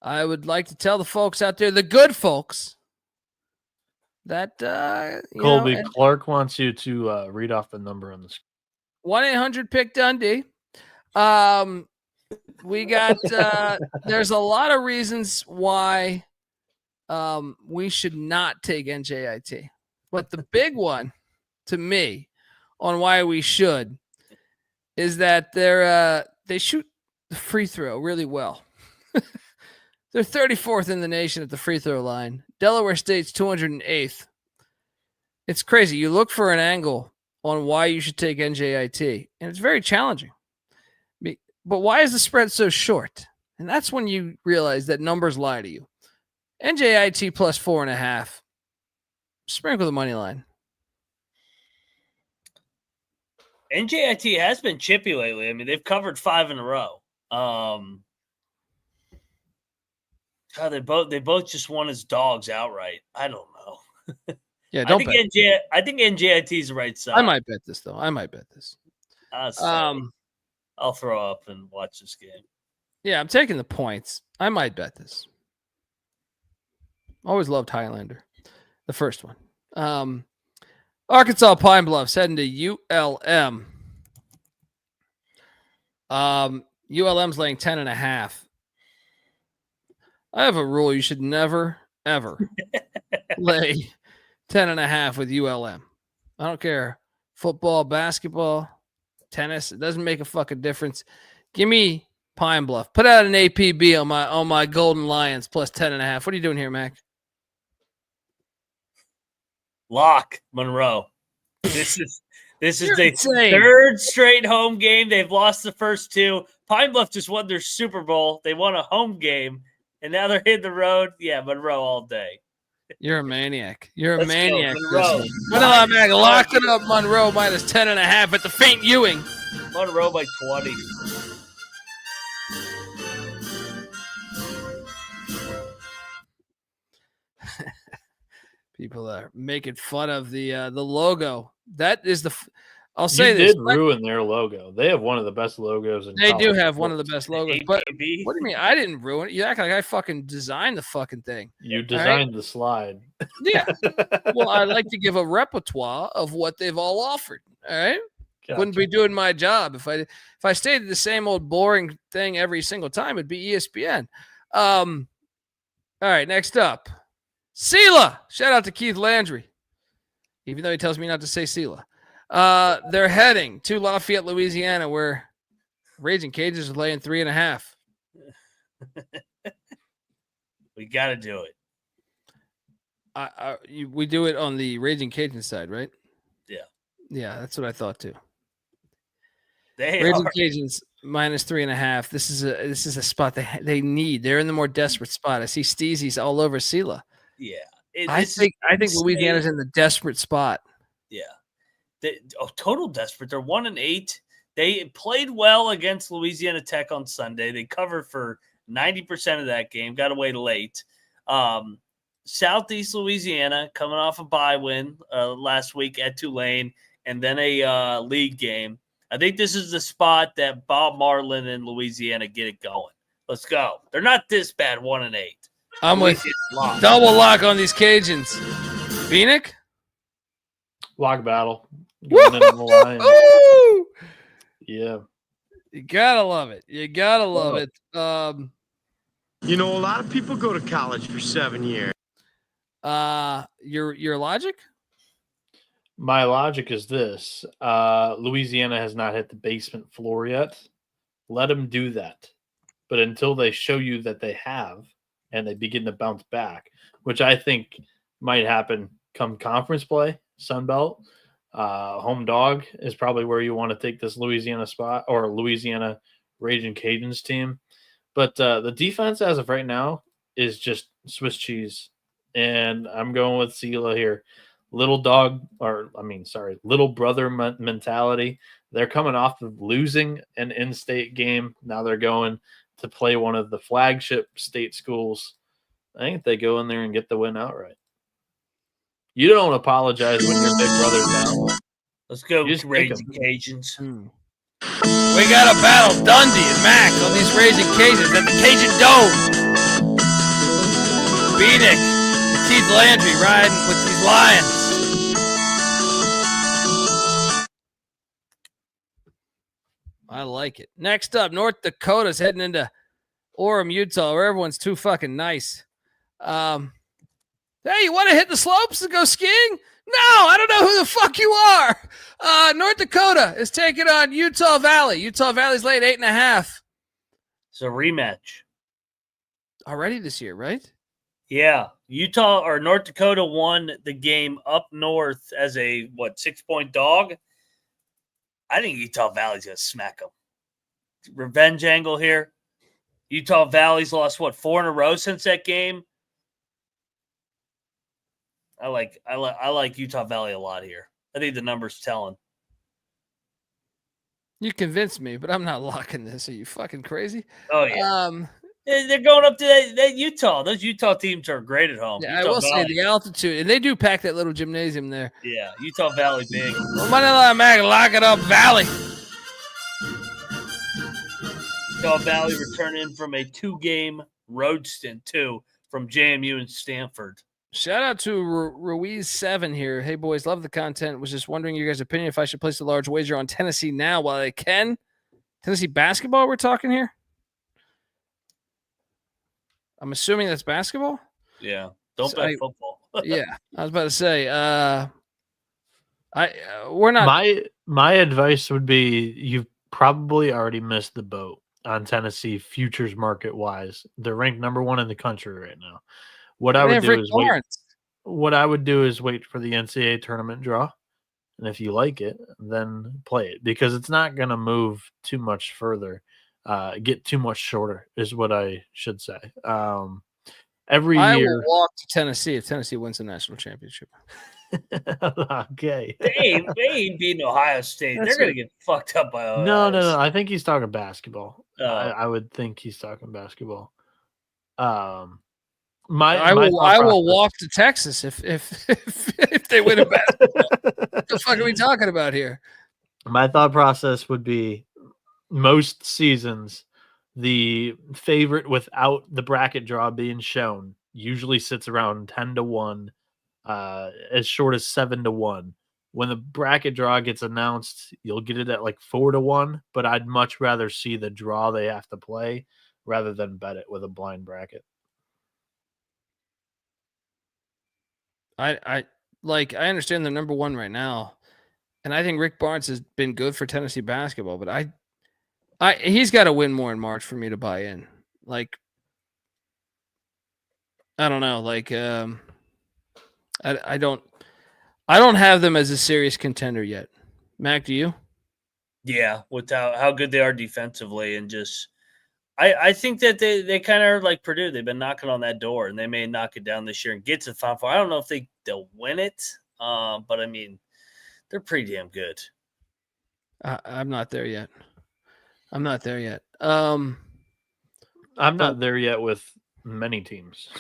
I would like to tell the folks out there, the good folks, that Colby Clark wants you to read off the number on the screen. 1-800-PICK-DUNDEE. We got there's a lot of reasons why we should not take NJIT. But the big one to me on why we should is that they shoot the free throw really well. They're 34th in the nation at the free throw line. Delaware State's 208th. It's crazy. You look for an angle on why you should take NJIT, and it's very challenging. But why is the spread so short? And that's when you realize that numbers lie to you. NJIT plus 4.5. Sprinkle the money line. NJIT has been chippy lately. I mean, they've covered 5 in a row. They both just won as dogs outright. I don't know. Yeah, don't bet. I think NJIT is the right side. I might bet this though. I'll throw up and watch this game. Yeah, I'm taking the points. I might bet this. Always loved Highlander, the first one. Arkansas Pine Bluffs heading to ULM. ULM's laying 10.5. I have a rule: you should never, ever lay 10.5 with ULM. I don't care. Football, basketball, tennis. It doesn't make a fucking difference. Give me Pine Bluff. Put out an APB on my Golden Lions plus 10.5. What are you doing here, Mac? Lock Monroe. This is the insane. Third straight home game. They've lost the first 2. Pine Bluff just won their Super Bowl. They won a home game. And now they're hitting the road. Yeah, Monroe all day. You're a maniac. You're a Let's maniac. go, Monroe. Vanilla Mac locked it up. Monroe minus 10.5 at the faint Ewing. Monroe by 20. People are making fun of the logo. That is the. I'll You say this. did ruin their logo. They have one of the best logos. They do college have one of the sports. best logos. But what do you mean? I didn't ruin it. You act like I fucking designed the fucking thing. You designed the slide. Yeah. Well, I like to give a repertoire of what they've all offered. All right. Gotcha. Wouldn't be doing my job if I stayed the same old boring thing every single time. It'd be ESPN. All right. Next up, SELA. Shout out to Keith Landry, even though he tells me not to say SELA. They're heading to Lafayette, Louisiana, where Raging Cajuns are laying 3.5. We got to do it. We do it on the Raging Cajun side, right? Yeah. Yeah, that's what I thought too. Raging Cajuns minus 3.5. This is a spot they need. They're in the more desperate spot. I see Steezy's all over SELA. Yeah. I think Louisiana's in the desperate spot. Yeah. Total desperate. They're 1-8. They played well against Louisiana Tech on Sunday. They covered for 90% of that game. Got away late. Southeast Louisiana coming off a bye win last week at Tulane, and then a league game. I think this is the spot that Bob Marlin and Louisiana get it going. Let's go. They're not this bad. 1-8. I'm with you. Double lock on these Cajuns. Bieniek? Lock battle. Going into the line. Yeah. You gotta love it. You gotta love it. You know, a lot of people go to college for 7 years. Your logic? My logic is this. Louisiana has not hit the basement floor yet. Let them do that. But until they show you that they have and they begin to bounce back, which I think might happen come conference play, Sun Belt, home dog is probably where you want to take this Louisiana spot or Louisiana Raging Cajuns team. But the defense as of right now is just Swiss cheese. And I'm going with SELA here. Little brother mentality. They're coming off of losing an in-state game. Now they're going to play one of the flagship state schools. I think they go in there and get the win outright. You don't apologize when your big brother's down. Let's go, Raging Cajuns. We got to battle Dundee and Mac on these Raging Cajuns at the Cajun Dome. Bieniek, Keith Landry riding with these Lions. I like it. Next up, North Dakota's heading into Orem, Utah, where everyone's too fucking nice. Hey, you want to hit the slopes and go skiing? No, I don't know who the fuck you are. North Dakota is taking on Utah Valley. Utah Valley's laid 8.5. It's a rematch. Already this year, right? Yeah. North Dakota won the game up north as a 6-point dog. I think Utah Valley's going to smack them. Revenge angle here. Utah Valley's lost, 4 in a row since that game? I like Utah Valley a lot here. I think the number's telling. You convinced me, but I'm not locking this. Are you fucking crazy? Oh, yeah. They're going up to that Utah. Those Utah teams are great at home. Yeah, Utah I will Valley. say the altitude, and they do pack that little gymnasium there. Yeah, Utah Valley big. Well, Manila Mag, lock it up, Valley. Utah Valley returning from a 2-game road stint, too, from JMU and Stanford. Shout out to Ruiz7 here. Hey, boys, love the content. Was just wondering your guys' opinion if I should place a large wager on Tennessee now while I can. Tennessee basketball we're talking here? I'm assuming that's basketball? Yeah. Don't bet football. Yeah. I was about to say, we're not. My advice would be you've probably already missed the boat on Tennessee futures market wise. They're ranked number 1 in the country right now. What I would do is wait for the NCAA tournament draw. And if you like it, then play it because it's not going to move too much further. get too much shorter is what I should say. Every I year, will walk to Tennessee if Tennessee wins the national championship. Okay. They ain't beating Ohio State. They're going to get fucked up by Ohio No. I think he's talking basketball. Oh. I would think he's talking basketball. I will walk to Texas if they win a basketball. What the fuck are we talking about here? My thought process would be most seasons, the favorite without the bracket draw being shown usually sits around 10-1, as short as 7-1. When the bracket draw gets announced, you'll get it at like 4-1, but I'd much rather see the draw they have to play rather than bet it with a blind bracket. I understand they're number one right now, and I think Rick Barnes has been good for Tennessee basketball, but he's got to win more in March for me to buy in. Like, I don't know. Like, I don't have them as a serious contender yet. Mac, do you? Yeah, with how good they are defensively, and just I think that they kind of are like Purdue. They've been knocking on that door, and they may knock it down this year and get to the Final Four. I don't know if they'll win it, but I mean, they're pretty damn good. I'm not there yet. I'm not there yet. I'm not there yet with many teams.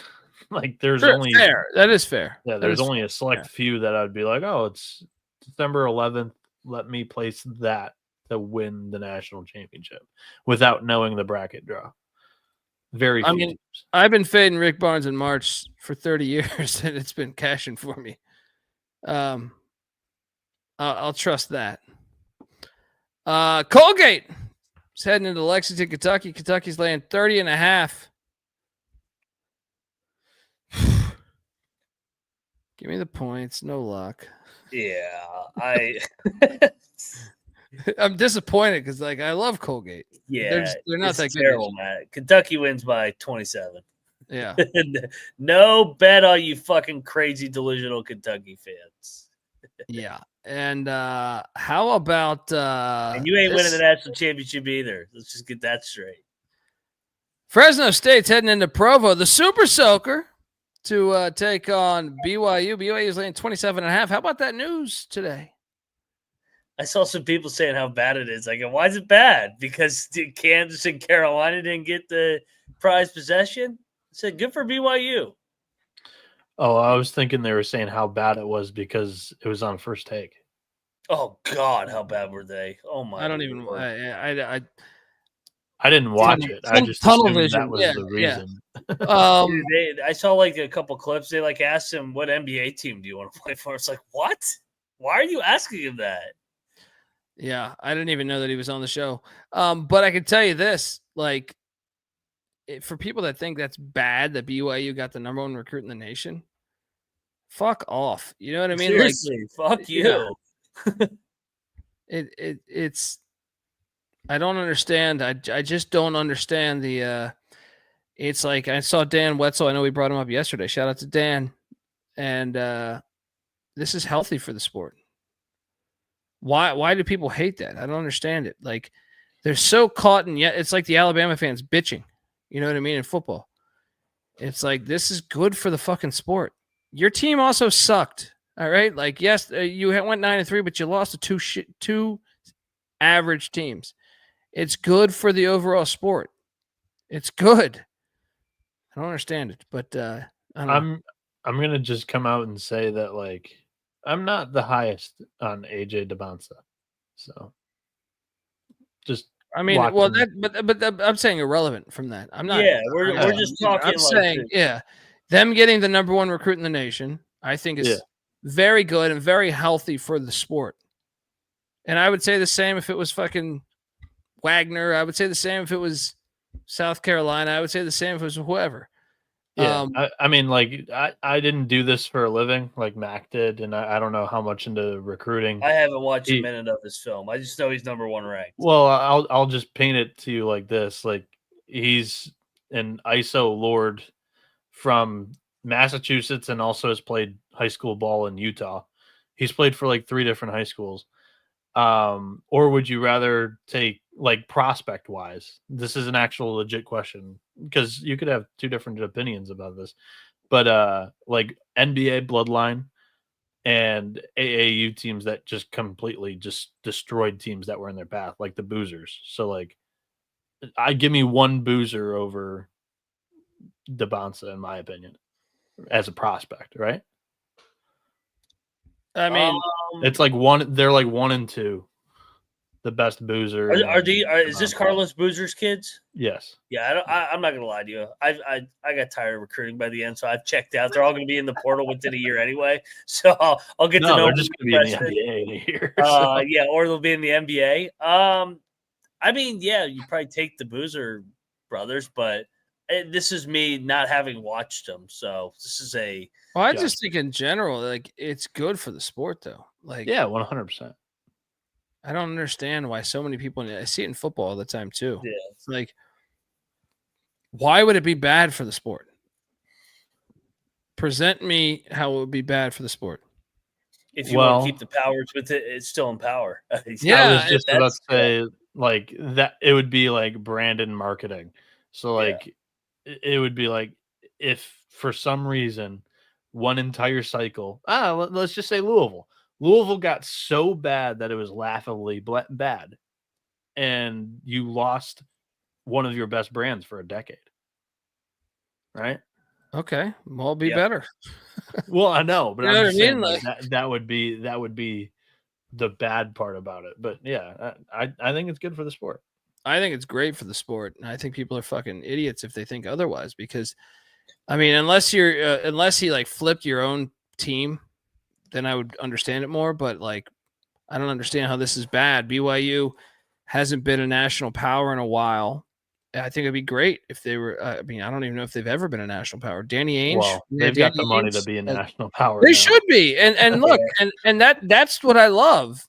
Like there's fair, only fair. That is fair. Yeah, there's only a select few that I'd be like, oh, it's December 11th. Let me place that to win the national championship without knowing the bracket draw. Very few teams. I've been fading Rick Barnes in March for 30 years, and it's been cashing for me. I'll trust that. Colgate is heading into Lexington, Kentucky. Kentucky's laying 30.5. Give me the points. No luck. Yeah, I'm disappointed because I love Colgate. Yeah, they're not that terrible, good. man. Kentucky wins by 27. Yeah. No bet on you fucking crazy delusional Kentucky fans. Yeah. And how about and you ain't winning the national championship either. Let's just get that straight. Fresno State's heading into Provo, the Super Soaker, to take on BYU. BYU is laying 27.5. How about that news today? I saw some people saying how bad it is. Like, why is it bad? Because Kansas and Carolina didn't get the prize possession? I said, good for BYU. Oh, I was thinking they were saying how bad it was because it was on First Take. Oh, God, how bad were they? Oh, my I don't even – I didn't watch it. I just assumed that was the reason. I saw like a couple clips. They asked him, what NBA team do you want to play for? It's like, what? Why are you asking him that? Yeah, I didn't even know that he was on the show. But I can tell you this, for people that think that's bad that BYU got the number one recruit in the nation, fuck off. You know what I mean? Seriously, fuck you. Yeah. It's I don't understand. I just don't understand the it's like I saw Dan Wetzel. I know we brought him up yesterday. Shout out to Dan. And this is healthy for the sport. Why do people hate that? I don't understand it. They're so caught in it's like the Alabama fans bitching. You know what I mean? In football. It's like this is good for the fucking sport. Your team also sucked. All right? Yes, you went 9-3, but you lost to two average teams. It's good for the overall sport. It's good. I don't understand it, but I'm gonna just come out and say that I'm not the highest on AJ DeBonsa, so just but I'm saying irrelevant from that. I'm not. Yeah, we're just talking. I'm saying them getting the number one recruit in the nation, I think is very good and very healthy for the sport. And I would say the same if it was fucking Wagner. I would say the same if it was South Carolina. I would say the same if it was whoever. Yeah, I didn't do this for a living like Mac did, and I don't know how much into recruiting. I haven't watched a minute of his film. I just know he's number one ranked. Well, I'll just paint it to you like this: he's an ISO lord from Massachusetts, and also has played high school ball in Utah. He's played for 3 different high schools. Or would you rather take like prospect wise, this is an actual legit question because you could have two different opinions about this, but like NBA bloodline and AAU teams that just completely just destroyed teams that were in their path, like the Boozers. So like, I give me one Boozer over DeBonsa in my opinion as a prospect, right? I mean, it's like they're like 1 and 2. The best Boozer. Is this Carlos Boozer's kids? Yes. Yeah, I'm not gonna lie to you. I got tired of recruiting by the end, so I've checked out. They're all gonna be in the portal within a year anyway. So I'll get to know. They're just gonna be in the NBA in a year. So. Yeah, or they'll be in the NBA. I mean, yeah, you probably take the Boozer brothers, but this is me not having watched them. So this is a. Well, I just think in general, like it's good for the sport, though. Like, yeah, 100%. I don't understand why so many people. I see it in football all the time too. Yeah, it's like, why would it be bad for the sport? Present me how it would be bad for the sport. If you want to keep the powers with it, it's still in power. Yeah, I was just about to say like that. It would be like brand and marketing. So like, it would be like if for some reason one entire cycle. Let's just say Louisville. Louisville got so bad that it was laughably bad, and you lost one of your best brands for a decade. Right? Okay, well, be better. Well, I know, but you know I'm what just I saying mean? like, that would be the bad part about it. But yeah, I think it's good for the sport. I think it's great for the sport, and I think people are fucking idiots if they think otherwise. Because, I mean, unless he like flipped your own team, then I would understand it more. But like, I don't understand how this is bad. BYU hasn't been a national power in a while. I think it'd be great if they were. I mean, I don't even know if they've ever been a national power. Danny Ainge, well, they've got the money to be a national power. They now. should be. And look, and that's what I love.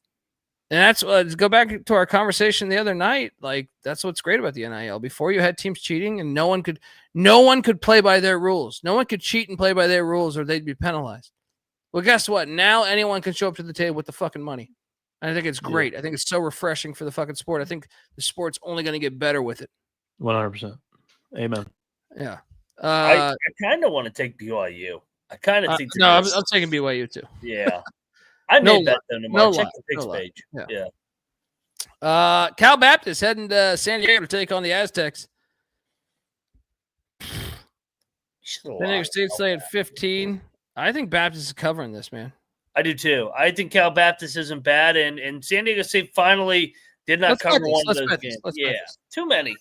And that's go back to our conversation the other night. Like, that's what's great about the NIL. Before, you had teams cheating, and no one could play by their rules. No one could cheat and play by their rules, or they'd be penalized. Well, guess what? Now anyone can show up to the table with the fucking money. And I think it's great. I think it's so refreshing for the fucking sport. I think the sport's only going to get better with it. 100%. Amen. Yeah. I kind of want to take BYU. I kind of think. No, I'm taking BYU too. Yeah. I made that then tomorrow. Check the picks page. Yeah. Cal Baptist heading to San Diego to take on the Aztecs. San Diego State's laying 15. I think Baptist is covering this, man. I do too. I think Cal Baptist isn't bad, and San Diego State finally did not cover one of those games. Yeah, too many.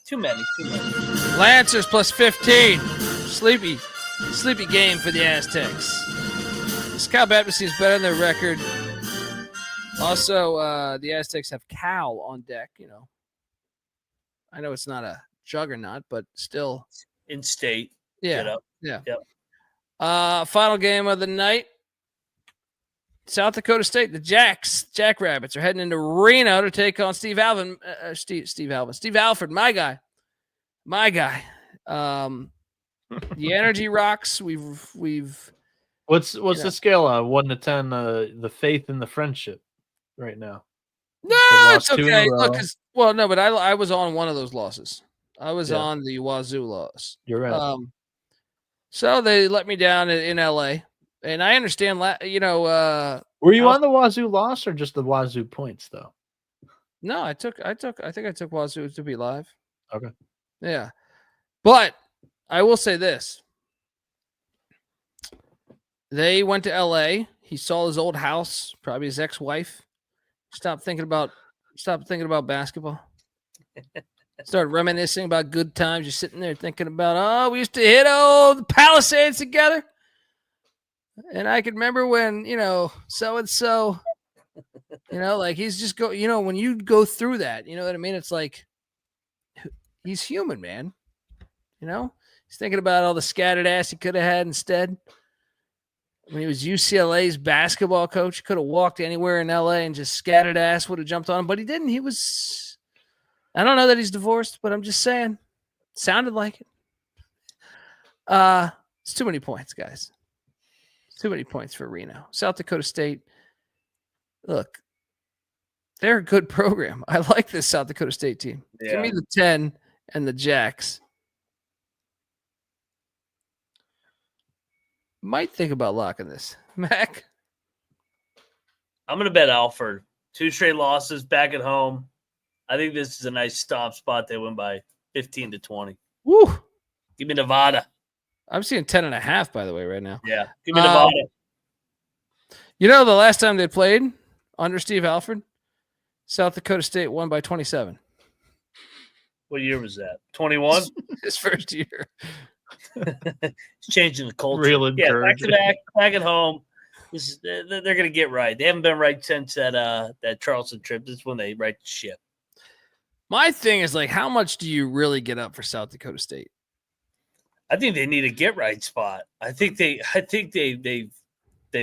Lancers plus 15. Sleepy game for the Aztecs. This Cal Baptist seems better than their record. Also, the Aztecs have Cal on deck. You know, I know it's not a juggernaut, but still in state. Yeah. Final game of the night. South Dakota State, the Jackrabbits are heading into Reno to take on Steve Alford, my guy. The energy rocks. We've. What's the scale on 1 to 10? The faith and the friendship right now. No, it's okay. Look, but I was on one of those losses. I was on the Wazoo loss. You're right. So they let me down in LA. And I understand, were you on the Wazoo loss or just the Wazoo points though? No, I think I took Wazoo to be live. Okay. Yeah. But I will say this. They went to LA. He saw his old house, probably his ex-wife. Stopped thinking about basketball. Started reminiscing about good times. You're sitting there thinking about, we used to hit the Palisades together. And I can remember when, so-and-so, like he's just when you go through that, you know what I mean? It's like, he's human, man. He's thinking about all the scattered ass he could have had instead. When he was UCLA's basketball coach, he could have walked anywhere in LA and just scattered ass would have jumped on him, but he didn't. I don't know that he's divorced, but I'm just saying, sounded like it. It's too many points, guys. Too many points for Reno. South Dakota State. Look, They're a good program. I like this South Dakota State team. Yeah. Give me the 10 and the Jacks. Might think about locking this. Mac? I'm going to bet Alford. 2 straight losses back at home. I think this is a nice stop spot. They win by 15-20. Woo! Give me Nevada. I'm seeing 10.5, by the way, right now. Yeah, give me Nevada. You know, the last time they played under Steve Alford, South Dakota State won by 27. What year was that? 21? His first year. It's changing the culture. Real yeah, encouraging. back at home. They're going to get right. They haven't been right since that Charleston trip. This is when they right the ship. My thing is, like, how much do you really get up for South Dakota State? I think they need a get right spot. I think they've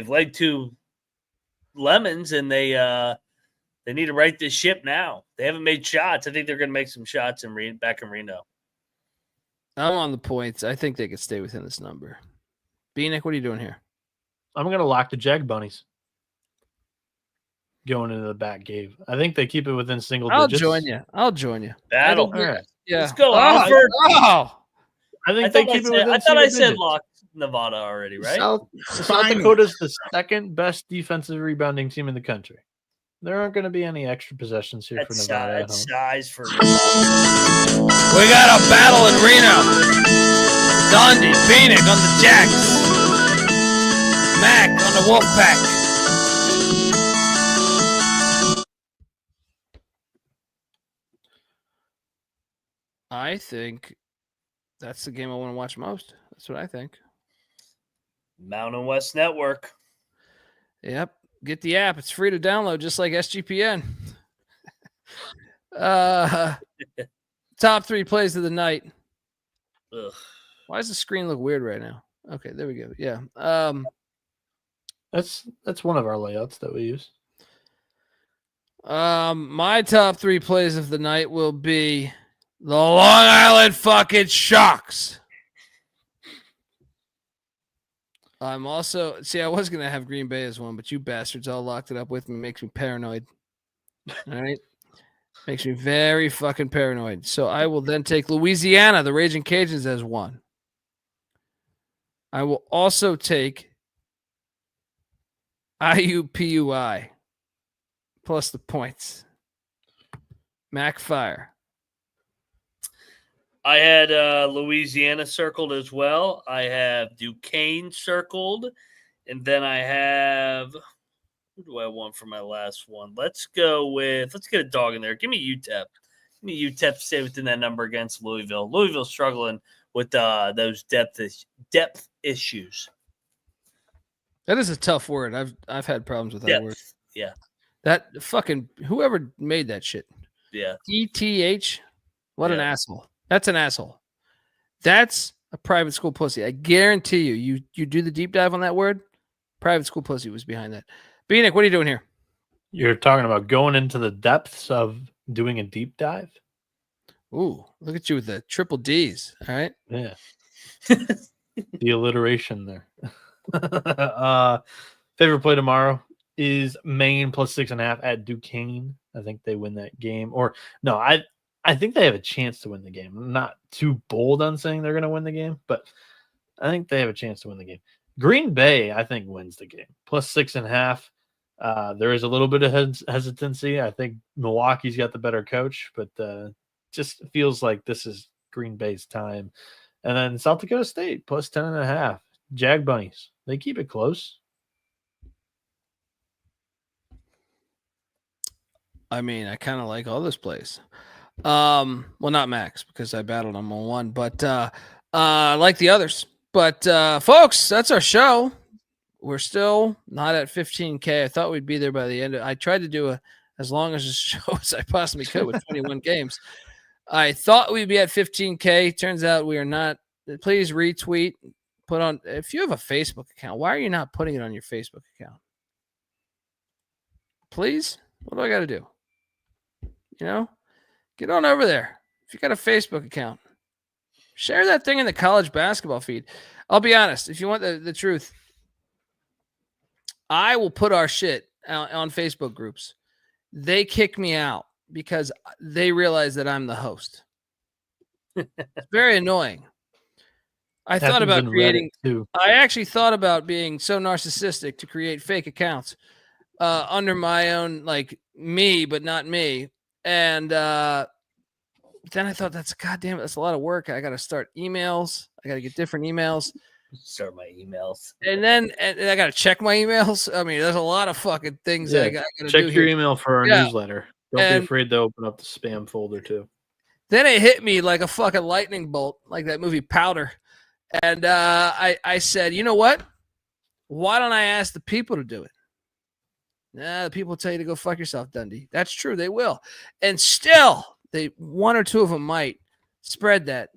laid 2 lemons and they need to right this ship now. They haven't made shots. I think they're going to make some shots back in Reno. I'm on the points. I think they could stay within this number. Bieniek, what are you doing here? I'm going to lock the Jag Bunnies going into the back cave. I think they keep it within single digits. I'll join you. Battle. All right. Yeah. Let's go, Alford. I think they keep it within I thought single I said digits. lock Nevada already, right? South Dakota's the second best defensive rebounding team in the country. There aren't going to be any extra possessions here for Nevada. That's size for We got a battle in Reno. Dundee, Bieniek on the Jacks. Mac on the Wolfpack. I think that's the game I want to watch most. That's what I think. Mountain West Network. Yep. Get the app. It's free to download, just like SGPN. Top 3 plays of the night. Ugh. Why does the screen look weird right now? Okay, there we go. Yeah. That's one of our layouts that we use. My top 3 plays of the night will be the Long Island fucking Sharks. I'm also I was gonna have Green Bay as one, but you bastards all locked it up with me. Makes me paranoid. All right, makes me very fucking paranoid. So I will then take Louisiana, the Raging Cajuns, as one. I will also take IUPUI plus the points. McIntyre. I had Louisiana circled as well. I have Duquesne circled. And then I have – who do I want for my last one? Let's get a dog in there. Give me UTEP. Give me UTEP to stay within that number against Louisville. Louisville's struggling with those depth issues. That is a tough word. I've had problems with that word. Yeah. That fucking – whoever made that shit. Yeah. ETH. What an asshole. That's an asshole. That's a private school pussy. I guarantee you do the deep dive on that word. Private school pussy was behind that. Bieniek, what are you doing here? You're talking about going into the depths of doing a deep dive? Ooh, look at you with the triple D's. All right. Yeah. The alliteration there. Favorite play tomorrow is Maine plus 6.5 at Duquesne. I think they win that game. Or no, I think they have a chance to win the game. I'm not too bold on saying they're going to win the game, but I think they have a chance to win the game. Green Bay, I think, wins the game. Plus 6.5. There is a little bit of hesitancy. I think Milwaukee's got the better coach, but just feels like this is Green Bay's time. And then South Dakota State, plus 10.5. Jag Bunnies. They keep it close. I mean, I kind of like all those plays. Well, not Max because I battled him on one, but I like the others. But folks, that's our show. We're still not at 15K. I thought we'd be there by the end. I tried to do as long as a show as I possibly could with 21 games. I thought we'd be at 15K. Turns out we are not. Please retweet. Put on. If you have a Facebook account, why are you not putting it on your Facebook account? Please. What do I got to do? Get on over there. If you got a Facebook account, share that thing in the college basketball feed. I'll be honest. If you want the truth, I will put our shit on Facebook groups. they kick me out because they realize that I'm the host. It's very annoying. I thought about creating too. I actually thought about being so narcissistic to create fake accounts under my own, like me, but not me. And then I thought that's a lot of work. I got to start emails. I got to get different emails. Start my emails. And then I got to check my emails. I mean, there's a lot of fucking things that I got to do. Check your here. email for our newsletter. Don't be afraid to open up the spam folder too. Then it hit me like a fucking lightning bolt, like that movie Powder. And I said, you know what? Why don't I ask the people to do it? Nah, the people tell you to go fuck yourself, Dundee. That's true. They will. And still, one or two of them might spread that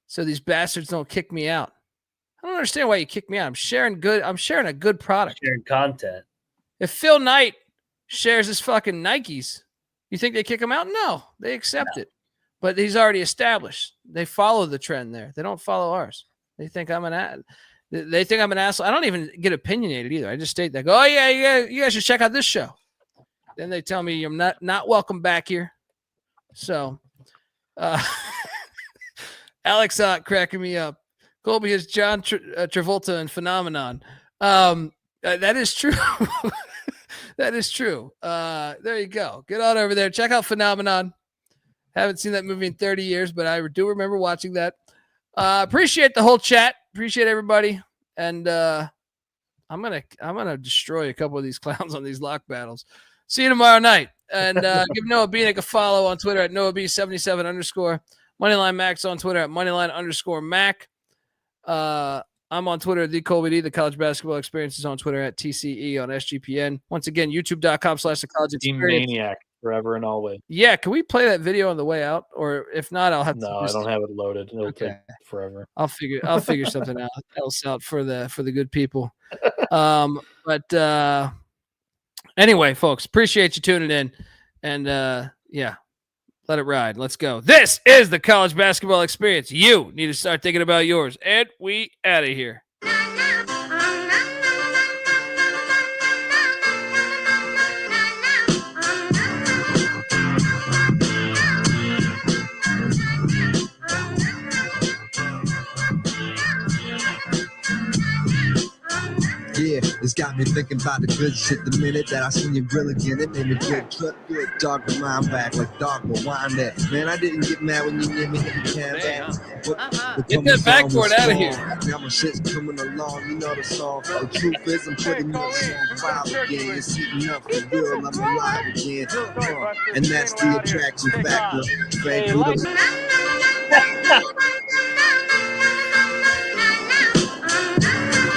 so these bastards don't kick me out. I don't understand why you kick me out. I'm sharing a good product. Sharing content. If Phil Knight shares his fucking Nikes, you think they kick him out? No, they accept it. But he's already established. They follow the trend there. They don't follow ours. They think I'm an asshole. I don't even get opinionated either. I just state that. Go, oh yeah, you guys should check out this show. Then they tell me you're not welcome back here. So, Alex cracking me up. Colby is John Travolta and Phenomenon. That is true. That is true. There you go. Get on over there. Check out Phenomenon. Haven't seen that movie in 30 years, but I do remember watching that. Appreciate the whole chat. Appreciate everybody. And I'm gonna destroy a couple of these clowns on these lock battles. See you tomorrow night. And give Noah Bieniek a follow on Twitter at NoahB77_. Moneyline Max on Twitter at Moneyline_Mac. I'm on Twitter at the Colby D. The College Basketball Experience is on Twitter at TCE on SGPN. Once again, YouTube.com/the College Experience. Maniac forever and always. Yeah, can we play that video on the way out? Or if not, I'll have to. No, I don't have it loaded. It'll take forever. I'll figure something else out for the good people. But anyway, folks, appreciate you tuning in. And let it ride. Let's go. This is the College Basketball Experience. You need to start thinking about yours. And we out of here. Yeah, it's got me thinking about the good shit the minute that I seen you grill again. It made me feel good, dog the mind back like dog will wind that. Man, I didn't get mad when you near me hit the can back. Get that backboard out of here. Now my shit's coming along, you know the song. The truth is I'm putting this on file again. It's heating up for real, I'm alive again. And that's the attraction factor. Thank you.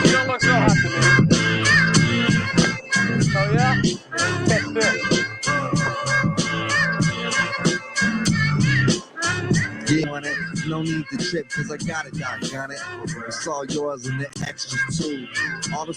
You don't look so hot to me. Oh, yeah? Catch this. Yeah, on it. No need to trip, cause I got it, doggone it. It's all yours and the extras too. All the